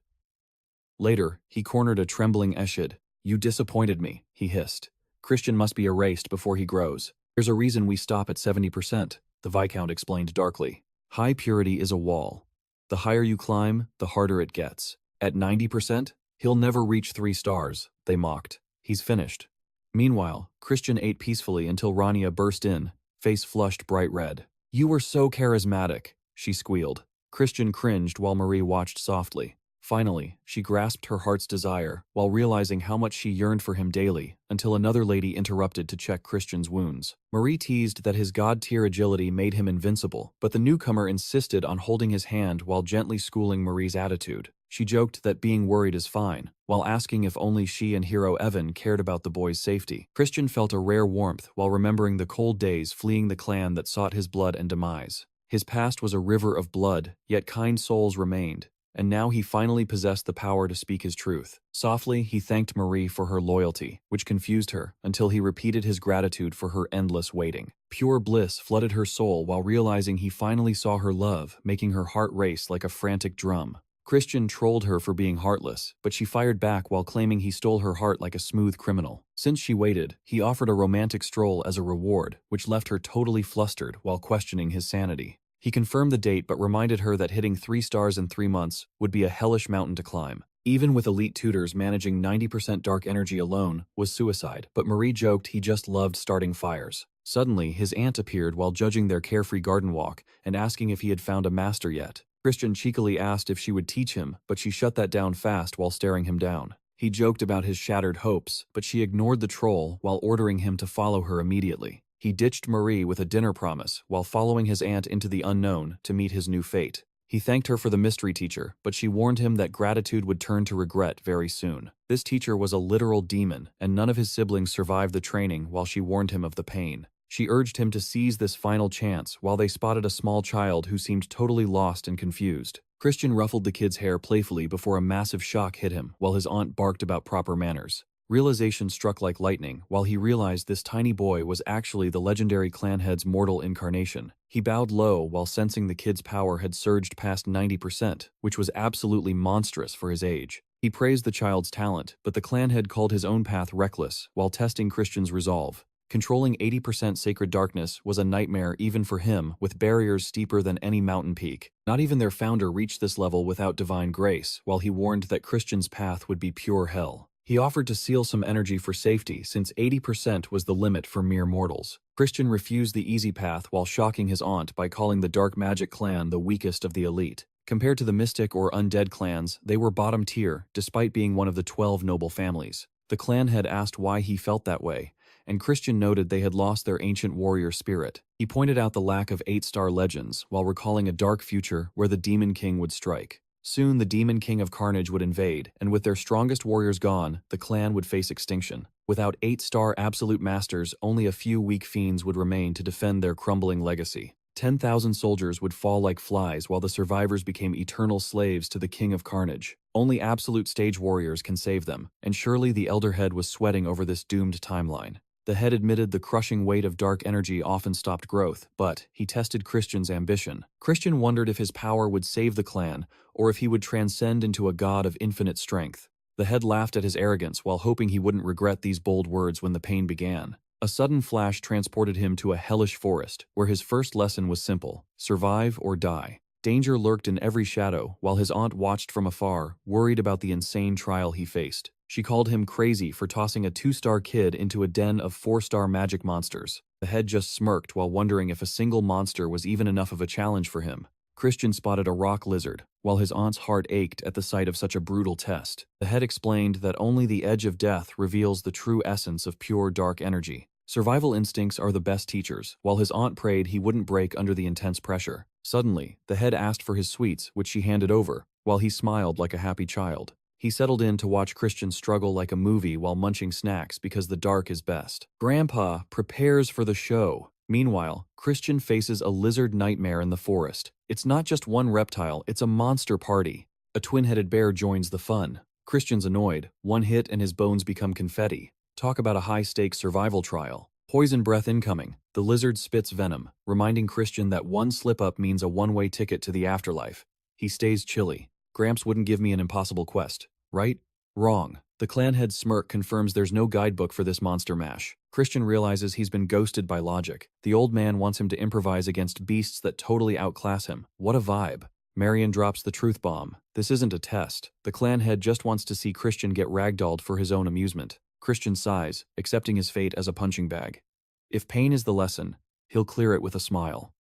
Later, he cornered a trembling Eshid. You disappointed me, he hissed. Christian must be erased before he grows. There's a reason we stop at 70%, the Viscount explained darkly. High purity is a wall. The higher you climb, the harder it gets. At 90%, he'll never reach 3 stars, they mocked. He's finished. Meanwhile, Christian ate peacefully until Rania burst in, face flushed bright red. You were so charismatic, she squealed. Christian cringed while Marie watched softly. Finally, she grasped her heart's desire, while realizing how much she yearned for him daily, until another lady interrupted to check Christian's wounds. Marie teased that his god-tier agility made him invincible, but the newcomer insisted on holding his hand while gently schooling Marie's attitude. She joked that being worried is fine, while asking if only she and hero Evan cared about the boy's safety. Christian felt a rare warmth while remembering the cold days fleeing the clan that sought his blood and demise. His past was a river of blood, yet kind souls remained. And now he finally possessed the power to speak his truth. Softly, he thanked Marie for her loyalty, which confused her, until he repeated his gratitude for her endless waiting. Pure bliss flooded her soul while realizing he finally saw her love, making her heart race like a frantic drum. Christian trolled her for being heartless, but she fired back while claiming he stole her heart like a smooth criminal. Since she waited, he offered a romantic stroll as a reward, which left her totally flustered while questioning his sanity. He confirmed the date but reminded her that hitting 3 stars in 3 months would be a hellish mountain to climb. Even with elite tutors, managing 90% dark energy alone was suicide, but Marie joked he just loved starting fires. Suddenly, his aunt appeared while judging their carefree garden walk and asking if he had found a master yet. Christian cheekily asked if she would teach him, but she shut that down fast while staring him down. He joked about his shattered hopes, but she ignored the troll while ordering him to follow her immediately. He ditched Marie with a dinner promise while following his aunt into the unknown to meet his new fate. He thanked her for the mystery teacher, but she warned him that gratitude would turn to regret very soon. This teacher was a literal demon, and none of his siblings survived the training while she warned him of the pain. She urged him to seize this final chance while they spotted a small child who seemed totally lost and confused. Christian ruffled the kid's hair playfully before a massive shock hit him while his aunt barked about proper manners. Realization struck like lightning while he realized this tiny boy was actually the legendary clan head's mortal incarnation. He bowed low while sensing the kid's power had surged past 90%, which was absolutely monstrous for his age. He praised the child's talent, but the clan head called his own path reckless while testing Christian's resolve. Controlling 80% sacred darkness was a nightmare even for him, with barriers steeper than any mountain peak. Not even their founder reached this level without divine grace, while he warned that Christian's path would be pure hell. He offered to seal some energy for safety since 80% was the limit for mere mortals. Christian refused the easy path while shocking his aunt by calling the Dark Magic clan the weakest of the elite. Compared to the Mystic or Undead clans, they were bottom tier, despite being one of the 12 noble families. The clan had asked why he felt that way, and Christian noted they had lost their ancient warrior spirit. He pointed out the lack of 8-star legends while recalling a dark future where the Demon King would strike. Soon the Demon King of Carnage would invade, and with their strongest warriors gone, the clan would face extinction. Without 8-star absolute masters, only a few weak fiends would remain to defend their crumbling legacy. 10,000 soldiers would fall like flies while the survivors became eternal slaves to the King of Carnage. Only absolute stage warriors can save them, and surely the Elder Head was sweating over this doomed timeline. The head admitted the crushing weight of dark energy often stopped growth, but he tested Christian's ambition. Christian wondered if his power would save the clan, or if he would transcend into a god of infinite strength. The head laughed at his arrogance while hoping he wouldn't regret these bold words when the pain began. A sudden flash transported him to a hellish forest, where his first lesson was simple: survive or die. Danger lurked in every shadow, while his aunt watched from afar, worried about the insane trial he faced. She called him crazy for tossing a 2-star kid into a den of 4-star magic monsters. The head just smirked while wondering if a single monster was even enough of a challenge for him. Christian spotted a rock lizard, while his aunt's heart ached at the sight of such a brutal test. The head explained that only the edge of death reveals the true essence of pure dark energy. Survival instincts are the best teachers, while his aunt prayed he wouldn't break under the intense pressure. Suddenly, the head asked for his sweets, which she handed over, while he smiled like a happy child. He settled in to watch Christian struggle like a movie while munching snacks because the dark is best. Grandpa prepares for the show. Meanwhile, Christian faces a lizard nightmare in the forest. It's not just one reptile, it's a monster party. A twin-headed bear joins the fun. Christian's annoyed. One hit and his bones become confetti. Talk about a high-stakes survival trial. Poison breath incoming. The lizard spits venom, reminding Christian that one slip-up means a one-way ticket to the afterlife. He stays chilly. Gramps wouldn't give me an impossible quest, right? Wrong. The clan head's smirk confirms there's no guidebook for this monster mash. Christian realizes he's been ghosted by logic. The old man wants him to improvise against beasts that totally outclass him. What a vibe. Marion drops the truth bomb. This isn't a test. The clan head just wants to see Christian get ragdolled for his own amusement. Christian sighs, accepting his fate as a punching bag. If pain is the lesson, he'll clear it with a smile.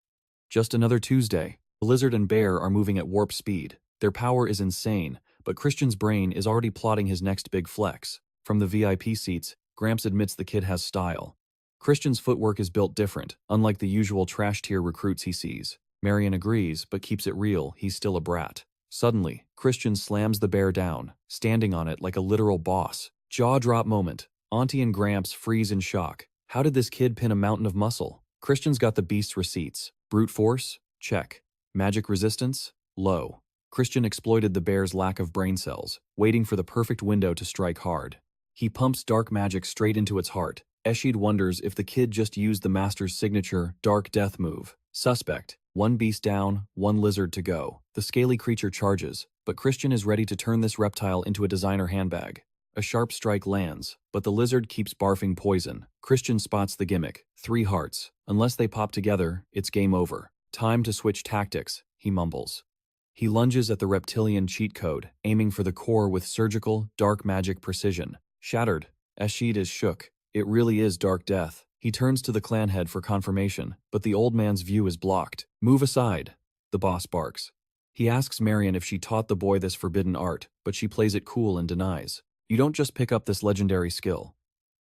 Just another Tuesday. The lizard and bear are moving at warp speed. Their power is insane, but Christian's brain is already plotting his next big flex. From the VIP seats, Gramps admits the kid has style. Christian's footwork is built different, unlike the usual trash-tier recruits he sees. Marion agrees, but keeps it real, he's still a brat. Suddenly, Christian slams the bear down, standing on it like a literal boss. Jaw-drop moment. Auntie and Gramps freeze in shock. How did this kid pin a mountain of muscle? Christian's got the beast's receipts. Brute force? Check. Magic resistance? Low. Christian exploited the bear's lack of brain cells, waiting for the perfect window to strike hard. He pumps dark magic straight into its heart. Eshid wonders if the kid just used the master's signature dark death move. Suspect. One beast down, one lizard to go. The scaly creature charges, but Christian is ready to turn this reptile into a designer handbag. A sharp strike lands, but the lizard keeps barfing poison. Christian spots the gimmick. 3 hearts. Unless they pop together, it's game over. Time to switch tactics, he mumbles. He lunges at the reptilian cheat code, aiming for the core with surgical, dark magic precision. Shattered. Eshid is shook. It really is dark death. He turns to the clan head for confirmation, but the old man's view is blocked. Move aside, the boss barks. He asks Marion if she taught the boy this forbidden art, but she plays it cool and denies. You don't just pick up this legendary skill.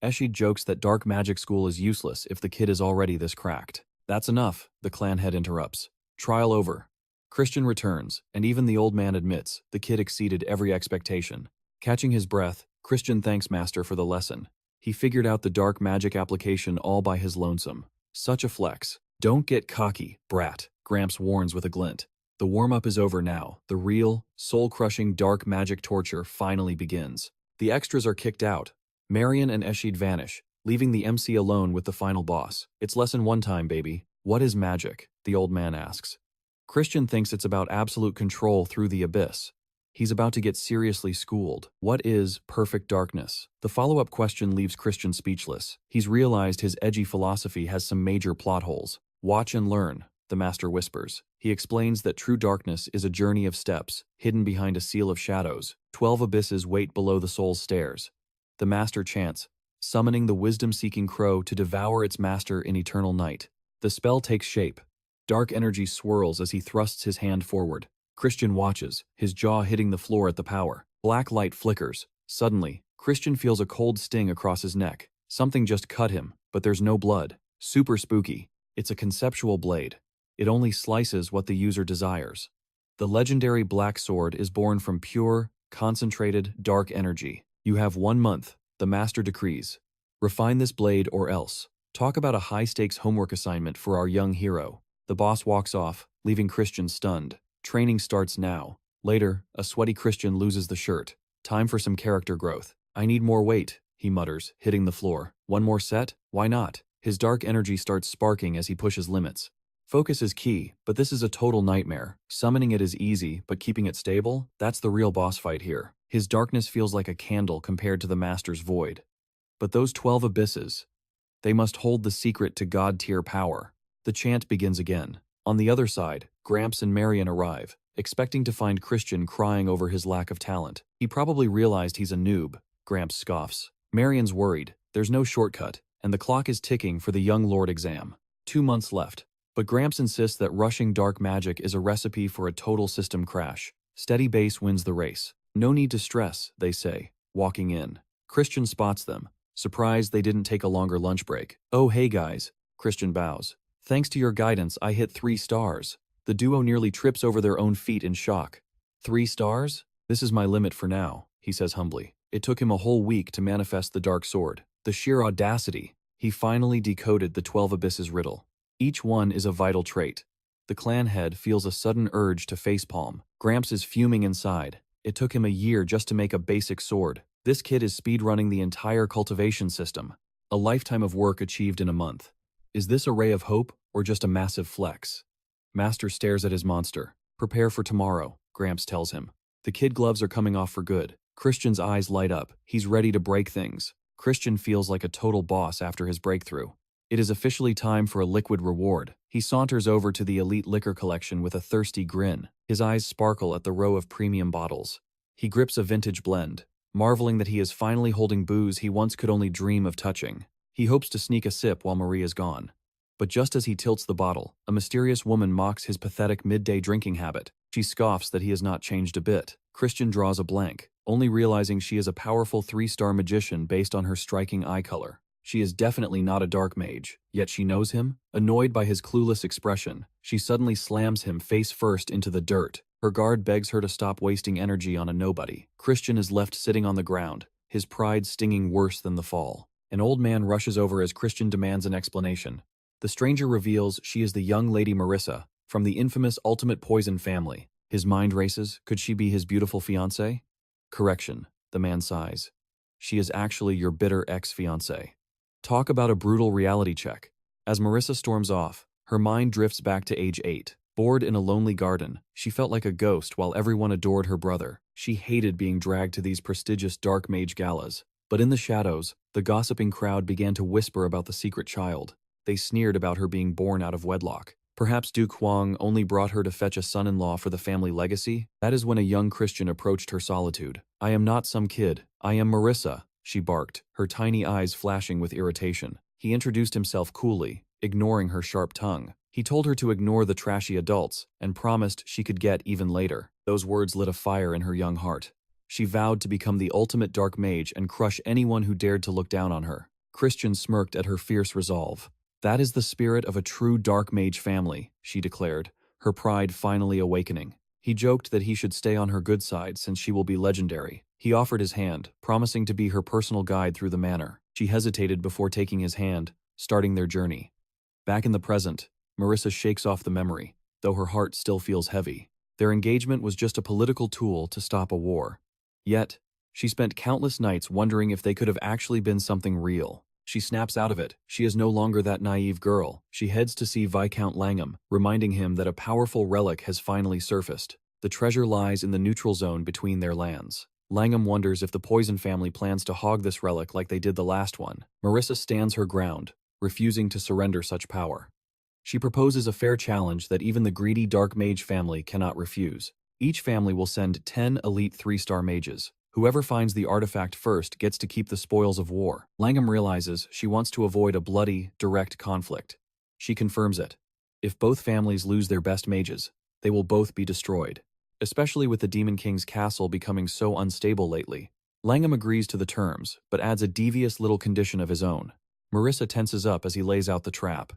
Eshid jokes that dark magic school is useless if the kid is already this cracked. That's enough, the clan head interrupts. Trial over. Christian returns, and even the old man admits the kid exceeded every expectation. Catching his breath, Christian thanks Master for the lesson. He figured out the dark magic application all by his lonesome. Such a flex. Don't get cocky, brat, Gramps warns with a glint. The warm-up is over now. The real, soul-crushing dark magic torture finally begins. The extras are kicked out. Marion and Eshid vanish, leaving the MC alone with the final boss. It's lesson 1 time, baby. What is magic? The old man asks. Christian thinks it's about absolute control through the abyss. He's about to get seriously schooled. What is perfect darkness? The follow-up question leaves Christian speechless. He's realized his edgy philosophy has some major plot holes. Watch and learn, the master whispers. He explains that true darkness is a journey of steps, hidden behind a seal of shadows. 12 abysses wait below the soul's stairs. The master chants, summoning the wisdom-seeking crow to devour its master in eternal night. The spell takes shape. Dark energy swirls as he thrusts his hand forward. Christian watches, his jaw hitting the floor at the power. Black light flickers. Suddenly, Christian feels a cold sting across his neck. Something just cut him, but there's no blood. Super spooky. It's a conceptual blade. It only slices what the user desires. The legendary black sword is born from pure, concentrated, dark energy. You have 1 month, the master decrees. Refine this blade or else. Talk about a high-stakes homework assignment for our young hero. The boss walks off, leaving Christian stunned. Training starts now. Later, a sweaty Christian loses the shirt. Time for some character growth. I need more weight, he mutters, hitting the floor. 1 more set? Why not? His dark energy starts sparking as he pushes limits. Focus is key, but this is a total nightmare. Summoning it is easy, but keeping it stable? That's the real boss fight here. His darkness feels like a candle compared to the master's void. But those 12 abysses, they must hold the secret to god-tier power. The chant begins again. On the other side, Gramps and Marion arrive, expecting to find Christian crying over his lack of talent. He probably realized he's a noob, Gramps scoffs. Marion's worried. There's no shortcut, and the clock is ticking for the young lord exam. 2 months left. But Gramps insists that rushing dark magic is a recipe for a total system crash. Steady base wins the race. No need to stress, they say, walking in. Christian spots them, surprised they didn't take a longer lunch break. Oh hey guys, Christian bows. Thanks to your guidance, I hit 3 stars. The duo nearly trips over their own feet in shock. 3 stars? This is my limit for now, he says humbly. It took him a whole week to manifest the dark sword. The sheer audacity. He finally decoded the 12 abysses riddle. Each one is a vital trait. The clan head feels a sudden urge to facepalm. Gramps is fuming inside. It took him a year just to make a basic sword. This kid is speedrunning the entire cultivation system. A lifetime of work achieved in a month. Is this a ray of hope or just a massive flex? Master stares at his monster. Prepare for tomorrow, Gramps tells him. The kid gloves are coming off for good. Christian's eyes light up. He's ready to break things. Christian feels like a total boss after his breakthrough. It is officially time for a liquid reward. He saunters over to the elite liquor collection with a thirsty grin. His eyes sparkle at the row of premium bottles. He grips a vintage blend, marveling that he is finally holding booze he once could only dream of touching. He hopes to sneak a sip while Marie is gone. But just as he tilts the bottle, a mysterious woman mocks his pathetic midday drinking habit. She scoffs that he has not changed a bit. Christian draws a blank, only realizing she is a powerful 3-star magician based on her striking eye color. She is definitely not a dark mage, yet she knows him. Annoyed by his clueless expression, she suddenly slams him face first into the dirt. Her guard begs her to stop wasting energy on a nobody. Christian is left sitting on the ground, his pride stinging worse than the fall. An old man rushes over as Christian demands an explanation. The stranger reveals she is the young lady Marissa, from the infamous Ultimate Poison family. His mind races. Could she be his beautiful fiancée? Correction, the man sighs. She is actually your bitter ex-fiancée. Talk about a brutal reality check. As Marissa storms off, her mind drifts back to age 8. Bored in a lonely garden, she felt like a ghost while everyone adored her brother. She hated being dragged to these prestigious dark mage galas. But in the shadows, the gossiping crowd began to whisper about the secret child. They sneered about her being born out of wedlock. Perhaps Duke Huang only brought her to fetch a son-in-law for the family legacy? That is when a young Christian approached her solitude. I am not some kid. I am Marissa, she barked, her tiny eyes flashing with irritation. He introduced himself coolly, ignoring her sharp tongue. He told her to ignore the trashy adults and promised she could get even later. Those words lit a fire in her young heart. She vowed to become the ultimate dark mage and crush anyone who dared to look down on her. Christian smirked at her fierce resolve. That is the spirit of a true dark mage family, she declared, her pride finally awakening. He joked that he should stay on her good side since she will be legendary. He offered his hand, promising to be her personal guide through the manor. She hesitated before taking his hand, starting their journey. Back in the present, Marissa shakes off the memory, though her heart still feels heavy. Their engagement was just a political tool to stop a war. Yet, she spent countless nights wondering if they could have actually been something real. She snaps out of it. She is no longer that naive girl. She heads to see Viscount Langham, reminding him that a powerful relic has finally surfaced. The treasure lies in the neutral zone between their lands. Langham wonders if the Poison family plans to hog this relic like they did the last one. Marissa stands her ground, refusing to surrender such power. She proposes a fair challenge that even the greedy Dark Mage family cannot refuse. Each family will send 10 elite 3-star mages. Whoever finds the artifact first gets to keep the spoils of war. Langham realizes she wants to avoid a bloody, direct conflict. She confirms it. If both families lose their best mages, they will both be destroyed, especially with the Demon King's castle becoming so unstable lately. Langham agrees to the terms, but adds a devious little condition of his own. Marissa tenses up as he lays out the trap.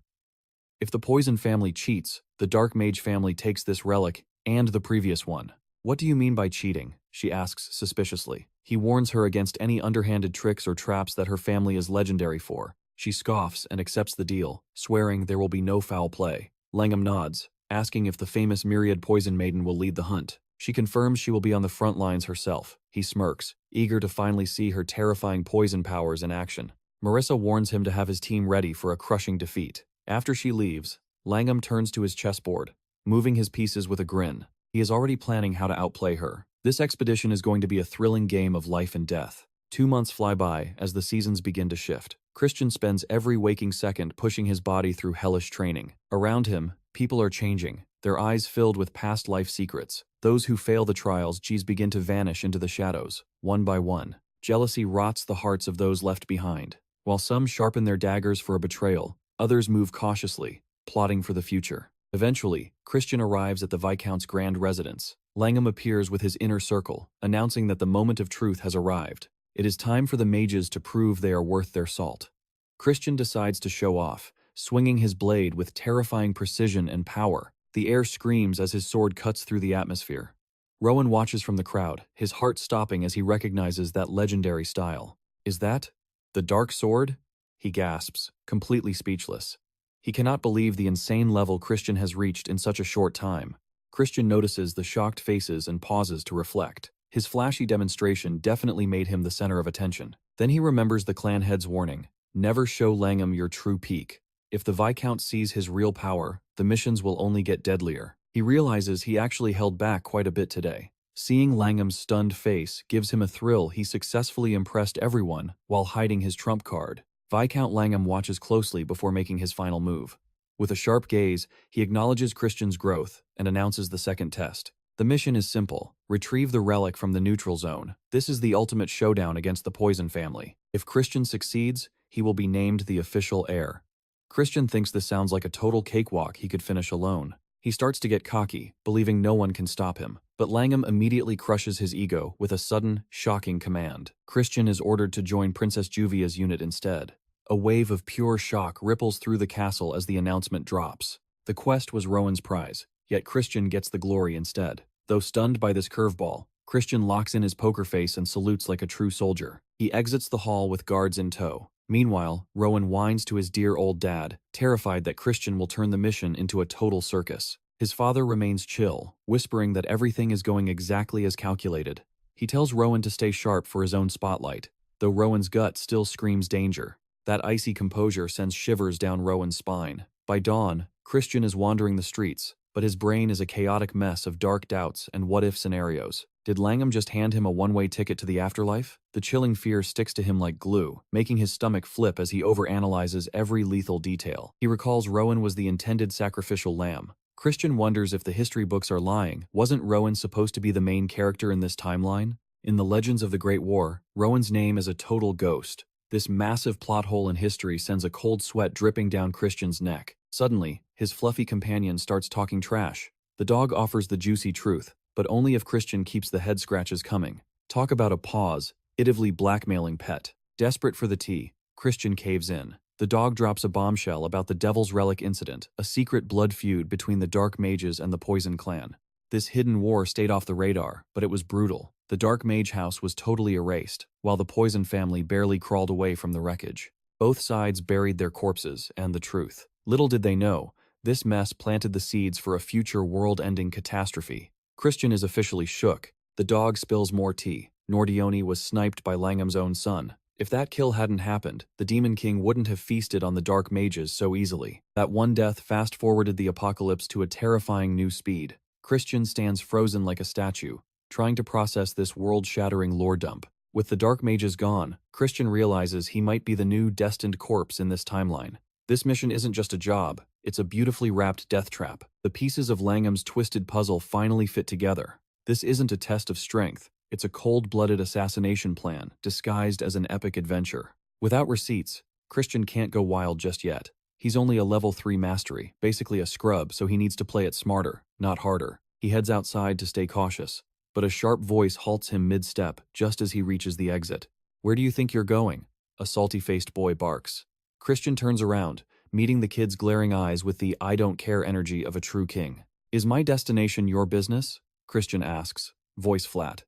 If the Poison family cheats, the Dark Mage family takes this relic and the previous one. What do you mean by cheating? She asks suspiciously. He warns her against any underhanded tricks or traps that her family is legendary for. She scoffs and accepts the deal, swearing there will be no foul play. Langham nods, asking if the famous Myriad Poison Maiden will lead the hunt. She confirms she will be on the front lines herself. He smirks, eager to finally see her terrifying poison powers in action. Marissa warns him to have his team ready for a crushing defeat. After she leaves, Langham turns to his chessboard, moving his pieces with a grin. He is already planning how to outplay her. This expedition is going to be a thrilling game of life and death. 2 months fly by as the seasons begin to shift. Christian spends every waking second pushing his body through hellish training. Around him, people are changing, their eyes filled with past life secrets. Those who fail the trials begin to vanish into the shadows, one by one. Jealousy rots the hearts of those left behind. While some sharpen their daggers for a betrayal, others move cautiously, plotting for the future. Eventually, Christian arrives at the Viscount's grand residence. Langham appears with his inner circle, announcing that the moment of truth has arrived. It is time for the mages to prove they are worth their salt. Christian decides to show off, swinging his blade with terrifying precision and power. The air screams as his sword cuts through the atmosphere. Rowan watches from the crowd, his heart stopping as he recognizes that legendary style. Is that the dark sword? He gasps, completely speechless. He cannot believe the insane level Christian has reached in such a short time. Christian notices the shocked faces and pauses to reflect. His flashy demonstration definitely made him the center of attention. Then he remembers the clan head's warning, "Never show Langham your true peak. If the Viscount sees his real power, the missions will only get deadlier." He realizes he actually held back quite a bit today. Seeing Langham's stunned face gives him a thrill. He successfully impressed everyone while hiding his trump card. Viscount Langham watches closely before making his final move. With a sharp gaze, he acknowledges Christian's growth and announces the second test. The mission is simple: retrieve the relic from the neutral zone. This is the ultimate showdown against the Poison family. If Christian succeeds, he will be named the official heir. Christian thinks this sounds like a total cakewalk he could finish alone. He starts to get cocky, believing no one can stop him. But Langham immediately crushes his ego with a sudden, shocking command. Christian is ordered to join Princess Juvia's unit instead. A wave of pure shock ripples through the castle as the announcement drops. The quest was Rowan's prize, yet Christian gets the glory instead. Though stunned by this curveball, Christian locks in his poker face and salutes like a true soldier. He exits the hall with guards in tow. Meanwhile, Rowan whines to his dear old dad, terrified that Christian will turn the mission into a total circus. His father remains chill, whispering that everything is going exactly as calculated. He tells Rowan to stay sharp for his own spotlight, though Rowan's gut still screams danger. That icy composure sends shivers down Rowan's spine. By dawn, Christian is wandering the streets, but his brain is a chaotic mess of dark doubts and what-if scenarios. Did Langham just hand him a one-way ticket to the afterlife? The chilling fear sticks to him like glue, making his stomach flip as he overanalyzes every lethal detail. He recalls Rowan was the intended sacrificial lamb. Christian wonders if the history books are lying. Wasn't Rowan supposed to be the main character in this timeline? In the Legends of the Great War, Rowan's name is a total ghost. This massive plot hole in history sends a cold sweat dripping down Christian's neck. Suddenly, his fluffy companion starts talking trash. The dog offers the juicy truth, but only if Christian keeps the head scratches coming. Talk about a positively blackmailing pet. Desperate for the tea, Christian caves in. The dog drops a bombshell about the Devil's Relic incident, a secret blood feud between the Dark Mages and the Poison Clan. This hidden war stayed off the radar, but it was brutal. The Dark Mage house was totally erased, while the Poison family barely crawled away from the wreckage. Both sides buried their corpses and the truth. Little did they know, this mess planted the seeds for a future world-ending catastrophe. Christian is officially shook. The dog spills more tea. Nordione was sniped by Langham's own son. If that kill hadn't happened, the Demon King wouldn't have feasted on the Dark Mages so easily. That one death fast-forwarded the apocalypse to a terrifying new speed. Christian stands frozen like a statue, trying to process this world-shattering lore dump. With the Dark Mages gone, Christian realizes he might be the new destined corpse in this timeline. This mission isn't just a job, it's a beautifully wrapped death trap. The pieces of Langham's twisted puzzle finally fit together. This isn't a test of strength. It's a cold-blooded assassination plan, disguised as an epic adventure. Without receipts, Christian can't go wild just yet. He's only a level 3 mastery, basically a scrub, so he needs to play it smarter, not harder. He heads outside to stay cautious, but a sharp voice halts him mid-step just as he reaches the exit. "Where do you think you're going?" a salty-faced boy barks. Christian turns around, meeting the kid's glaring eyes with the "I don't care" energy of a true king. "Is my destination your business?" Christian asks, voice flat.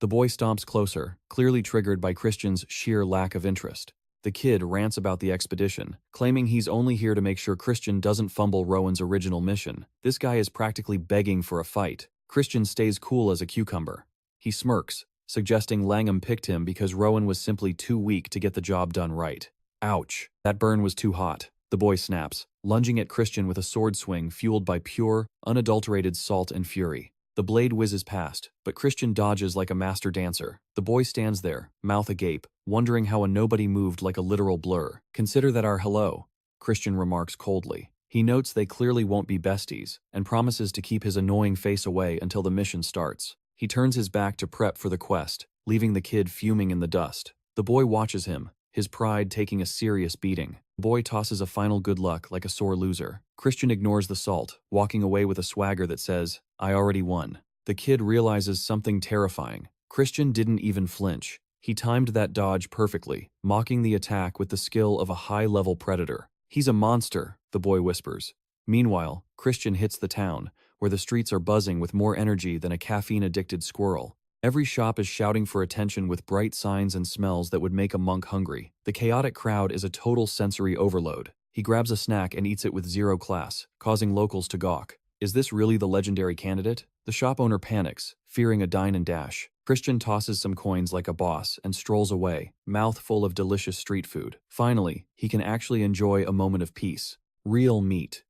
The boy stomps closer, clearly triggered by Christian's sheer lack of interest. The kid rants about the expedition, claiming he's only here to make sure Christian doesn't fumble Rowan's original mission. This guy is practically begging for a fight. Christian stays cool as a cucumber. He smirks, suggesting Langham picked him because Rowan was simply too weak to get the job done right. Ouch, that burn was too hot. The boy snaps, lunging at Christian with a sword swing fueled by pure, unadulterated salt and fury. The blade whizzes past, but Christian dodges like a master dancer. The boy stands there, mouth agape, wondering how a nobody moved like a literal blur. "Consider that our hello," Christian remarks coldly. He notes they clearly won't be besties, and promises to keep his annoying face away until the mission starts. He turns his back to prep for the quest, leaving the kid fuming in the dust. The boy watches him, his pride taking a serious beating. The boy tosses a final good luck like a sore loser. Christian ignores the salt, walking away with a swagger that says, "I already won." The kid realizes something terrifying. Christian didn't even flinch. He timed that dodge perfectly, mocking the attack with the skill of a high-level predator. "He's a monster," the boy whispers. Meanwhile, Christian hits the town, where the streets are buzzing with more energy than a caffeine-addicted squirrel. Every shop is shouting for attention with bright signs and smells that would make a monk hungry. The chaotic crowd is a total sensory overload. He grabs a snack and eats it with zero class, causing locals to gawk. Is this really the legendary candidate? The shop owner panics, fearing a dine and dash. Christian tosses some coins like a boss and strolls away, mouth full of delicious street food. Finally, he can actually enjoy a moment of peace. Real meat.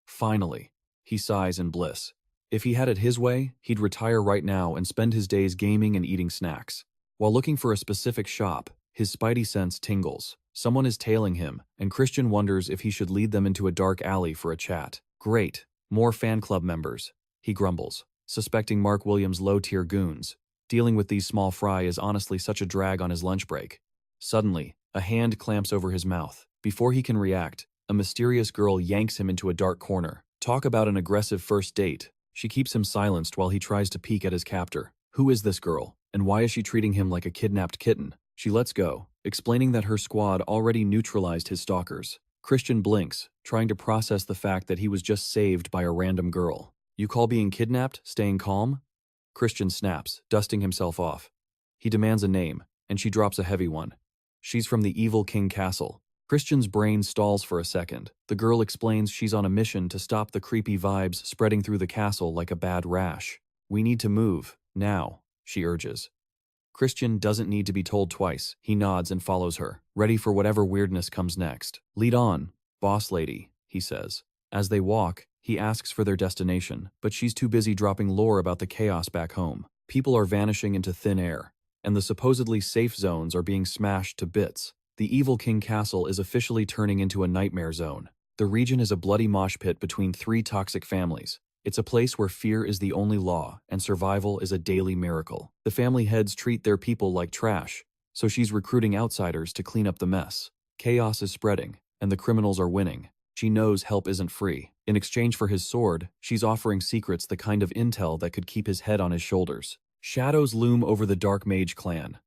Finally, he sighs in bliss. If he had it his way, he'd retire right now and spend his days gaming and eating snacks. While looking for a specific shop, his spidey sense tingles. Someone is tailing him, and Christian wonders if he should lead them into a dark alley for a chat. Great, more fan club members, he grumbles, suspecting Mark Williams' low-tier goons. Dealing with these small fry is honestly such a drag on his lunch break. Suddenly, a hand clamps over his mouth. Before he can react, a mysterious girl yanks him into a dark corner. Talk about an aggressive first date. She keeps him silenced while he tries to peek at his captor. Who is this girl, and why is she treating him like a kidnapped kitten? She lets go, explaining that her squad already neutralized his stalkers. Christian blinks, trying to process the fact that he was just saved by a random girl. You call being kidnapped staying calm? Christian snaps, dusting himself off. He demands a name, and she drops a heavy one. She's from the Evil King Castle. Christian's brain stalls for a second. The girl explains she's on a mission to stop the creepy vibes spreading through the castle like a bad rash. We need to move, now, she urges. Christian doesn't need to be told twice. He nods and follows her, ready for whatever weirdness comes next. Lead on, boss lady, he says. As they walk, he asks for their destination, but she's too busy dropping lore about the chaos back home. People are vanishing into thin air, and the supposedly safe zones are being smashed to bits. The Evil King Castle is officially turning into a nightmare zone. The region is a bloody mosh pit between three toxic families. It's a place where fear is the only law, and survival is a daily miracle. The family heads treat their people like trash, so she's recruiting outsiders to clean up the mess. Chaos is spreading, and the criminals are winning. She knows help isn't free. In exchange for his sword, she's offering secrets, the kind of intel that could keep his head on his shoulders. Shadows loom over the Dark Mage clan.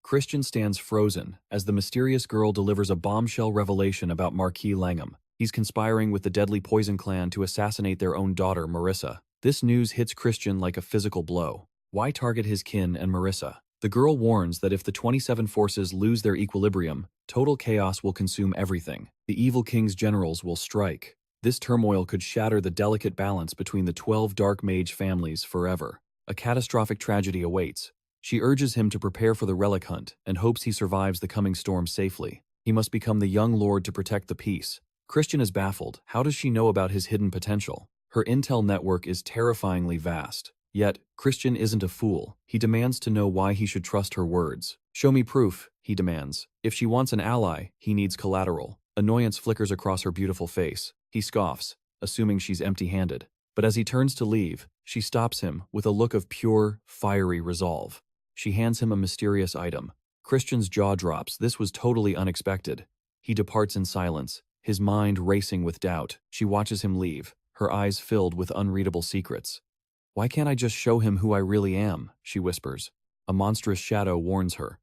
Christian stands frozen as the mysterious girl delivers a bombshell revelation about Marquis Langham. He's conspiring with the deadly Poison clan to assassinate their own daughter, Marissa. This news hits Christian like a physical blow. Why target his kin and Marissa? The girl warns that if the 27 forces lose their equilibrium, total chaos will consume everything. The Evil King's generals will strike. This turmoil could shatter the delicate balance between the 12 Dark Mage families forever. A catastrophic tragedy awaits. She urges him to prepare for the relic hunt and hopes he survives the coming storm safely. He must become the young lord to protect the peace. Christian is baffled. How does she know about his hidden potential? Her intel network is terrifyingly vast. Yet, Christian isn't a fool. He demands to know why he should trust her words. Show me proof, he demands. If she wants an ally, he needs collateral. Annoyance flickers across her beautiful face. He scoffs, assuming she's empty-handed. But as he turns to leave, she stops him with a look of pure, fiery resolve. She hands him a mysterious item. Christian's jaw drops. This was totally unexpected. He departs in silence, his mind racing with doubt. She watches him leave, her eyes filled with unreadable secrets. Why can't I just show him who I really am? She whispers. A monstrous shadow warns her.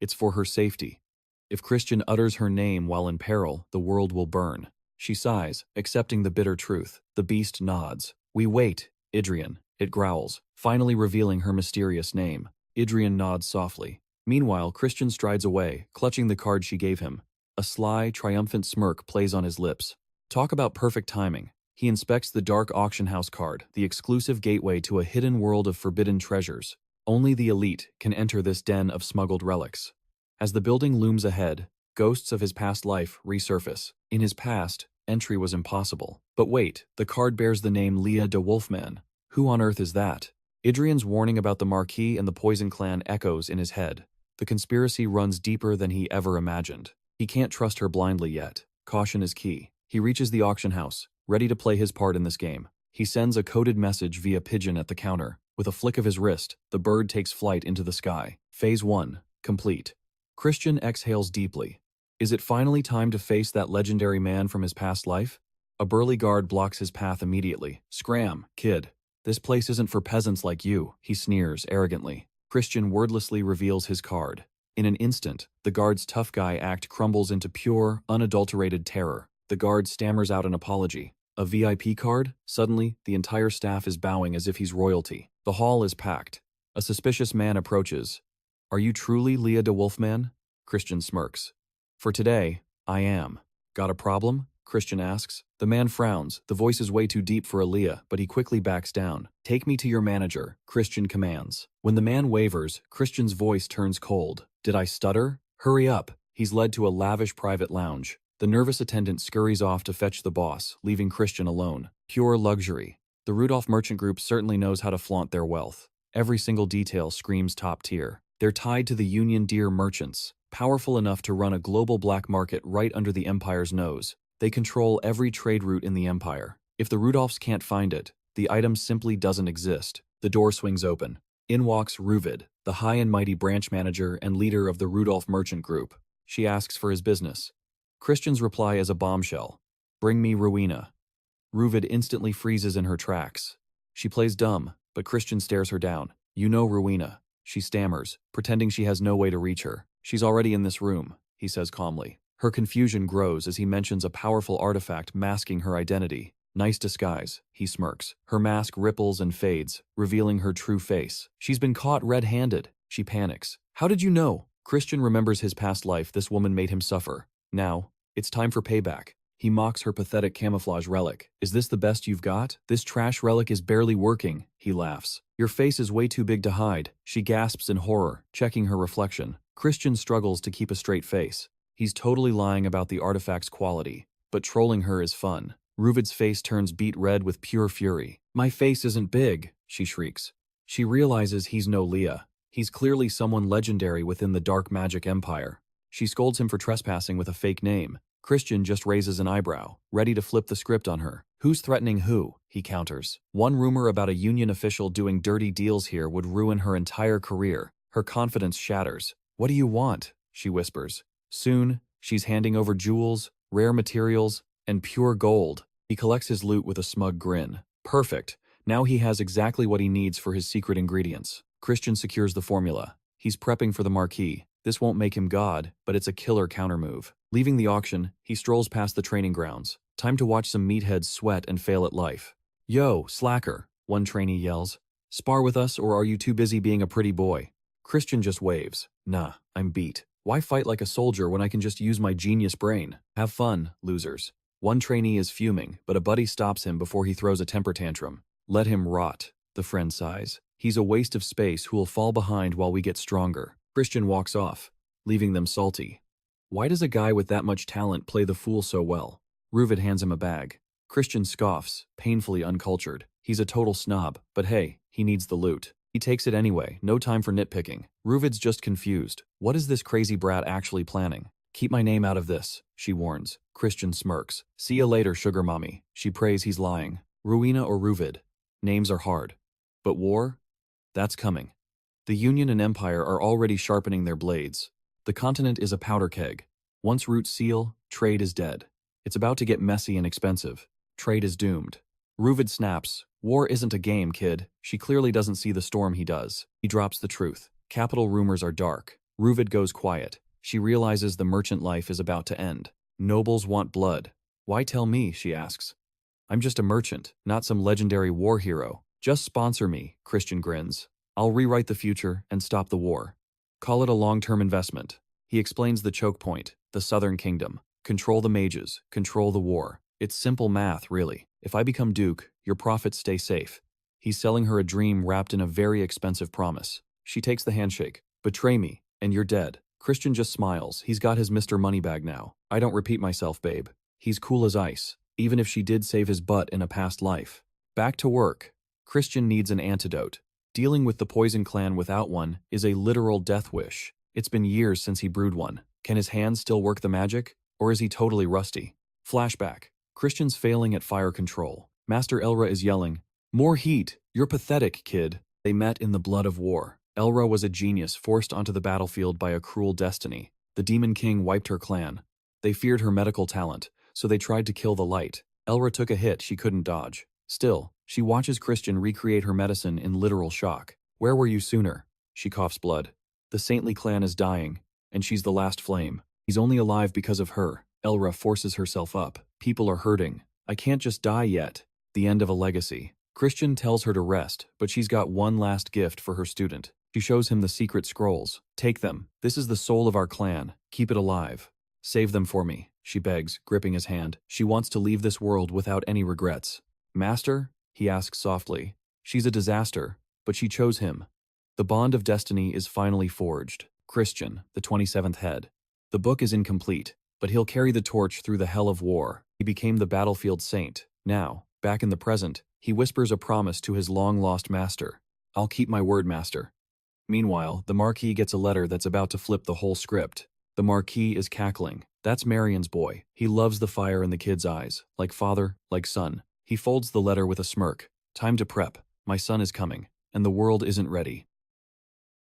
It's for her safety. If Christian utters her name while in peril, the world will burn. She sighs, accepting the bitter truth. The beast nods. We wait, Idrian, it growls, finally revealing her mysterious name. Idrian nods softly. Meanwhile, Christian strides away, clutching the card she gave him. A sly, triumphant smirk plays on his lips. Talk about perfect timing. He inspects the dark auction house card, the exclusive gateway to a hidden world of forbidden treasures. Only the elite can enter this den of smuggled relics. As the building looms ahead, ghosts of his past life resurface. In his past, entry was impossible. But wait, the card bears the name Leah de Wolfman. Who on earth is that? Idrian's warning about the Marquis and the Poison clan echoes in his head. The conspiracy runs deeper than he ever imagined. He can't trust her blindly yet. Caution is key. He reaches the auction house, ready to play his part in this game. He sends a coded message via pigeon at the counter. With a flick of his wrist, the bird takes flight into the sky. Phase 1, complete. Christian exhales deeply. Is it finally time to face that legendary man from his past life? A burly guard blocks his path immediately. Scram, kid. This place isn't for peasants like you, he sneers arrogantly. Christian wordlessly reveals his card. In an instant, the guard's tough guy act crumbles into pure, unadulterated terror. The guard stammers out an apology. A VIP card? Suddenly, the entire staff is bowing as if he's royalty. The hall is packed. A suspicious man approaches. Are you truly Leah de Wolfman? Christian smirks. For today, I am. Got a problem? Christian asks. The man frowns. The voice is way too deep for Aaliyah, but he quickly backs down. Take me to your manager, Christian commands. When the man wavers, Christian's voice turns cold. Did I stutter? Hurry up. He's led to a lavish private lounge. The nervous attendant scurries off to fetch the boss, leaving Christian alone. Pure luxury. The Rudolph Merchant Group certainly knows how to flaunt their wealth. Every single detail screams top tier. They're tied to the Union Deer merchants, powerful enough to run a global black market right under the empire's nose. They control every trade route in the empire. If the Rudolphs can't find it, the item simply doesn't exist. The door swings open. In walks Ruvid, the high and mighty branch manager and leader of the Rudolph Merchant Group. She asks for his business. Christian's reply is a bombshell. Bring me Rowena. Ruvid instantly freezes in her tracks. She plays dumb, but Christian stares her down. You know Rowena. She stammers, pretending she has no way to reach her. She's already in this room, he says calmly. Her confusion grows as he mentions a powerful artifact masking her identity. Nice disguise, he smirks. Her mask ripples and fades, revealing her true face. She's been caught red-handed. She panics. How did you know? Christian remembers his past life. This woman made him suffer. Now, it's time for payback. He mocks her pathetic camouflage relic. Is this the best you've got? This trash relic is barely working, he laughs. Your face is way too big to hide. She gasps in horror, checking her reflection. Christian struggles to keep a straight face. He's totally lying about the artifact's quality, but trolling her is fun. Ruvid's face turns beet red with pure fury. My face isn't big, she shrieks. She realizes he's no Leah. He's clearly someone legendary within the dark magic empire. She scolds him for trespassing with a fake name. Christian just raises an eyebrow, ready to flip the script on her. Who's threatening who? He counters. One rumor about a union official doing dirty deals here would ruin her entire career. Her confidence shatters. What do you want? She whispers. Soon, she's handing over jewels, rare materials, and pure gold. He collects his loot with a smug grin. Perfect. Now he has exactly what he needs for his secret ingredients. Christian secures the formula. He's prepping for the marquee. This won't make him God, but it's a killer countermove. Leaving the auction, he strolls past the training grounds. Time to watch some meatheads sweat and fail at life. Yo, slacker, one trainee yells. Spar with us, or are you too busy being a pretty boy? Christian just waves. Nah, I'm beat. Why fight like a soldier when I can just use my genius brain? Have fun, losers. One trainee is fuming, but a buddy stops him before he throws a temper tantrum. Let him rot, the friend sighs. He's a waste of space who will fall behind while we get stronger. Christian walks off, leaving them salty. Why does a guy with that much talent play the fool so well? Ruvid hands him a bag. Christian scoffs, painfully uncultured. He's a total snob, but hey, he needs the loot. He takes it anyway, no time for nitpicking. Ruvid's just confused. What is this crazy brat actually planning? Keep my name out of this, she warns. Christian smirks. See you later, sugar mommy. She prays he's lying. Rowena or Ruvid. Names are hard. But war? That's coming. The Union and Empire are already sharpening their blades. The continent is a powder keg. Once roots seal, trade is dead. It's about to get messy and expensive. Trade is doomed. Ruvid snaps. War isn't a game, kid. She clearly doesn't see the storm he does. He drops the truth. Capital rumors are dark. Ruvid goes quiet. She realizes the merchant life is about to end. Nobles want blood. Why tell me, she asks. I'm just a merchant, not some legendary war hero. Just sponsor me, Christian grins. I'll rewrite the future and stop the war. Call it a long-term investment. He explains the choke point, the Southern Kingdom. Control the mages, control the war. It's simple math, really. If I become Duke, your profits stay safe. He's selling her a dream wrapped in a very expensive promise. She takes the handshake. Betray me, and you're dead. Christian just smiles. He's got his Mr. Moneybag now. I don't repeat myself, babe. He's cool as ice, even if she did save his butt in a past life. Back to work. Christian needs an antidote. Dealing with the Poison Clan without one is a literal death wish. It's been years since he brewed one. Can his hands still work the magic? Or is he totally rusty? Flashback. Christian's failing at fire control. Master Elra is yelling, "More heat! You're pathetic, kid." They met in the blood of war. Elra was a genius forced onto the battlefield by a cruel destiny. The Demon King wiped her clan. They feared her medical talent, so they tried to kill the light. Elra took a hit she couldn't dodge. Still, she watches Christian recreate her medicine in literal shock. Where were you sooner? She coughs blood. The saintly clan is dying, and she's the last flame. He's only alive because of her. Elra forces herself up. People are hurting. I can't just die yet. The end of a legacy. Christian tells her to rest, but she's got one last gift for her student. She shows him the secret scrolls. Take them. This is the soul of our clan. Keep it alive. Save them for me. she begs, gripping his hand. She wants to leave this world without any regrets. Master? He asks softly. She's a disaster, but she chose him. The bond of destiny is finally forged. Christian, the 27th head. The book is incomplete, but he'll carry the torch through the hell of war. He became the battlefield saint. Now, back in the present, he whispers a promise to his long-lost master. I'll keep my word, master. Meanwhile, the Marquis gets a letter that's about to flip the whole script. The Marquis is cackling. That's Marion's boy. He loves the fire in the kid's eyes, like father, like son. He folds the letter with a smirk. Time to prep. My son is coming, and the world isn't ready.